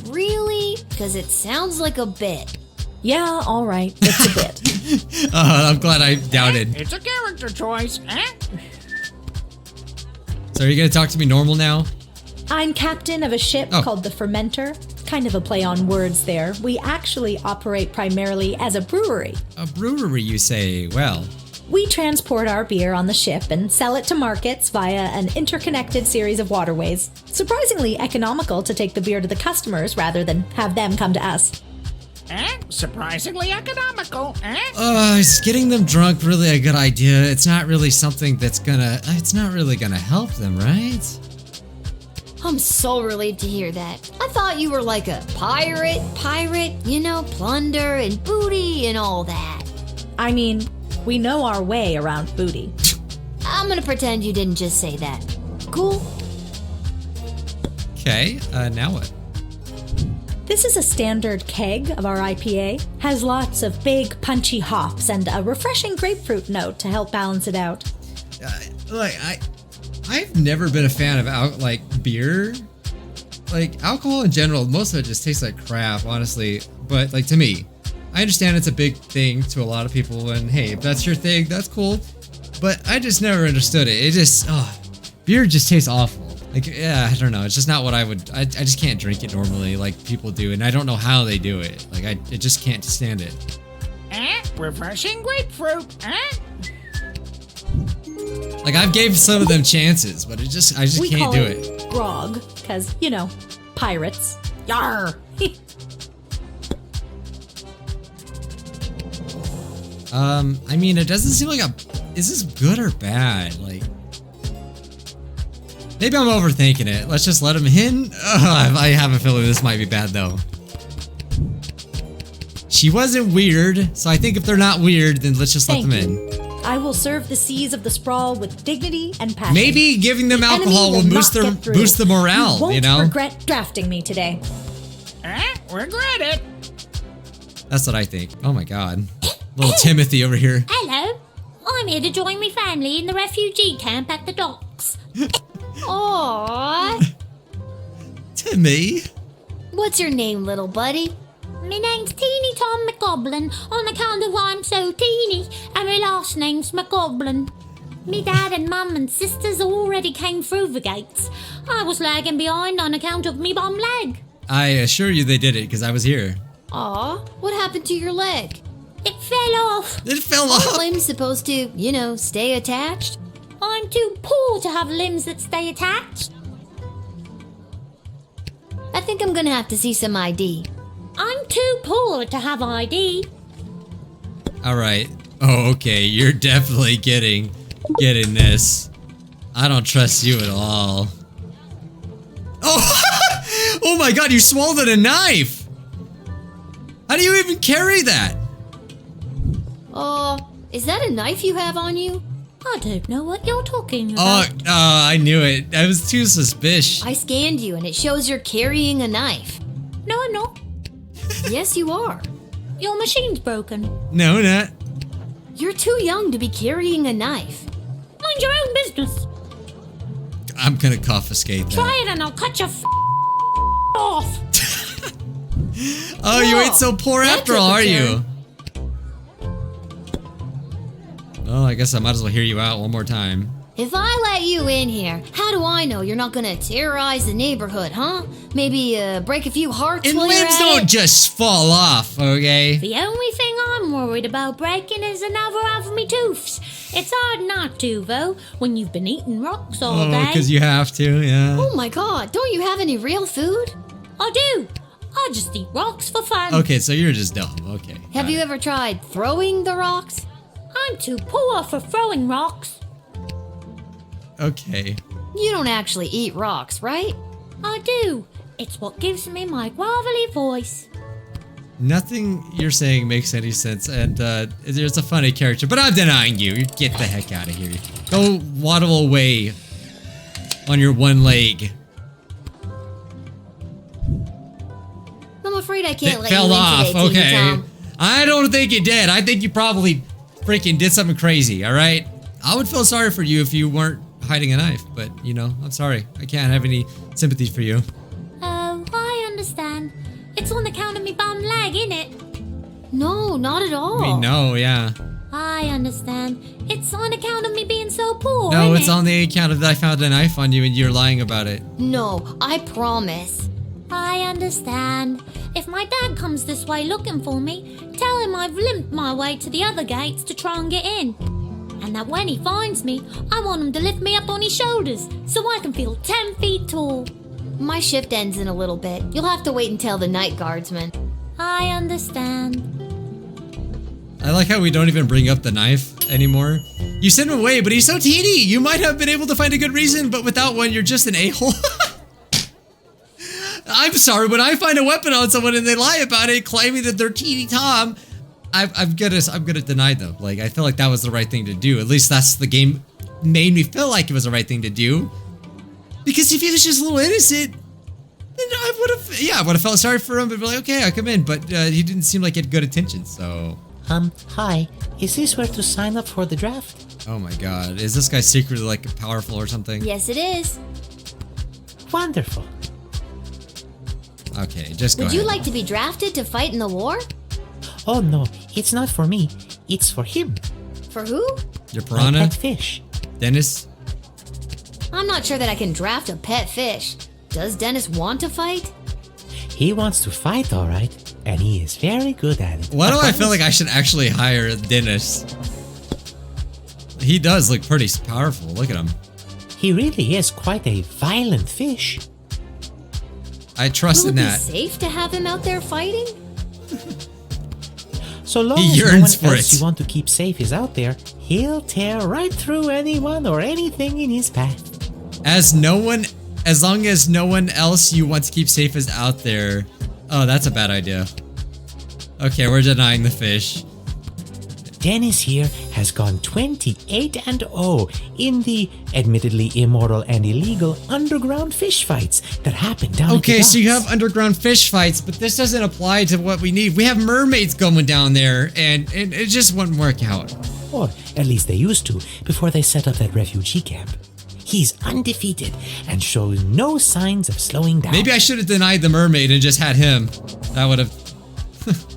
Really? Because it sounds like a bit. Yeah, alright, it's a bit. I'm glad I doubted. It's a character choice, So are you gonna talk to me normal now? I'm captain of a ship called the Fermenter. Kind of a play on words there. We actually operate primarily as a brewery. A brewery, you say? Well. We transport our beer on the ship and sell it to markets via an interconnected series of waterways. Surprisingly economical to take the beer to the customers rather than have them come to us. Surprisingly economical, Is getting them drunk really a good idea? It's not really something that's it's not really gonna help them, right? I'm so relieved to hear that. I thought you were like a pirate, you know, plunder and booty and all that. I mean, we know our way around booty. I'm gonna pretend you didn't just say that. Cool? Okay, now what? This is a standard keg of our IPA. Has lots of big, punchy hops and a refreshing grapefruit note to help balance it out. I've never been a fan of beer. Like alcohol in general, most of it just tastes like crap, honestly. But like to me, I understand it's a big thing to a lot of people, and hey, if that's your thing, that's cool. But I just never understood it. It just, beer just tastes awful. Like, yeah, I don't know. It's just not what I just can't drink it normally like people do, and I don't know how they do it. Like, I just can't stand it. Refreshing grapefruit, Like, I've gave some of them chances, but I just can't do it. Grog, because, you know, pirates. Yar! I mean, it doesn't seem like is this good or bad? Like, maybe I'm overthinking it. Let's just let him in. I have a feeling this might be bad, though. She wasn't weird, so I think if they're not weird, then let's just let them in. I will serve the seas of the sprawl with dignity and passion. Maybe giving them The enemy alcohol will not get through. boost the morale, You won't you know? regret drafting me today. Regret it. That's what I think. Oh my god. Little Timothy over here. Hello, I'm here to join my family in the refugee camp at the docks. Aww. Timmy. What's your name, little buddy? My name's Teeny Tom McGoblin on account of I'm so teeny, and my last name's McGoblin. Me dad and mum and sisters already came through the gates. I was lagging behind on account of me bum leg. I assure you they did it because I was here. Aw, what happened to your leg? It fell off. It fell Aren't off. limbs supposed to, stay attached? I'm too poor to have limbs that stay attached. I think I'm gonna have to see some ID. I'm too poor to have ID. Alright. Oh, okay. You're definitely getting this. I don't trust you at all. Oh! Oh my god, you swallowed a knife! How do you even carry that? Is that a knife you have on you? I don't know what you're talking about. Oh, I knew it. I was too suspicious. I scanned you and it shows you're carrying a knife. No, I'm not. Yes, you are. Your machine's broken. No, not. You're too young to be carrying a knife. Mind your own business. I'm gonna confiscate that. Try it and I'll cut your off. Oh, you ain't so poor after all, are you? Well, I guess I might as well hear you out one more time. If I let you in here, how do I know you're not gonna terrorize the neighborhood, huh? Maybe break a few hearts And while you're limbs at don't it? just fall off, okay? The only thing I'm worried about breaking is another of me tooths. It's hard not to, though, when you've been eating rocks all Oh, day. because you have to, yeah. Oh my god, don't you have any real food? I do. I just eat rocks for fun. Okay, so you're just dumb. Okay. Have you ever tried throwing the rocks? I'm too poor for throwing rocks. Okay. You don't actually eat rocks, right? I do. It's what gives me my gravelly voice. Nothing you're saying makes any sense, and there's a funny character, but I'm denying you. Get the heck out of here. Go waddle away on your one leg. I'm afraid I can't let Fell you in off. today, Teeny Okay. Tom. I don't think you did. I think you probably freaking did something crazy, all right? I would feel sorry for you if you weren't hiding a knife, but, I'm sorry. I can't have any sympathy for you. Oh, I understand. It's on account of me bum leg, innit? No, not at all. We know, yeah. I understand. It's on account of me being so poor, No, innit? it's on the account of that I found a knife on you and you're lying about it. No, I promise. I understand. If my dad comes this way looking for me, tell him I've limped my way to the other gates to try and get in. And that when he finds me, I want him to lift me up on his shoulders so I can feel 10 feet tall. My shift ends in a little bit. You'll have to wait until the night guardsman. I understand. I like how we don't even bring up the knife anymore. You sent him away, but he's so teeny. You might have been able to find a good reason, but without one, you're just an a-hole. I'm sorry, when I find a weapon on someone and they lie about it, claiming that they're Teeny Tom, I'm gonna deny them. Like, I feel like that was the right thing to do. At least that's the game made me feel like it was the right thing to do. Because if he was just a little innocent, then I would have felt sorry for him and be like, okay, I'll come in. But he didn't seem like he had good intention, so. Hi. Is this where to sign up for the draft? Oh my god. Is this guy secretly like powerful or something? Yes, it is. Wonderful. Okay, just go Would ahead. you like to be drafted to fight in the war? Oh no, it's not for me. It's for him. For who? Your piranha? My pet fish. Dennis? I'm not sure that I can draft a pet fish. Does Dennis want to fight? He wants to fight, all right, and he is very good at it. Why do I feel like I should actually hire Dennis? He does look pretty powerful. Look at him. He really is quite a violent fish. I trust Will in it that. be safe to have him out there fighting? So long He as no one yearns for else it. you want to keep safe is out there, he'll tear right through anyone or anything in his path. As long as no one else you want to keep safe is out there. Oh, that's a bad idea. Okay, we're denying the fish. Dennis here has gone 28-0 in the admittedly immoral and illegal underground fish fights that happen down at the Okay, so you docks. have underground fish fights, but this doesn't apply to what we need. We have mermaids going down there, and it just wouldn't work out. Or at least they used to before they set up that refugee camp. He's undefeated and shows no signs of slowing down. Maybe I should have denied the mermaid and just had him. That would have...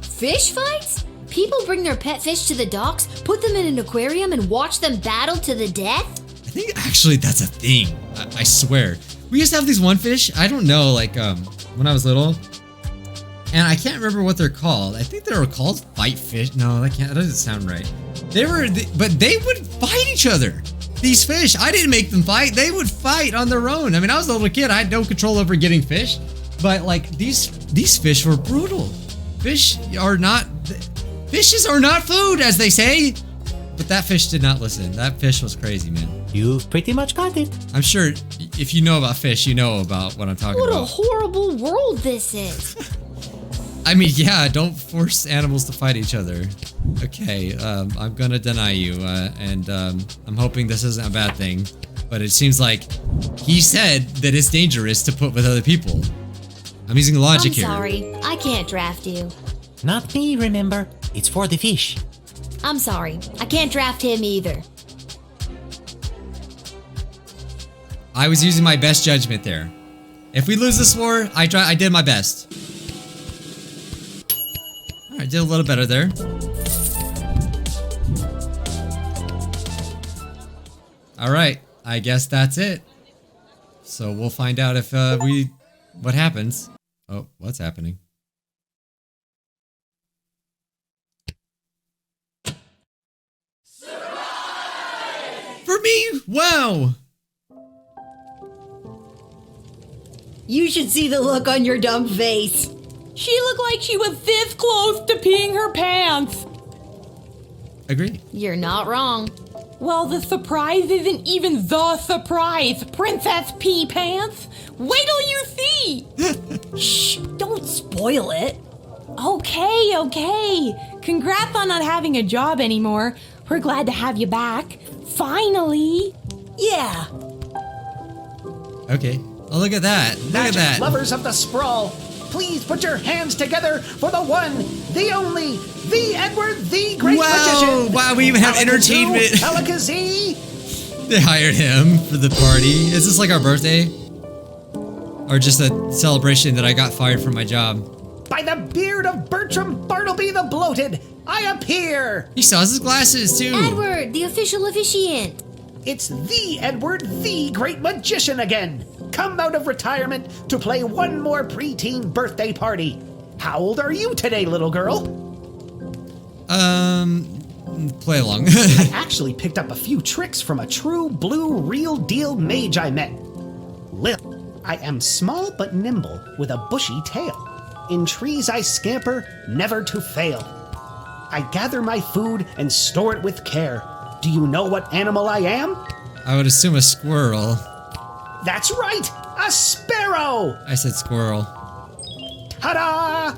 Fish fights? People bring their pet fish to the docks, put them in an aquarium, and watch them battle to the death? I think actually that's a thing. I swear. We used to have these one fish, I don't know, like when I was little. And I can't remember what they're called. I think they were called fight fish. No, that doesn't sound right. But they would fight each other. These fish, I didn't make them fight. They would fight on their own. I mean, I was a little kid. I had no control over getting fish. But like these fish were brutal. Fishes are not food, as they say. But that fish did not listen. That fish was crazy, man. You've pretty much got it. I'm sure if you know about fish, you know about what I'm talking What a about. horrible world this is. I mean, yeah, don't force animals to fight each other. Okay, I'm gonna deny you, and I'm hoping this isn't a bad thing. But it seems like he said that it's dangerous to put with other people. I'm using logic here. I'm sorry, I can't draft you. Not me, remember? It's for the fish. I'm sorry, I can't draft him either. I was using my best judgment there. If we lose this war, I did my best. I did a little better there. All right, I guess that's it. So we'll find out if what happens. Oh, what's happening? For me? Wow. You should see the look on your dumb face. She looked like she was this close to peeing her pants. Agree. You're not wrong. Well, the surprise isn't even the surprise, Princess Pea Pants. Wait till you see. Shh, don't spoil it. Okay. Congrats on not having a job anymore. We're glad to have you back. Finally. Yeah. Okay. Oh, look at that. Look at that. Lovers of the sprawl, please put your hands together for the one, the only, the Edward, the Great Magician. Wow, we even have entertainment. Alakazee. They hired him for the party. Is this like our birthday? Or just a celebration that I got fired from my job? By the beard of Bertram Bartleby the Bloated, I appear. He still has his glasses too. Edward, the official officiant. It's the Edward, the Great Magician again. Come out of retirement to play one more preteen birthday party. How old are you today, little girl? Play along. I actually picked up a few tricks from a true blue real deal mage I met. Lil, I am small but nimble with a bushy tail. In trees I scamper, never to fail. I gather my food and store it with care. Do you know what animal I am? I would assume a squirrel. That's right! A sparrow! I said squirrel. Ta-da!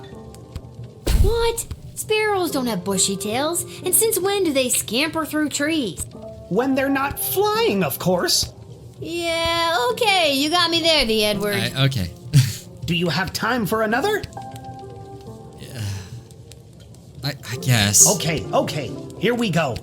What? Sparrows don't have bushy tails. And since when do they scamper through trees? When they're not flying, of course. Yeah, okay, you got me there, the Edward. Okay. Do you have time for another? I guess. Okay, here we go.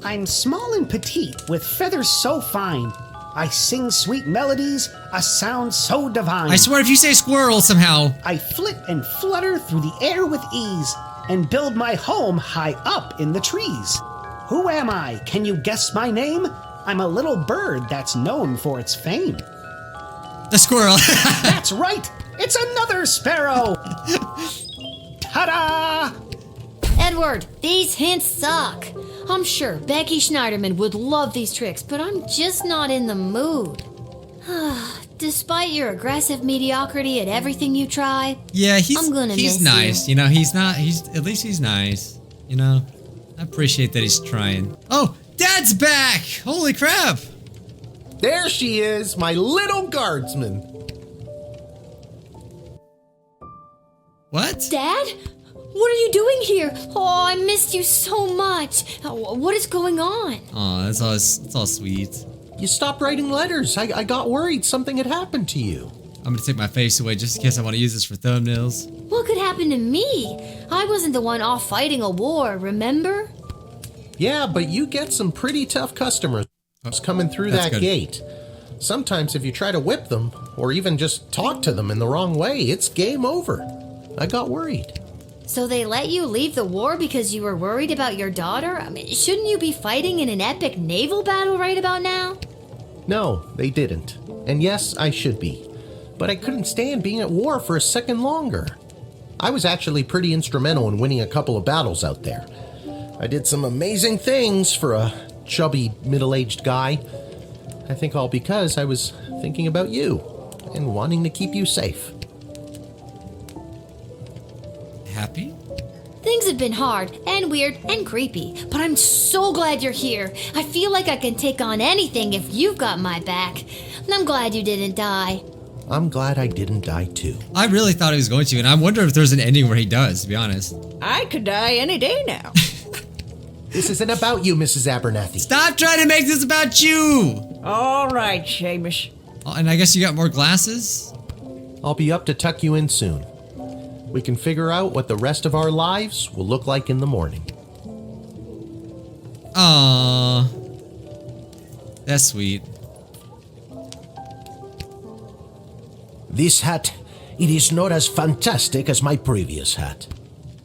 I'm small and petite, with feathers so fine. I sing sweet melodies, a sound so divine. I swear if you say squirrel somehow. I flit and flutter through the air with ease, and build my home high up in the trees. Who am I? Can you guess my name? I'm a little bird that's known for its fame. The squirrel. That's right! It's another sparrow! Ta-da! Edward, these hints suck. I'm sure Becky Schneiderman would love these tricks, but I'm just not in the mood. Despite your aggressive mediocrity at everything you try, Yeah, I'm gonna he's miss nice. you. You know, at least he's nice. You know, I appreciate that he's trying. Oh, Dad's back! Holy crap! There she is, my little guardsman. What? Dad? What are you doing here? Oh, I missed you so much. What is going on? Aw, it's all sweet. You stopped writing letters. I got worried something had happened to you. I'm gonna take my face away just in case I want to use this for thumbnails. What could happen to me? I wasn't the one off fighting a war, remember? Yeah, but you get some pretty tough customers coming through that gate. Sometimes if you try to whip them, or even just talk to them in the wrong way, it's game over. I got worried. So they let you leave the war because you were worried about your daughter? I mean, shouldn't you be fighting in an epic naval battle right about now? No, they didn't. And yes, I should be. But I couldn't stand being at war for a second longer. I was actually pretty instrumental in winning a couple of battles out there. I did some amazing things for a chubby, middle-aged guy. I think all because I was thinking about you and wanting to keep you safe. Happy? Things have been hard and weird and creepy, but I'm so glad you're here. I feel like I can take on anything if you've got my back. And I'm glad you didn't die. I'm glad I didn't die too. I really thought he was going to, and I wonder if there's an ending where he does, to be honest. I could die any day now. This isn't about you, Mrs. Abernathy. Stop trying to make this about you! All right, Seamus. Oh, and I guess you got more glasses? I'll be up to tuck you in soon. We can figure out what the rest of our lives will look like in the morning. Aww. That's sweet. This hat, it is not as fantastic as my previous hat.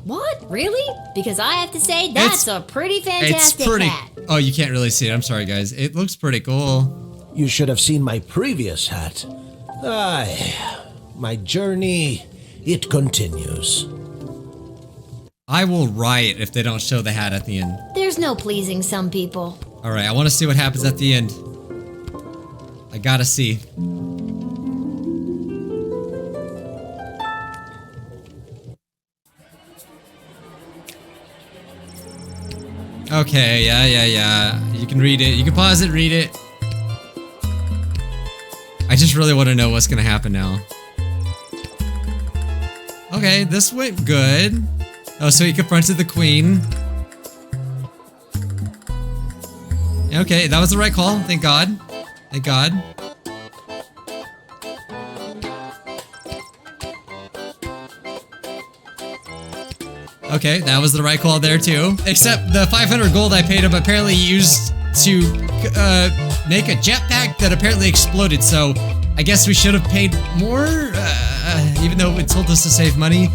What? Really? Because I have to say, that's a pretty fantastic hat. Oh, you can't really see it. I'm sorry, guys. It looks pretty cool. You should have seen my previous hat. Aye, my journey, it continues. I will riot if they don't show the hat at the end. There's no pleasing some people. Alright, I want to see what happens at the end. I gotta see. Okay, yeah. You can read it. You can pause it, read it. I just really want to know what's gonna happen now. Okay, this went good. Oh, so he confronted the queen. Okay, that was the right call. Thank God. Thank God. Okay, that was the right call there too. Except the 500 gold I paid him apparently used to make a jetpack that apparently exploded. So I guess we should have paid more, even though it told us to save money.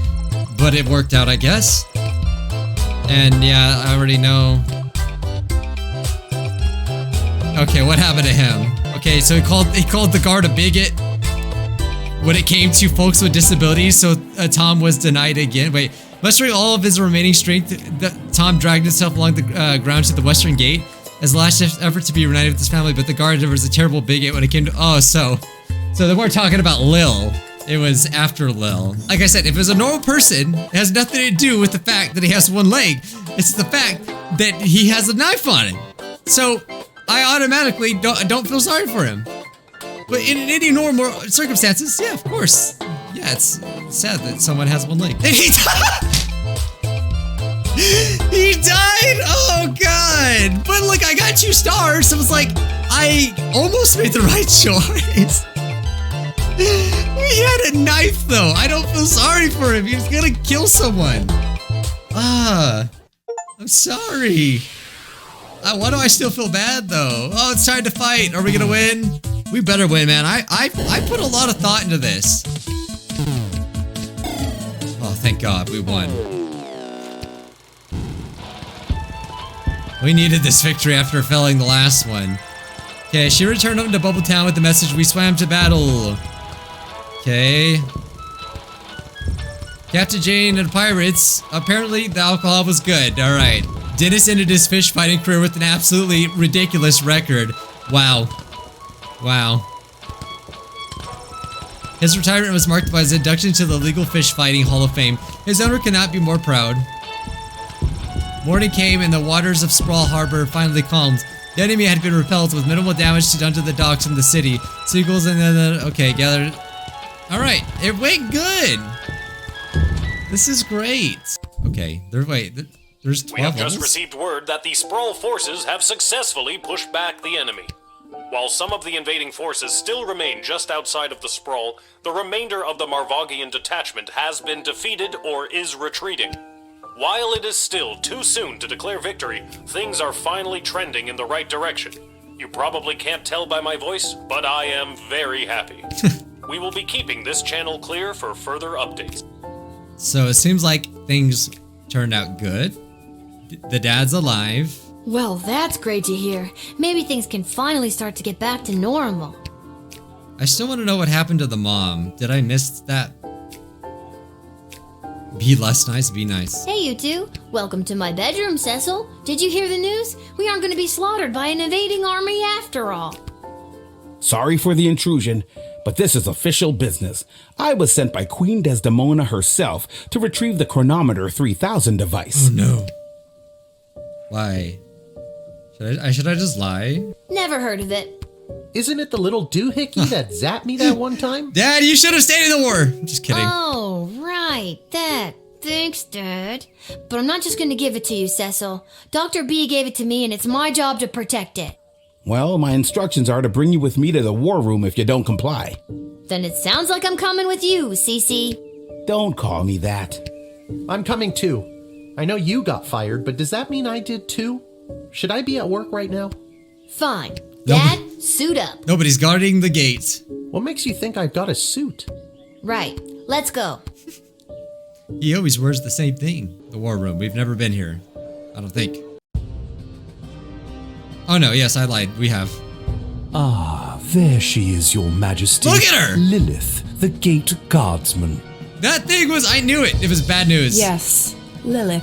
But it worked out, I guess. And yeah, I already know. Okay, what happened to him? Okay, so he called the guard a bigot when it came to folks with disabilities. So Tom was denied again. Wait. Mustering all of his remaining strength, Tom dragged himself along the ground to the western gate as the last effort to be reunited with his family, but the guard was a terrible bigot when it came to— oh, so they weren't talking about Lil. It was after Lil. Like I said, if it was a normal person, it has nothing to do with the fact that he has one leg. It's the fact that he has a knife on him. So I automatically don't feel sorry for him. But in any normal circumstances, yeah, of course. Yeah, it's sad that someone has one leg. And he died! He died! Oh, God! But look, I got 2 stars, so it's like, I almost made the right choice. He had a knife, though. I don't feel sorry for him. He was gonna kill someone. I'm sorry. Why do I still feel bad, though? Oh, it's time to fight. Are we gonna win? We better win, man. I put a lot of thought into this. Oh, thank God, we won. We needed this victory after failing the last one. Okay, she returned home to Bubble Town with the message, "We swam to battle." Okay. Captain Jane and pirates. Apparently, the alcohol was good. All right. Dennis ended his fish fighting career with an absolutely ridiculous record. Wow. Wow. His retirement was marked by his induction to the Legal Fish Fighting Hall of Fame. His owner could not be more proud. Morning came and the waters of Sprawl Harbor finally calmed. The enemy had been repelled with minimal damage done to the docks in the city. Seagulls and then, okay, gathered. Alright, it went good. This is great. Okay. There's 12 We have just levels? received word that the Sprawl forces have successfully pushed back the enemy. While some of the invading forces still remain just outside of the Sprawl, the remainder of the Marvogian detachment has been defeated or is retreating. While it is still too soon to declare victory, things are finally trending in the right direction. You probably can't tell by my voice, but I am very happy. We will be keeping this channel clear for further updates. So it seems like things turned out good. The dad's alive. Well, that's great to hear. Maybe things can finally start to get back to normal. I still want to know what happened to the mom. Did I miss that? Be less nice, be nice. Hey, you two. Welcome to my bedroom, Cecil. Did you hear the news? We aren't going to be slaughtered by an invading army after all. Sorry for the intrusion, but this is official business. I was sent by Queen Desdemona herself to retrieve the Chronometer 3000 device. Oh no. Why? Should I just lie? Never heard of it. Isn't it the little doohickey that zapped me that one time? Dad, you should have stayed in the war. I'm just kidding. Oh, right. That. Thanks, Dad. But I'm not just going to give it to you, Cecil. Dr. B gave it to me, and it's my job to protect it. Well, my instructions are to bring you with me to the war room if you don't comply. Then it sounds like I'm coming with you, Cece. Don't call me that. I'm coming too. I know you got fired, but does that mean I did too? Should I be at work right now? Fine. Dad, suit up. Nobody's guarding the gates. What makes you think I've got a suit? Right. Let's go. He always wears the same thing. The war room. We've never been here. I don't think. Oh no, yes, I lied. We have. Ah, there she is, your majesty. Look at her! Lilith, the gate guardsman. That thing was, I knew it. It was bad news. Yes, Lilith.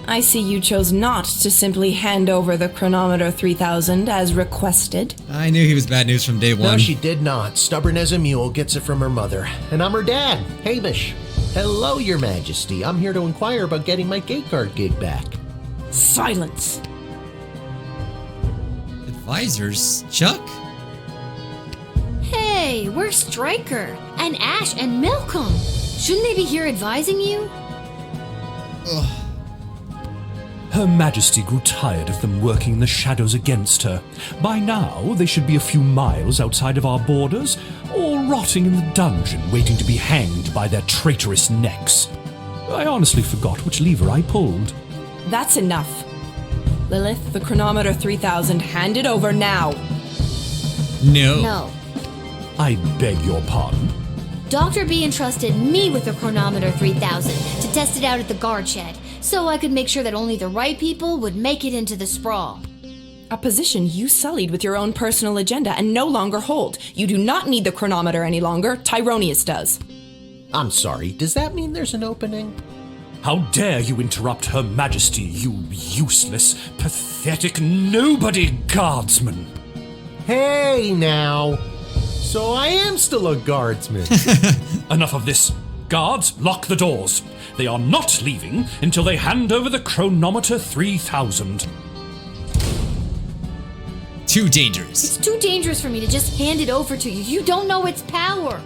I see you chose not to simply hand over the Chronometer 3000 as requested. I knew he was bad news from day one. No, she did not. Stubborn as a mule, gets it from her mother. And I'm her dad, Hamish. Hello, your majesty. I'm here to inquire about getting my gate guard gig back. Silence. Advisors? Chuck? Hey, where's Stryker? And Ash and Malcolm? Shouldn't they be here advising you? Ugh. Her Majesty grew tired of them working in the shadows against her. By now, they should be a few miles outside of our borders, or rotting in the dungeon waiting to be hanged by their traitorous necks. I honestly forgot which lever I pulled. That's enough. Lilith, the Chronometer 3000, hand it over now. No. No. I beg your pardon? Dr. B entrusted me with the Chronometer 3000 to test it out at the guard shed, so I could make sure that only the right people would make it into the sprawl. A position you sullied with your own personal agenda and no longer hold. You do not need the chronometer any longer. Tyronius does. I'm sorry, does that mean there's an opening? How dare you interrupt Her Majesty, you useless, pathetic nobody guardsman! Hey now! So I am still a guardsman. Enough of this. Guards, lock the doors. They are not leaving until they hand over the Chronometer 3000. Too dangerous. It's too dangerous for me to just hand it over to you. You don't know its power.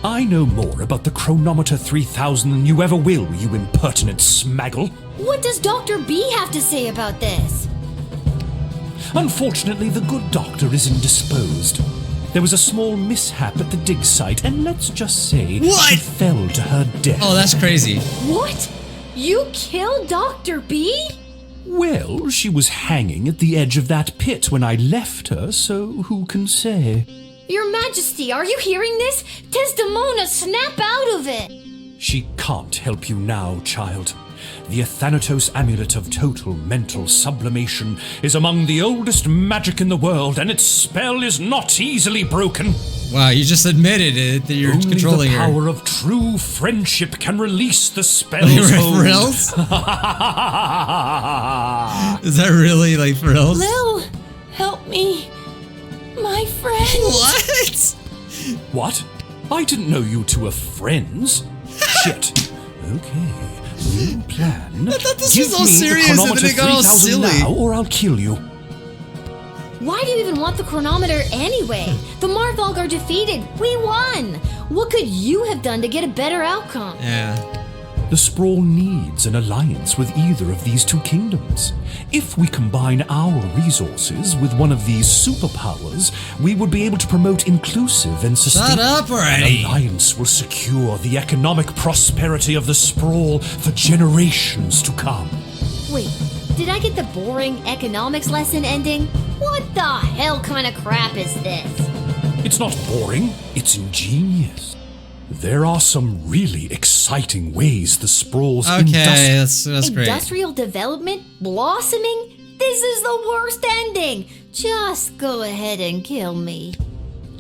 I know more about the Chronometer 3000 than you ever will, you impertinent smaggle. What does Dr. B have to say about this? Unfortunately, the good doctor is indisposed. There was a small mishap at the dig site, and let's just say she fell to her death. Oh, that's crazy. What? You killed Dr. B? Well, she was hanging at the edge of that pit when I left her, so who can say? Your Majesty, are you hearing this? Desdemona, snap out of it! She can't help you now, child. The Athanatos Amulet of Total Mental Sublimation is among the oldest magic in the world, and its spell is not easily broken. Wow, you just admitted it, that you're Only controlling the her. power of true friendship can release the spell's For reals? Is that really like for reals? Lil, help me. My friend. What? What? I didn't know you two were friends. Shit. Okay. New plan. I thought this Give was all me serious, the and then Chronometer it got all 3000 silly. now, or I'll kill you. Why do you even want the chronometer anyway? The Marvolk are defeated. We won. What could you have done to get a better outcome? Yeah. The Sprawl needs an alliance with either of these two kingdoms. If we combine our resources with one of these superpowers, we would be able to promote inclusive and sustainable... Shut up already! An alliance will secure the economic prosperity of the Sprawl for generations to come. Wait, did I get the boring economics lesson ending? What the hell kind of crap is this? It's not boring, it's ingenious. There are some really exciting ways the Sprawl's that's great. Industrial development? Blossoming? This is the worst ending! Just go ahead and kill me.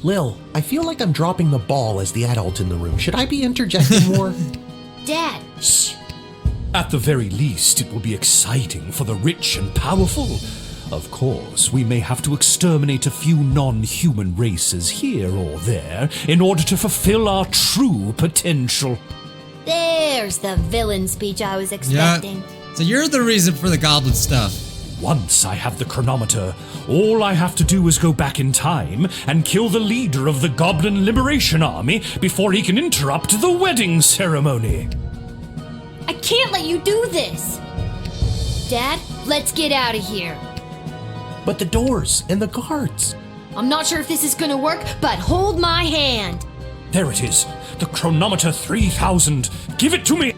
Lil, I feel like I'm dropping the ball as the adult in the room. Should I be interjecting more? Dad, shh. At the very least, it will be exciting for the rich and powerful. Of course, we may have to exterminate a few non-human races here or there in order to fulfill our true potential. There's the villain speech I was expecting. Yeah. So you're the reason for the goblin stuff. Once I have the chronometer, all I have to do is go back in time and kill the leader of the Goblin Liberation Army before he can interrupt the wedding ceremony. I can't let you do this! Dad, let's get out of here. But the doors and the guards. I'm not sure if this is gonna work, but hold my hand. There it is. The chronometer 3000. Give it to me!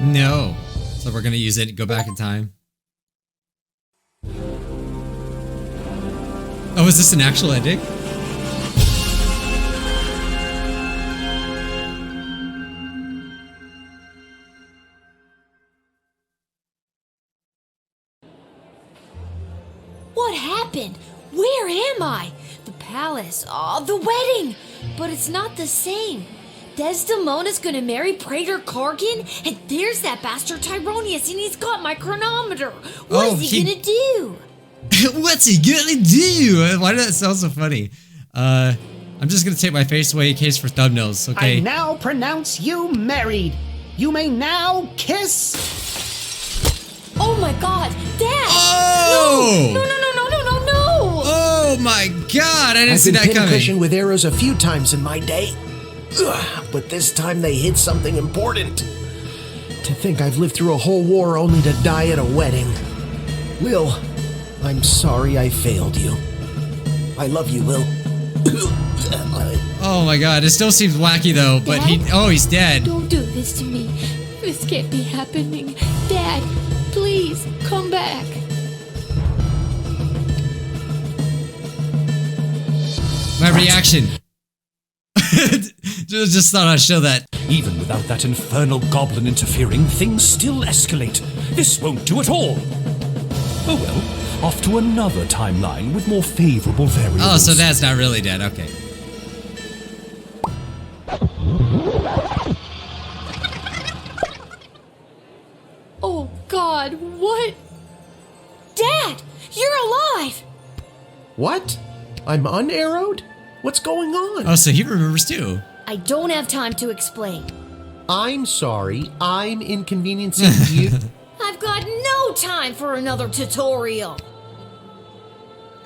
No. So we're gonna use it and go back in time. Oh, is this an actual ending? What happened? Where am I? The palace. Oh, the wedding. But it's not the same. Desdemona's gonna marry Praetor Kargan, and there's that bastard Tyronius, and he's got my chronometer. What's he gonna do? What's he gonna do? Why did that sound so funny? I'm just gonna take my face away in case for thumbnails, okay? I now pronounce you married. You may now kiss. Oh my god, Dad! Oh! No! Oh my god, I didn't see that coming. I've been pincushioned with arrows a few times in my day. Ugh, but this time they hit something important. To think I've lived through a whole war only to die at a wedding. Lil, I'm sorry I failed you. I love you, Lil. Oh my god, it still seems wacky though, but Dad? he's dead. Don't do this to me. This can't be happening. Dad, please, come back. My reaction. Just thought I'd show that. Even without that infernal goblin interfering, things still escalate. This won't do at all. Oh well, off to another timeline with more favorable variables. Oh, so Dad's not really dead, okay. Oh God, what? Dad, you're alive! What? I'm unarrowed? What's going on? Oh, so he remembers too. I don't have time to explain. I'm sorry, I'm inconveniencing you. I've got no time for another tutorial.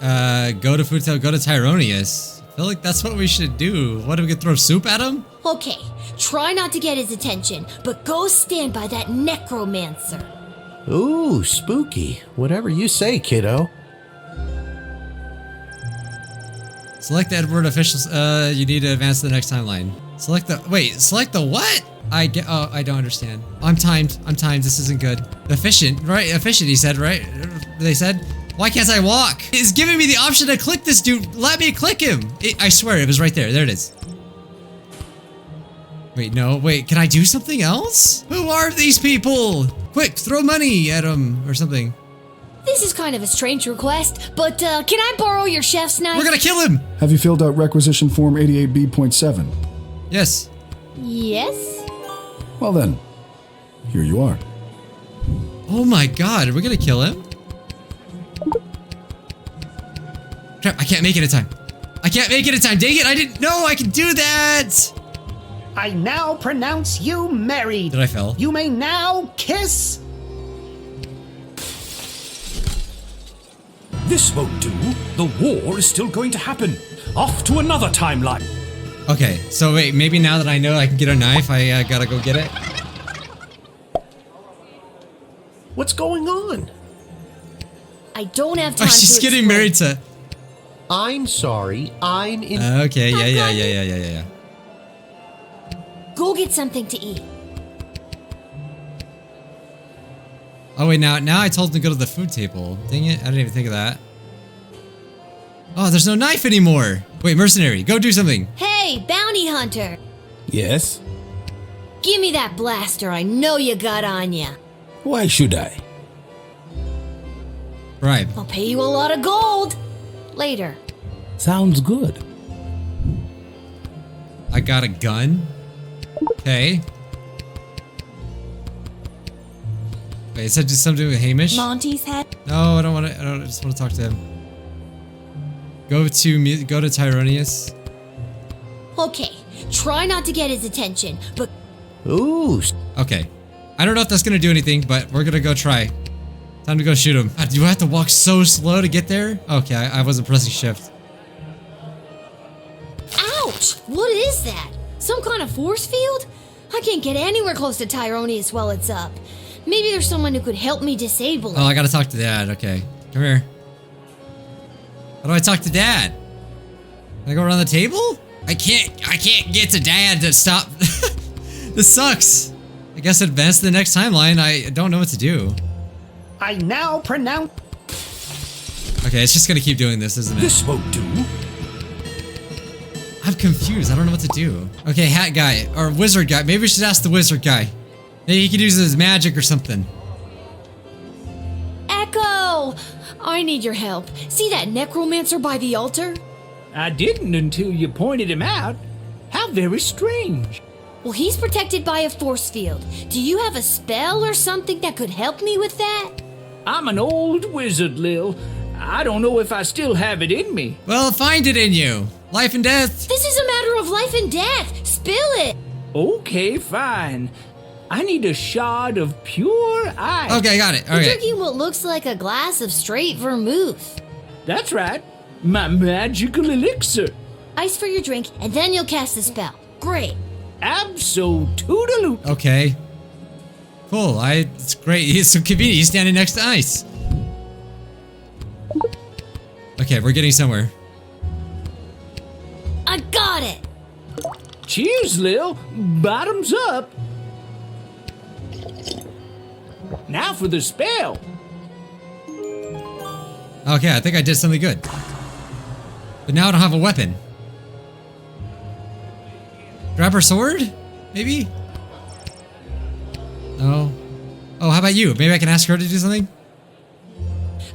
Go to Tyronius. I feel like that's what we should do. What, are we gonna throw soup at him? Okay, try not to get his attention, but go stand by that necromancer. Ooh, spooky. Whatever you say, kiddo. Select the Edward officials. You need to advance to the next timeline. Select the what? I don't understand. I'm timed. This isn't good. Efficient, right? Efficient, he said, right? They said. Why can't I walk? It's giving me the option to click this dude. Let me click him. I swear it was right there. There it is. Wait, no. Wait, can I do something else? Who are these people? Quick, throw money at them or something. This is kind of a strange request, but can I borrow your chef's knife? We're gonna kill him! Have you filled out requisition form 88B.7? Yes. Yes? Well then, here you are. Oh my god, are we gonna kill him? Crap, I can't make it in time. Dang it, I didn't know I could do that! I now pronounce you married. Did I fail? You may now kiss. This won't do. The war is still going to happen. Off to another timeline. Okay, so wait, maybe now that I know I can get a knife, I gotta go get it? What's going on? I don't have time. She's getting married to. I'm sorry. I'm in. Okay, yeah. Go get something to eat. Oh wait, now I told him to go to the food table. Dang it, I didn't even think of that. Oh, there's no knife anymore. Wait, mercenary, go do something. Hey, bounty hunter. Yes? Give me that blaster I know you got on ya. Why should I? Bribe. I'll pay you a lot of gold. Later. Sounds good. I got a gun. Okay. Wait, it said do something with Hamish? Monty's head. No, I don't want to. I just want to talk to him. Go to Tyronius. Okay, try not to get his attention, but... Ooh. Okay. I don't know if that's gonna do anything, but we're gonna go try. Time to go shoot him. God, do I have to walk so slow to get there? Okay, I wasn't pressing shift. Ouch! What is that? Some kind of force field? I can't get anywhere close to Tyronius while it's up. Maybe there's someone who could help me disable it. Oh, I gotta talk to Dad. Okay. Come here. How do I talk to Dad? Can I go around the table? I can't get to Dad to stop. This sucks. I guess advance to the next timeline. I don't know what to do. I now pronounce... Okay, it's just gonna keep doing this, isn't it? This won't do. I'm confused. I don't know what to do. Okay, hat guy or wizard guy. Maybe we should ask the wizard guy. Maybe he could use his magic or something. Echo! I need your help. See that necromancer by the altar? I didn't until you pointed him out. How very strange. Well, he's protected by a force field. Do you have a spell or something that could help me with that? I'm an old wizard, Lil. I don't know if I still have it in me. Well, find it in you. Life and death. This is a matter of life and death. Spill it. Okay, fine. I need a shard of pure ice. Okay, got it. You're Okay. drinking what looks like a glass of straight vermouth. That's right. My magical elixir. Ice for your drink, and then you'll cast the spell. Great. Abso-toodaloo. Okay. Cool. It's great. It's so convenient. He's standing next to ice. Okay, we're getting somewhere. I got it. Cheers, Lil. Bottoms up. Now for the spell. Okay, I think I did something good. But now I don't have a weapon. Grab her sword? Maybe? No. Oh, how about you? Maybe I can ask her to do something?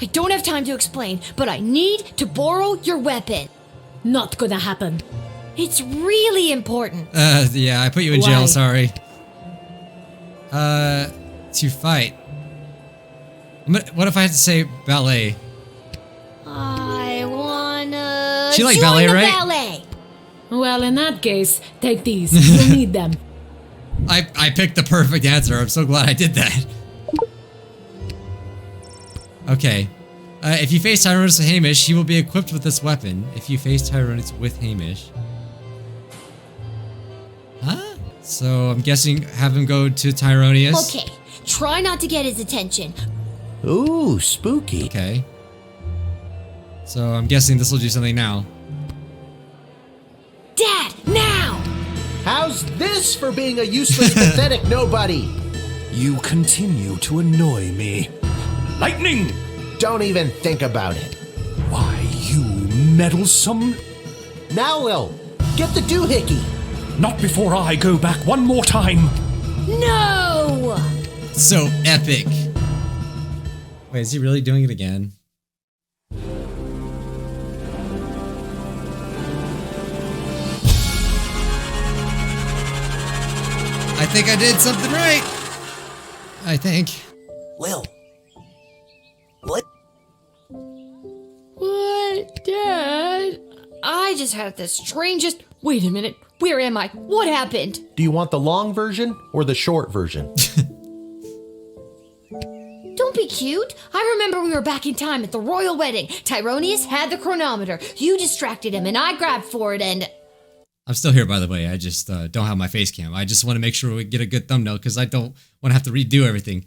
I don't have time to explain, but I need to borrow your weapon. Not gonna happen. It's really important. Yeah, I put you in jail, Why? sorry. To fight. What if I had to say ballet? I wanna She like join ballet, the right? ballet. Well, in that case, take these. You'll need them. I picked the perfect answer. I'm so glad I did that. Okay. If you face Tyronius with Hamish, he will be equipped with this weapon. If you face Tyronius with Hamish. Huh? So I'm guessing have him go to Tyronius. Okay, try not to get his attention. Ooh, spooky. Okay. So I'm guessing this will do something now. Dad, now! How's this for being a useless, pathetic nobody? You continue to annoy me. Lightning! Don't even think about it. Why, you meddlesome... Now, Lil, get the doohickey. Not before I go back one more time. No! So epic. Wait, is he really doing it again? I think I did something right. I think. Lil. What? What, Dad? I just had the strangest... Wait a minute. Where am I? What happened? Do you want the long version or the short version? Don't be cute. I remember we were back in time at the royal wedding. Tyronius had the chronometer. You distracted him, and I grabbed for it, and... I'm still here, by the way. I just don't have my face cam. I just want to make sure we get a good thumbnail because I don't want to have to redo everything.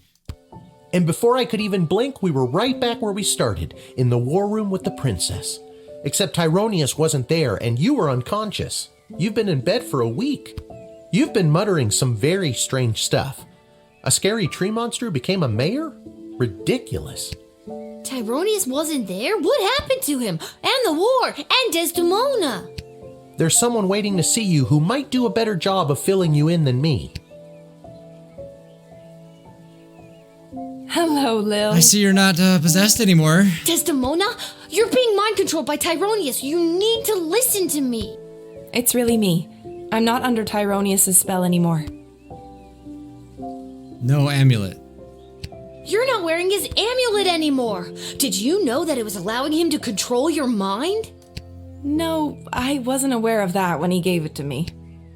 And before I could even blink, we were right back where we started, in the war room with the princess. Except Tyronius wasn't there, and you were unconscious. You've been in bed for a week. You've been muttering some very strange stuff. A scary tree monster who became a mayor? Ridiculous. Tyronius wasn't there? What happened to him? And the war? And Desdemona? There's someone waiting to see you who might do a better job of filling you in than me. Hello, Lil. I see you're not possessed anymore. Desdemona? You're being mind controlled by Tyronius. You need to listen to me. It's really me. I'm not under Tyronius' spell anymore. No amulet. You're not wearing his amulet anymore. Did you know that it was allowing him to control your mind? No, I wasn't aware of that when he gave it to me.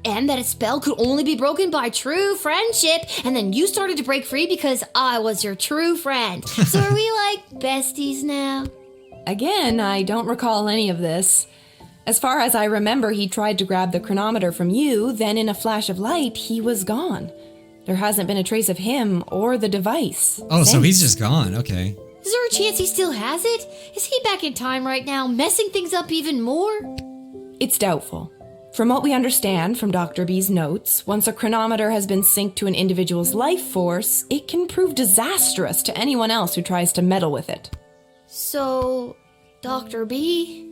And that a spell could only be broken by true friendship, and then you started to break free because I was your true friend. So are we like besties now? Again, I don't recall any of this. As far as I remember, he tried to grab the chronometer from you, then in a flash of light, he was gone. There hasn't been a trace of him or the device. Oh, so he's just gone. Okay. Is there a chance he still has it? Is he back in time right now, messing things up even more? It's doubtful. From what we understand from Dr. B's notes, once a chronometer has been synced to an individual's life force, it can prove disastrous to anyone else who tries to meddle with it. So, Dr. B?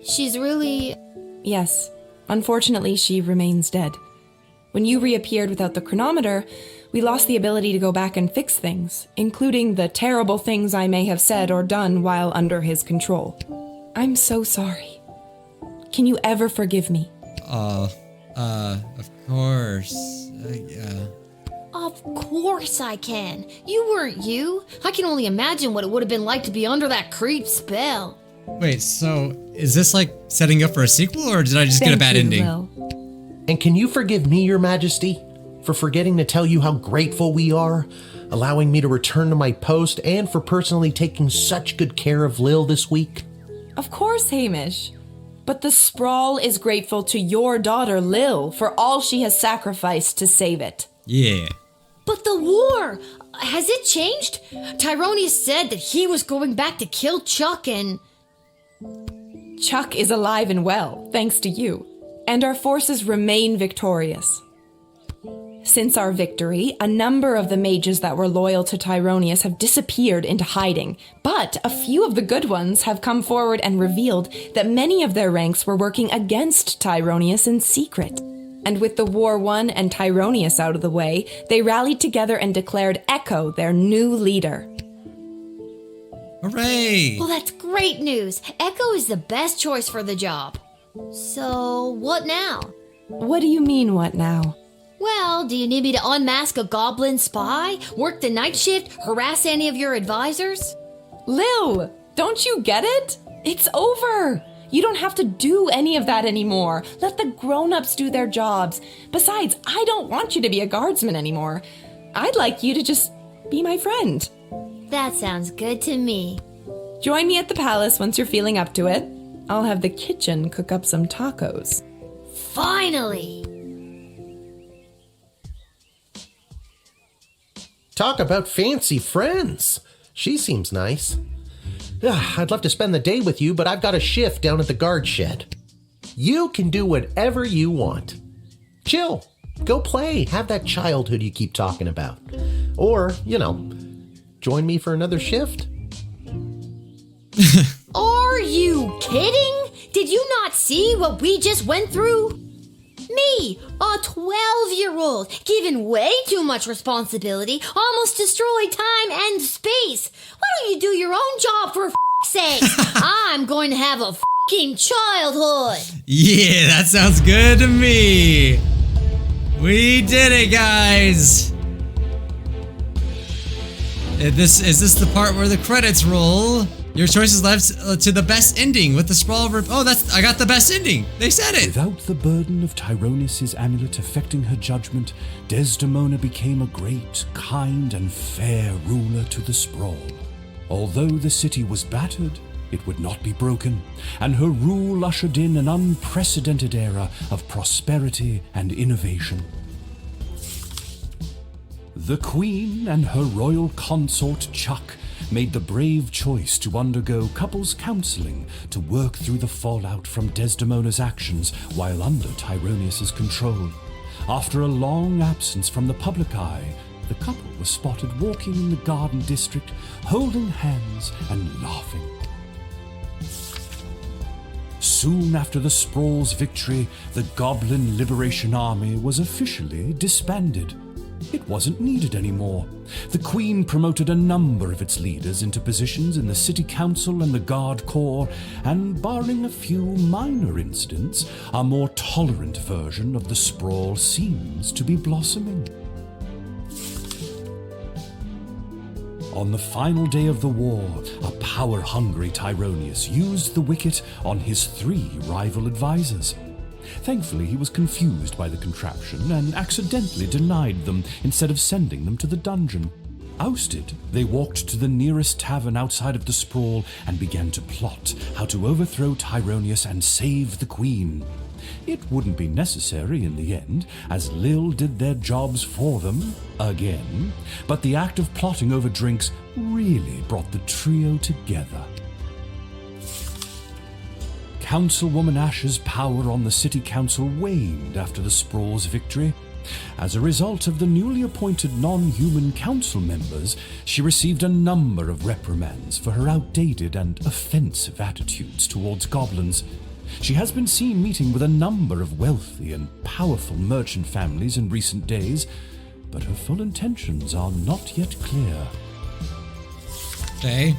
She's really... Yes. Unfortunately, she remains dead. When you reappeared without the chronometer, we lost the ability to go back and fix things, including the terrible things I may have said or done while under his control. I'm so sorry. Can you ever forgive me? Of course. Yeah. Of course I can. You weren't you. I can only imagine what it would have been like to be under that creep spell. Wait, so is this like setting up for a sequel, or did I just get a bad ending? And can you forgive me, Your Majesty, for forgetting to tell you how grateful we are, allowing me to return to my post, and for personally taking such good care of Lil this week? Of course, Hamish. But the Sprawl is grateful to your daughter, Lil, for all she has sacrificed to save it. Yeah. But the war! Has it changed? Tyronius said that he was going back to kill Chuck and... Chuck is alive and well, thanks to you. And our forces remain victorious. Since our victory, a number of the mages that were loyal to Tyronius have disappeared into hiding, but a few of the good ones have come forward and revealed that many of their ranks were working against Tyronius in secret. And with the war won and Tyronius out of the way, they rallied together and declared Echo their new leader. Hooray! Well, that's great news. Echo is the best choice for the job. So, what now? What do you mean, what now? Well, do you need me to unmask a goblin spy? Work the night shift? Harass any of your advisors? Lil, don't you get it? It's over. You don't have to do any of that anymore. Let the grown-ups do their jobs. Besides, I don't want you to be a guardsman anymore. I'd like you to just be my friend. That sounds good to me. Join me at the palace once you're feeling up to it. I'll have the kitchen cook up some tacos. Finally! Talk about fancy friends. She seems nice. I'd love to spend the day with you, but I've got a shift down at the guard shed. You can do whatever you want. Chill. Go play. Have that childhood you keep talking about. Or, join me for another shift. Are you kidding? Did you not see what we just went through? Me, a 12-year-old, given way too much responsibility, almost destroyed time and space. Why don't you do your own job for f***'s sake? I'm going to have a f***ing childhood. Yeah, that sounds good to me. We did it, guys. Is this the part where the credits roll? Your choices led to the best ending with the sprawl of... Oh, I got the best ending. They said it. Without the burden of Tyronius' amulet affecting her judgment, Desdemona became a great, kind, and fair ruler to the sprawl. Although the city was battered, it would not be broken, and her rule ushered in an unprecedented era of prosperity and innovation. The Queen and her royal consort Chuck made the brave choice to undergo couples counseling to work through the fallout from Desdemona's actions while under Tyronius's control. After a long absence from the public eye, the couple was spotted walking in the Garden District, holding hands and laughing. Soon after the Sprawl's victory, the Goblin Liberation Army was officially disbanded. It wasn't needed anymore. The Queen promoted a number of its leaders into positions in the City Council and the Guard Corps, and barring a few minor incidents, a more tolerant version of the Sprawl seems to be blossoming. On the final day of the war, a power-hungry Tyronius used the wicket on his 3 rival advisors. Thankfully, he was confused by the contraption and accidentally denied them instead of sending them to the dungeon. Ousted, they walked to the nearest tavern outside of the Sprawl and began to plot how to overthrow Tyronius and save the Queen. It wouldn't be necessary in the end, as Lil did their jobs for them, again, but the act of plotting over drinks really brought the trio together. Councilwoman Ash's power on the City Council waned after the Sprawl's victory. As a result of the newly appointed non-human council members, she received a number of reprimands for her outdated and offensive attitudes towards goblins. She has been seen meeting with a number of wealthy and powerful merchant families in recent days, but her full intentions are not yet clear. Okay.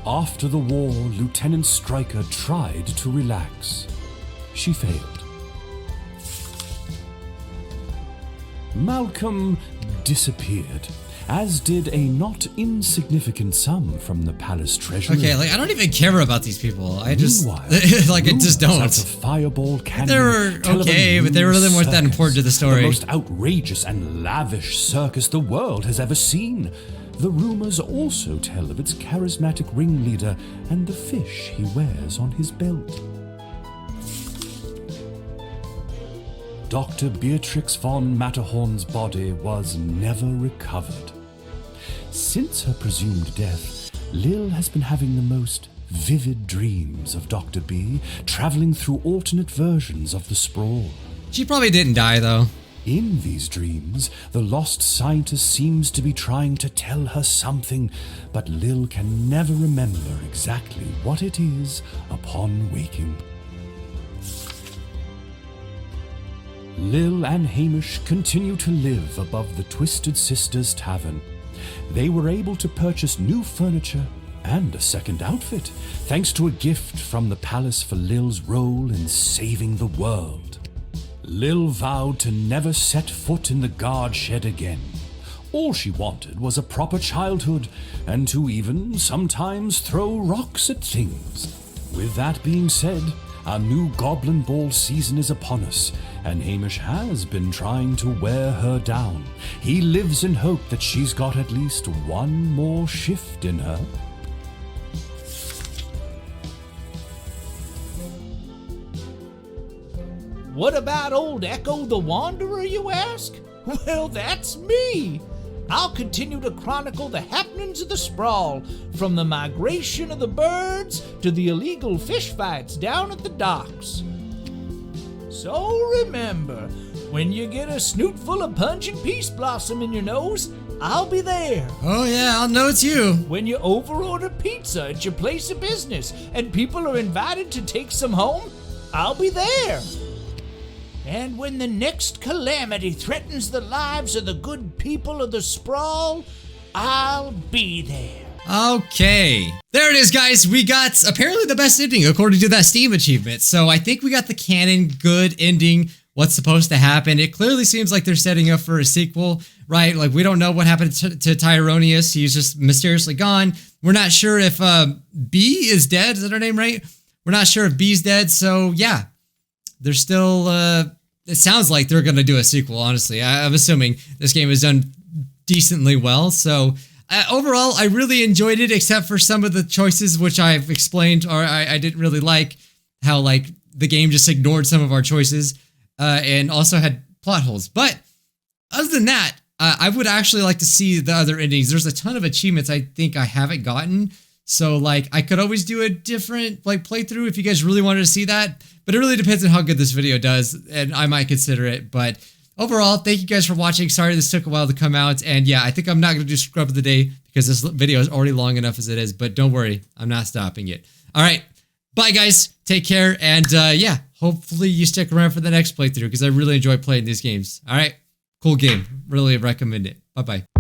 After the war, Lieutenant Stryker tried to relax. She failed. Malcolm disappeared, as did a not insignificant sum from the palace treasury. Okay, like I don't even care about these people. I just Meanwhile, like I just don't. Out of Fireball Canyon, They were okay, but they really weren't that important to the story. The most outrageous and lavish circus the world has ever seen. The rumors also tell of its charismatic ringleader and the fish he wears on his belt. Dr. Beatrix von Matterhorn's body was never recovered. Since her presumed death, Lil has been having the most vivid dreams of Dr. B, traveling through alternate versions of the Sprawl. She probably didn't die, though. In these dreams, the lost scientist seems to be trying to tell her something, but Lil can never remember exactly what it is upon waking. Lil and Hamish continue to live above the Twisted Sisters Tavern. They were able to purchase new furniture and a second outfit, thanks to a gift from the palace for Lil's role in saving the world. Lil vowed to never set foot in the guard shed again. All she wanted was a proper childhood, and to even sometimes throw rocks at things. With that being said, our new Goblin Ball season is upon us, and Hamish has been trying to wear her down. He lives in hope that she's got at least one more shift in her. What about old Echo the Wanderer, you ask? Well, that's me! I'll continue to chronicle the happenings of the Sprawl, from the migration of the birds to the illegal fish fights down at the docks. So remember, when you get a snoot full of pungent peace blossom in your nose, I'll be there. Oh yeah, I'll know it's you. When you overorder pizza at your place of business and people are invited to take some home, I'll be there. And when the next calamity threatens the lives of the good people of the Sprawl, I'll be there. Okay. There it is, guys. We got apparently the best ending according to that Steam achievement. So I think we got the canon good ending, what's supposed to happen. It clearly seems like they're setting up for a sequel, right? Like we don't know what happened to Tyronius. He's just mysteriously gone. We're not sure if B is dead. Is that her name, right? We're not sure if B's dead. So yeah, they're still... it sounds like they're going to do a sequel, honestly. I'm assuming this game is done decently well. So overall, I really enjoyed it, except for some of the choices, which I've explained, or I didn't really like how like the game just ignored some of our choices and also had plot holes. But other than that, I would actually like to see the other endings. There's a ton of achievements I think I haven't gotten. So like I could always do a different like playthrough if you guys really wanted to see that. But it really depends on how good this video does, and I might consider it. But overall, thank you guys for watching. Sorry this took a while to come out. And yeah, I think I'm not going to do Scrub of the Day because this video is already long enough as it is. But don't worry, I'm not stopping it. All right, bye guys. Take care. And yeah, hopefully you stick around for the next playthrough because I really enjoy playing these games. All right, cool game. Really recommend it. Bye-bye.